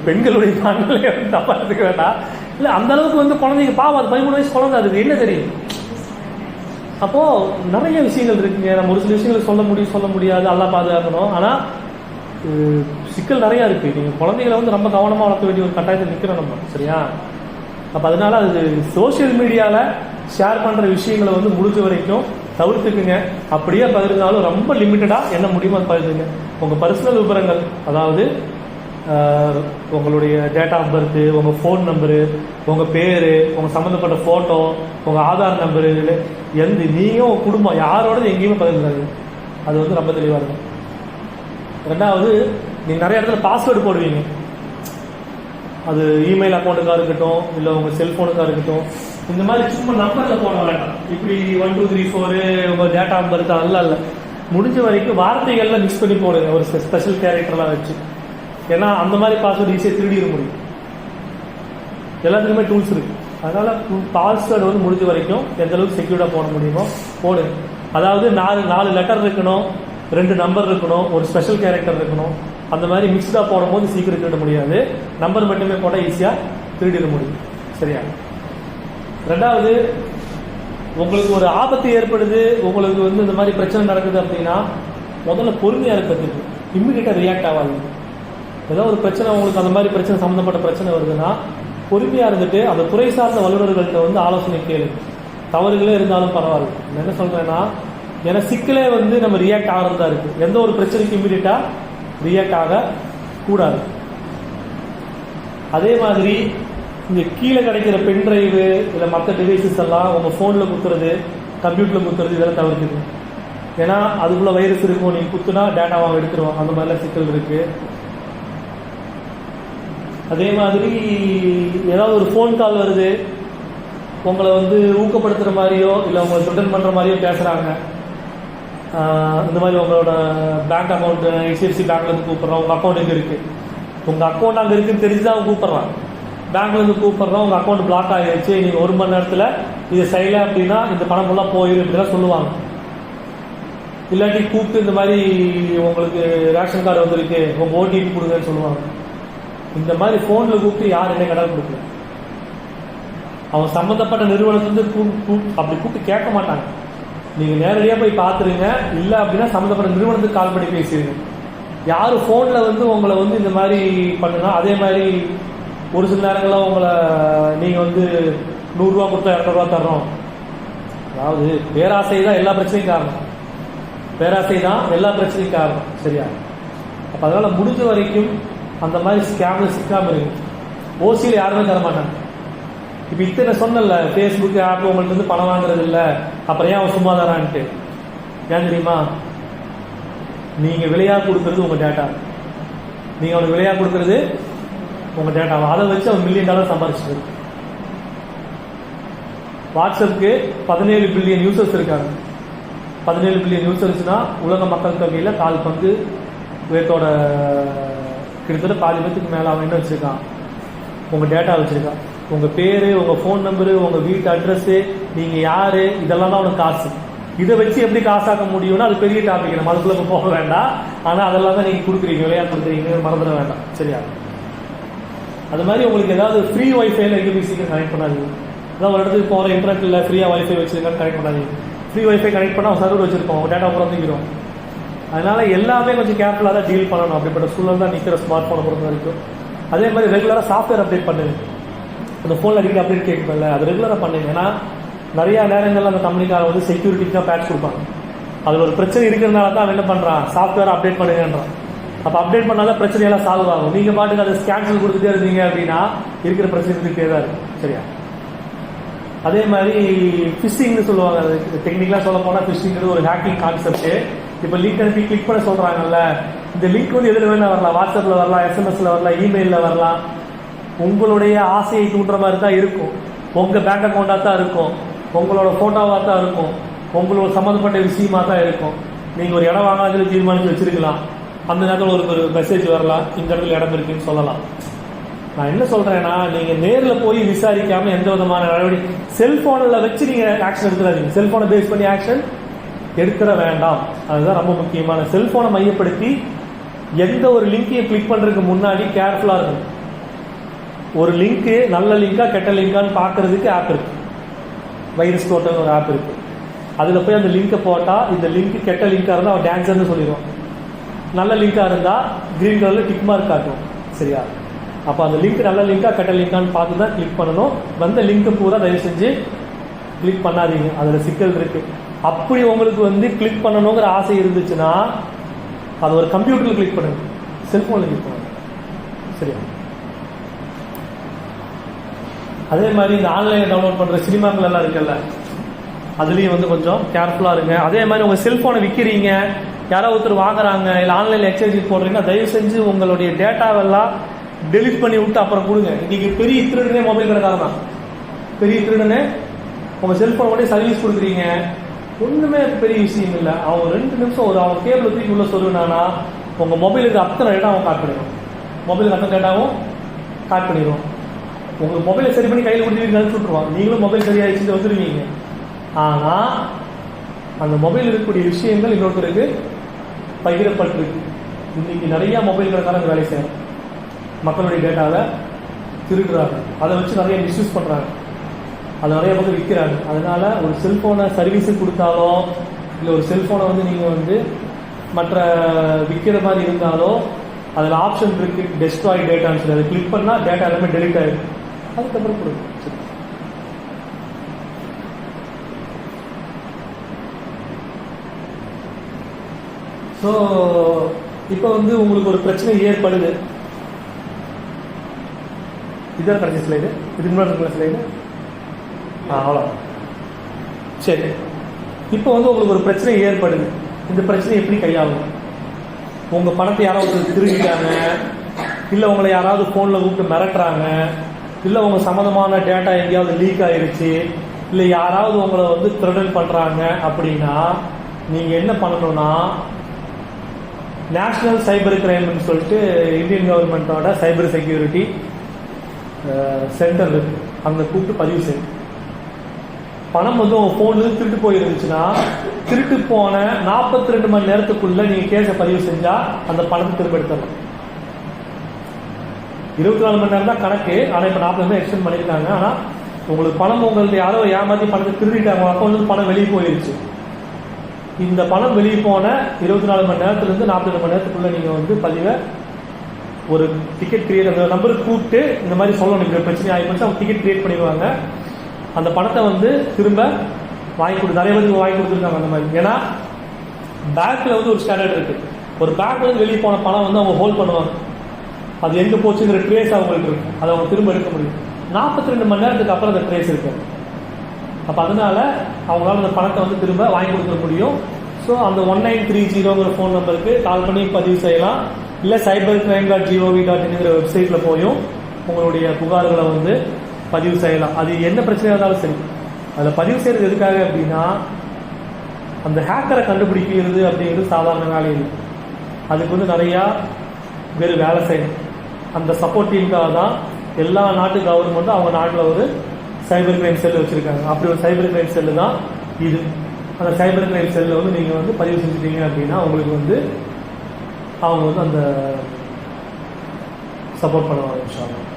பெண்களுடைய தாங்களே வந்து தப்பா எடுத்துக்க வேண்டாம். இல்லை, அந்த அளவுக்கு வந்து குழந்தைங்க பாவம், அது 13 வயசு குழந்தை, அதுக்கு என்ன தெரியும்? அப்போ நிறைய விஷயங்கள் இருக்குங்க. நம்ம ஒரு சில விஷயங்களை சொல்ல முடியாது, எல்லாம் பாதுகாக்கணும். ஆனால் சிக்கல் நிறையா இருக்கு. நீங்கள் குழந்தைகளை வந்து ரொம்ப கவனமாக வளர்க்க வேண்டிய ஒரு கட்டாயத்தில் நிற்கிறோம் நம்ம, சரியா? அப்போ அதனால அது சோசியல் மீடியாவில் ஷேர் பண்ணுற விஷயங்களை வந்து முடிஞ்ச வரைக்கும் தவிர்த்துக்குங்க. அப்படியே பகிர்ந்தாலும் ரொம்ப லிமிட்டடாக என்ன முடியுமோ அது பகிர்ந்துங்க. உங்கள் பர்சனல் விவரங்கள், அதாவது உங்களுடைய டேட் ஆஃப் பர்த்து, உங்கள் ஃபோன் நம்பரு, உங்கள் பேர், உங்கள் சம்மந்தப்பட்ட ஃபோட்டோ, உங்கள் ஆதார் நம்பரு, நீங்கள் உங்கள் குடும்பம் யாரோடது எங்கேயுமே பகிர்ந்துடாது. அது வந்து ரொம்ப தெளிவாக இருக்கும். ரெண்டாவது, நீங்கள் நிறைய இடத்துல பாஸ்வேர்டு போடுவீங்க. அது இமெயில் அக்கௌண்ட்டுக்காக இருக்கட்டும், இல்லை உங்கள் செல்ஃபோனுக்காக இருக்கட்டும். இந்த மாதிரி சும்மா நம்பரில் போட வேண்டாம். இப்படி 1 2 3 4 உங்கள் டேட் ஆஃப் பர்த் அதெல்லாம் இல்லை. முடிஞ்ச வரைக்கும் வார்த்தைகள்லாம் மிக்ஸ் பண்ணி போடுங்க, ஒரு ஸ்பெஷல் கேரக்டர்லாம் வச்சு. ஏன்னா அந்த மாதிரி பாஸ்வேர்டு ஈஸியாக திருடிட முடியும். எல்லாத்துக்குமே டூல்ஸ் இருக்கு. அதனால பாஸ்வேர்டு வந்து முடிஞ்ச வரைக்கும் எந்த அளவுக்கு செக்யூர்டா போட முடியுமோ போடு. அதாவது 4 லெட்டர் இருக்கணும், 2 நம்பர் இருக்கணும், ஒரு ஸ்பெஷல் கேரக்டர் இருக்கணும். அந்த மாதிரி மிக்ஸ்டா போடும்போது சீக்கிரம் திருட முடியாது. நம்பர் மட்டுமே போட்டால் ஈஸியா திருடிட முடியும். சரியா? ரெண்டாவது, உங்களுக்கு ஒரு ஆபத்து ஏற்படுது, உங்களுக்கு வந்து இந்த மாதிரி பிரச்சனை நடக்குது அப்படின்னா முதல்ல பொறுமையா இருக்கிறதுக்கு, இம்மிடியேட்டா ரியாக்ட் ஆகாது. ஏதோ ஒரு பிரச்சனை உங்களுக்கு அந்த மாதிரி பிரச்சனை சம்மந்தப்பட்ட பிரச்சனை வருதுன்னா பொறுமையா இருந்துட்டு அந்த துறை சார்ந்த வல்லுநர்கள்ட்ட வந்து ஆலோசனை கேளு. தவறுகளே இருந்தாலும் பரவாயில்ல. நான் என்ன சொல்றேன்னா, ஏன்னா சிக்கலே வந்து நம்ம ரியாக்ட் ஆகிறதா இருக்கு. எந்த ஒரு பிரச்சனைக்கு இம்மிடியேட்டா ரியாக்ட் ஆக கூடாது. அதே மாதிரி இங்க கீழே கிடைக்கிற பென் டிரைவு இல்லை மற்ற டிவைசஸ் எல்லாம் உங்க போன்ல குத்துறது, கம்ப்யூட்டர்ல குத்துறது இதெல்லாம் தவிர்க்குது. ஏன்னா அதுக்குள்ள வைரஸ் இருக்கும், நீங்க குத்துனா டேட்டாவை எடுத்துருவோம். அந்த மாதிரிலாம் சிக்கல் இருக்கு. அதே மாதிரி ஏதாவது ஒரு ஃபோன் கால் வருது, உங்களை வந்து ஊக்கப்படுத்துற மாதிரியோ இல்லை உங்களை ரிட்டர்ன் பண்ற மாதிரியோ பேசுறாங்க. இந்த மாதிரி உங்களோட பேங்க் அக்கௌண்ட் HDFC பேங்க்ல இருந்து கூப்பிடுறோம், உங்க அக்கௌண்ட் எங்க இருக்கு, உங்க அக்கௌண்ட் அங்க இருக்குன்னு தெரிஞ்சுதான் அவங்க கூப்பிடுறான். பேங்க்ல இருந்து கூப்பிடுறோம், உங்க அக்கௌண்ட் பிளாக் ஆகிடுச்சு, நீங்க 1 மணி நேரத்துல இதை செய்யல அப்படின்னா இந்த பணம் ஃபுல்லாக போயிடும் இப்படிலாம் சொல்லுவாங்க. இல்லாட்டி கூப்பிட்டு இந்த மாதிரி உங்களுக்கு ரேஷன் கார்டு வந்திருக்கு, உங்க OTP கொடுங்கன்னு சொல்லுவாங்க. இந்த மாதிரி போன்ல கூப்பிட்டு யார் என்ன கடன் கொடுக்கல. அவன் சம்பந்தப்பட்ட நிறுவனத்திலிருந்து அப்படி கூப்பிட்டு கேட்க மாட்டாங்க. நீங்க நேரடியா போய் பாத்துருங்க. இல்ல அப்படின்னா சம்பந்தப்பட்ட நிறுவனத்துக்கு கால் பண்ணி பேசிடுங்க. யாரு போன்ல வந்து உங்களை வந்து இந்த மாதிரி பண்ணுங்க. அதே மாதிரி ஒரு சில நேரங்களில் உங்களை நீங்க வந்து 100 ரூபா கொடுத்தா 200 ரூபா தர்றோம். அதாவது பேராசை தான் எல்லா பிரச்சனையும் காரணம். பேராசை தான் எல்லா பிரச்சனையும் காரணம். சரியா? அப்ப அதனால முடிஞ்ச வரைக்கும் அந்த மாதிரி ஸ்கேம்ல சிக்காம இருக்கு. ஓசியில் யாருமே தர மாட்டாங்க. இப்ப இத்தனை சொன்னல, பேஸ்புக் ஆப் உங்கள்ட்ட இருந்து பணம் வாங்குறது இல்ல, அப்புறம் ஏன் அவன் சும்மா தரான்ட்டு. ஏன் தெரியுமா? நீங்க விலையா கொடுக்கறது உங்க டேட்டா. நீங்க அவனுக்கு விலையா கொடுக்கறது உங்க டேட்டா. அதை வச்சு அவன் $1 மில்லியன் சம்பாதிச்சிட்டு. வாட்ஸ்அப்புக்கு 17 பில்லியன் யூசர்ஸ் இருக்காங்க. 17 பில்லியன் யூசர்ஸ்னா உலக மக்கள் தொகையில 4 பங்கு உயரத்தோட கிட்டத்தட்ட 4 பேருக்கு மேல அவன் என்ன வச்சிருக்கான்? உங்க டேட்டா வச்சிருக்கான். உங்க பேரு, உங்க போன் நம்பரு, உங்க வீட்டு அட்ரஸ், நீங்க யாரு, இதெல்லாம் தான் உனக்கு காசு. இதை வச்சு எப்படி காசாக்க முடியும்னா அது பெரிய டாபிக், நம்ம அதுக்குள்ள போக வேண்டாம். ஆனா அதெல்லாம் தான் நீங்க கொடுக்குறீங்க, விளையா கொடுக்குறீங்க, மறந்துட வேண்டாம். சரியா? அது மாதிரி உங்களுக்கு ஏதாவது ஃப்ரீ வைஃபைல எங்க சீக்கிரம் கனெக்ட் பண்ணாதீங்க. அதாவது ஒரு இடத்துக்கு போற இன்டர்நெட்ல ஃப்ரீயா வைஃபை வச்சிருக்கான்னு கனெக்ட் பண்ணாதீங்க. ஃப்ரீ வைஃபை கனெக்ட் பண்ணா சர்வர் வச்சிருக்கோம், டேட்டா பூரா தூக்கிடும். அதனால எல்லாமே கொஞ்சம் கேர்ஃபுல்லாக தான் டீல் பண்ணணும். அப்படிப்பட்ட சூழல் தான் நிற்கிற ஸ்மார்ட் போனை பொறுத்த வரைக்கும். அதே மாதிரி ரெகுலராக சாஃப்ட்வேர் அப்டேட் பண்ணுங்க. அந்த ஃபோனில் அடிக்கடி அப்டேட் கேட்கல, அது ரெகுலராக பண்ணுங்க. ஏன்னா நிறைய நேரங்களில் அந்த கம்பெனிக்கார வந்து செக்யூரிட்டிக்கு தான் பேட்ச் கொடுப்பாங்க. அதில் ஒரு பிரச்சனை இருக்கிறதுனால தான் அவன் என்ன பண்ணுறான், சாஃப்ட்வேர் அப்டேட் பண்ணுங்கன்றான். அப்போ அப்டேட் பண்ணாதான் பிரச்சனையெல்லாம் சால்வ் ஆகும். நீங்கள் பாட்டுக்கு அதை கேன்சல் கொடுத்துட்டே இருந்தீங்க அப்படின்னா இருக்கிற பிரச்சனை இருந்துகிட்டே தான் இருக்கு. சரியா? அதே மாதிரி ஃபிஷிங்னு சொல்லுவாங்க. டெக்னிக்கலாக சொல்ல போனால் ஃபிஷிங்கிறது ஒரு ஹேக்கிங் கான்செப்ட். இப்போ லிங்க் அனுப்பி கிளிக் பண்ண சொல்றாங்கல்ல, இந்த லிங்க் வந்து எதில் வேணா வரலாம். வாட்ஸ்அப்ல வரலாம், SMS-ல வரலாம், இமெயில்ல வரலாம். உங்களுடைய ஆசையை தூண்டுற மாதிரி தான் இருக்கும். உங்க பேங்க் அக்கௌண்டா தான் இருக்கும், உங்களோட போட்டோவா தான் இருக்கும், உங்களோட சம்மந்தப்பட்ட விஷயமா தான் இருக்கும். நீங்க ஒரு இடம் வாங்காத தீர்மானிச்சு வச்சிருக்கலாம். அந்த நேரத்தில் ஒரு மெசேஜ் வரலாம், இந்த இடத்துல இடம் இருக்குன்னு சொல்லலாம். நான் என்ன சொல்றேன்னா, நீங்க நேர்ல போய் விசாரிக்காம எந்த விதமான நடவடிக்கை செல்போன்ல வச்சு நீங்க ஆக்ஷன் எடுத்துறாதீங்க. செல்போனை பேஸ் பண்ணி ஆக்ஷன் எடுத்துட வேண்டாம். அதுதான் ரொம்ப முக்கியமான. செல்போனை மையப்படுத்தி எந்த ஒரு லிங்கையும் கிளிக் பண்றதுக்கு முன்னாடி கேர்ஃபுல்லா இருக்கணும். ஒரு லிங்க் நல்ல லிங்கா கெட்ட லிங்கான்னு பாக்குறதுக்கு ஆப் இருக்கு. வைரஸ் டோட்டல் ஒரு ஆப் இருக்கு. அதுல போய் அந்த லிங்கை போட்டா இந்த லிங்க் கெட்ட லிங்கா இருந்தா அவன் டான்சர்னு சொல்லிடுவான். நல்ல லிங்கா இருந்தா கிரீன் கலர்ல டிக் மார்க் காட்டும். சரியா? அப்ப அந்த லிங்க் நல்ல லிங்கா கெட்ட லிங்கான்னு பார்த்து தான் கிளிக் பண்ணணும். வந்த லிங்க் பூரா தயவு செஞ்சு கிளிக் பண்ணாதீங்க. அதுல சிக்கல் இருக்கு. அப்படி உங்களுக்கு வந்து கிளிக் பண்ணணுங்கிற ஆசை இருந்துச்சுன்னா அது ஒரு கம்ப்யூட்டர்ல கிளிக் பண்ணுங்க, செல்போன்ல கிளிக் பண்ணுங்க. சரியா? அதே மாதிரி இந்த ஆன்லைன்ல டவுன்லோட் பண்ற சினிமாக்கள் எல்லாம் இருக்குல்ல, அதுலயும் வந்து கொஞ்சம் கேர்ஃபுல்லா இருங்க. அதே மாதிரி உங்க செல்போனை விற்கிறீங்க, யாராவது ஒருத்தர் வாங்குறாங்க, இல்லை ஆன்லைன்ல எக்ஸ்சேஞ்ச் போடுறீங்கன்னா தயவு செஞ்சு உங்களுடைய டேட்டாவெல்லாம் டெலிட் பண்ணி விட்டு அப்புறம் கொடுங்க. இன்னைக்கு பெரிய திருடனே மொபைல் கடைக்காரன் தான். பெரிய திருடனே உங்க செல்போனை மட்டும் சர்வீஸ் கொடுக்குறீங்க, ஒண்ணுமே பெரிய விஷயம் இல்லை. அவன் 2 நிமிஷம் அவன் கேபிள் தூக்கி உள்ள சொல்லுனானா உங்க மொபைலுக்கு அத்தனை டேட்டா அவன் காட் பண்ணிடுவான். மொபைலுக்கு அத்தனை டேட்டாவும் காட் பண்ணிடுவான். உங்களுக்கு மொபைலை சரி பண்ணி கையில் கொடுத்து கழிச்சு விட்டுருவாங்க, நீங்களும் மொபைல் சரியாயிடுச்சு வந்துடுவீங்க. ஆனால் அந்த மொபைல் இருக்கக்கூடிய விஷயங்கள் இன்னொருத்தருக்கு பகிரப்பட்டிருக்கு. இன்னைக்கு நிறைய மொபைல் கடைக்காரங்க வேலை செய்யறாங்க, மக்களுடைய டேட்டாவை திருடுறாங்க, அதை வச்சு நிறைய மிஸ்யூஸ் பண்றாங்க, அதை நிறைய பக்கம் விற்கிறாங்க. அதனால ஒரு செல்போனை சர்வீஸுக்கு கொடுத்தாலோ இல்லை ஒரு செல்போனை வந்து நீங்கள் வந்து மற்ற விற்கிற மாதிரி இருந்தாலோ அதில் ஆப்ஷன் இருக்கு டெஸ்ட்ராய் டேட்டான்னு சொல்லி, அதை கிளிக் பண்ணால் டேட்டா எல்லாமே டெலிட் ஆகிடும், அதுக்கப்புறம் கொடுக்கும். ஸோ இப்போ வந்து உங்களுக்கு ஒரு பிரச்சனை ஏற்படுது. இதுதான் கடைசி ஸ்லைடு, இதுக்கு முன்னாடி இருக்கிற ஸ்லைடு. அவ்வளோ சரி. இப்போ வந்து உங்களுக்கு ஒரு பிரச்சனை ஏற்படுது. இந்த பிரச்சனை எப்படி கையாகும்? உங்கள் பணத்தை யாராவது திருடிட்டாங்க, இல்லை உங்களை யாராவது ஃபோனில் கூப்பிட்டு மிரட்டுறாங்க, இல்லை உங்கள் சம்மந்தமான டேட்டா எங்கேயாவது லீக் ஆயிடுச்சு, இல்லை யாராவது உங்களை வந்து த்ரெட்டன் பண்ணுறாங்க அப்படின்னா நீங்கள் என்ன பண்ணணும்னா, நேஷனல் சைபர் கிரைம்னு சொல்லிட்டு இந்தியன் கவர்மெண்ட்டோட சைபர் செக்யூரிட்டி சென்டர் இருக்கு, அங்கே கூப்பிட்டு பதிவு செய்யும். பணம் வந்து உங்க போன்ல திருட்டு போயிருந்துச்சுன்னா திருட்டு போன 42 மணி நேரத்துக்குள்ள நீங்க கேஸை பதிவு செஞ்சா அந்த பணத்தை திரும்ப எடுத்துடலாம். 24 மணி நேரம் தான் கணக்கு, ஆனா இப்ப 40 மணி எக்ஸ்டெண்ட் பண்ணிருக்காங்க. ஆனா உங்களுக்கு பணம் உங்களுக்கு யாரோ ஏமாத்தி பணத்தை திருடிட்டாங்க, அக்கௌண்ட்ல பணம் வெளியே போயிருச்சு. இந்த பணம் வெளியே போன 24 மணி நேரத்துல இருந்து 42 மணி நேரத்துக்குள்ள நீங்க வந்து பதிவை ஒரு டிக்கெட் கிரியேட் அந்த நம்பருக்கு கூப்பிட்டு இந்த மாதிரி சொல்லணும், இப்படி பிரச்சனை ஆகிப்போச்சு, அவங்க டிக்கெட் கிரியேட் பண்ணிடுவாங்க. அந்த பணத்தை வந்து திரும்ப வாங்கி நிறைய பேருக்கு வாங்கி கொடுத்துருக்காங்க அந்த மாதிரி. ஏன்னா பேங்க்ல வந்து ஒரு ஸ்டாண்டர்ட் இருக்கு, ஒரு பேங்க்ல இருந்து வெளியே போன பணம் வந்து அவங்க ஹோல்ட் பண்ணுவாங்க, அது எங்க போச்சுங்கிற ட்ரேஸ் அவங்களுக்கு இருக்கும், அதை அவங்க திரும்ப எடுக்க முடியும். 42 மணி நேரத்துக்கு அப்புறம் அந்த ட்ரேஸ் இருக்கும். அப்ப அதனால அவங்களால அந்த பணத்தை வந்து திரும்ப வாங்கி கொடுக்க முடியும். ஸோ அந்த 1930ங்கிற ஃபோன் நம்பருக்கு கால் பண்ணி பதிவு செய்யலாம், இல்லை cybercrime.gov.in வெப்சைட்ல போயும் உங்களுடைய புகார்களை வந்து பதிவு செய்யலாம். அது என்ன பிரச்சனையா இருந்தாலும் சரி, அதில் பதிவு செய்யறது எதுக்காக அப்படின்னா அந்த ஹேக்கரை கண்டுபிடிக்கிறது அப்படிங்கிறது சாதாரண வேலை இல்லை, அதுக்கு வந்து நிறையா பேர் வேலை செய்யணும். அந்த சப்போர்ட் டீமுக்காக தான் எல்லா நாட்டு கவர்மெண்ட்டும் அவங்க நாட்டில் ஒரு சைபர் கிரைம் செல் வச்சிருக்காங்க. அப்படி ஒரு சைபர் கிரைம் செல்லு தான் இது. அந்த சைபர் கிரைம் செல்லில் வந்து நீங்கள் வந்து பதிவு செஞ்சுட்டீங்க அப்படின்னா உங்களுக்கு வந்து அவங்க வந்து அந்த சப்போர்ட் பண்ணுவாங்க.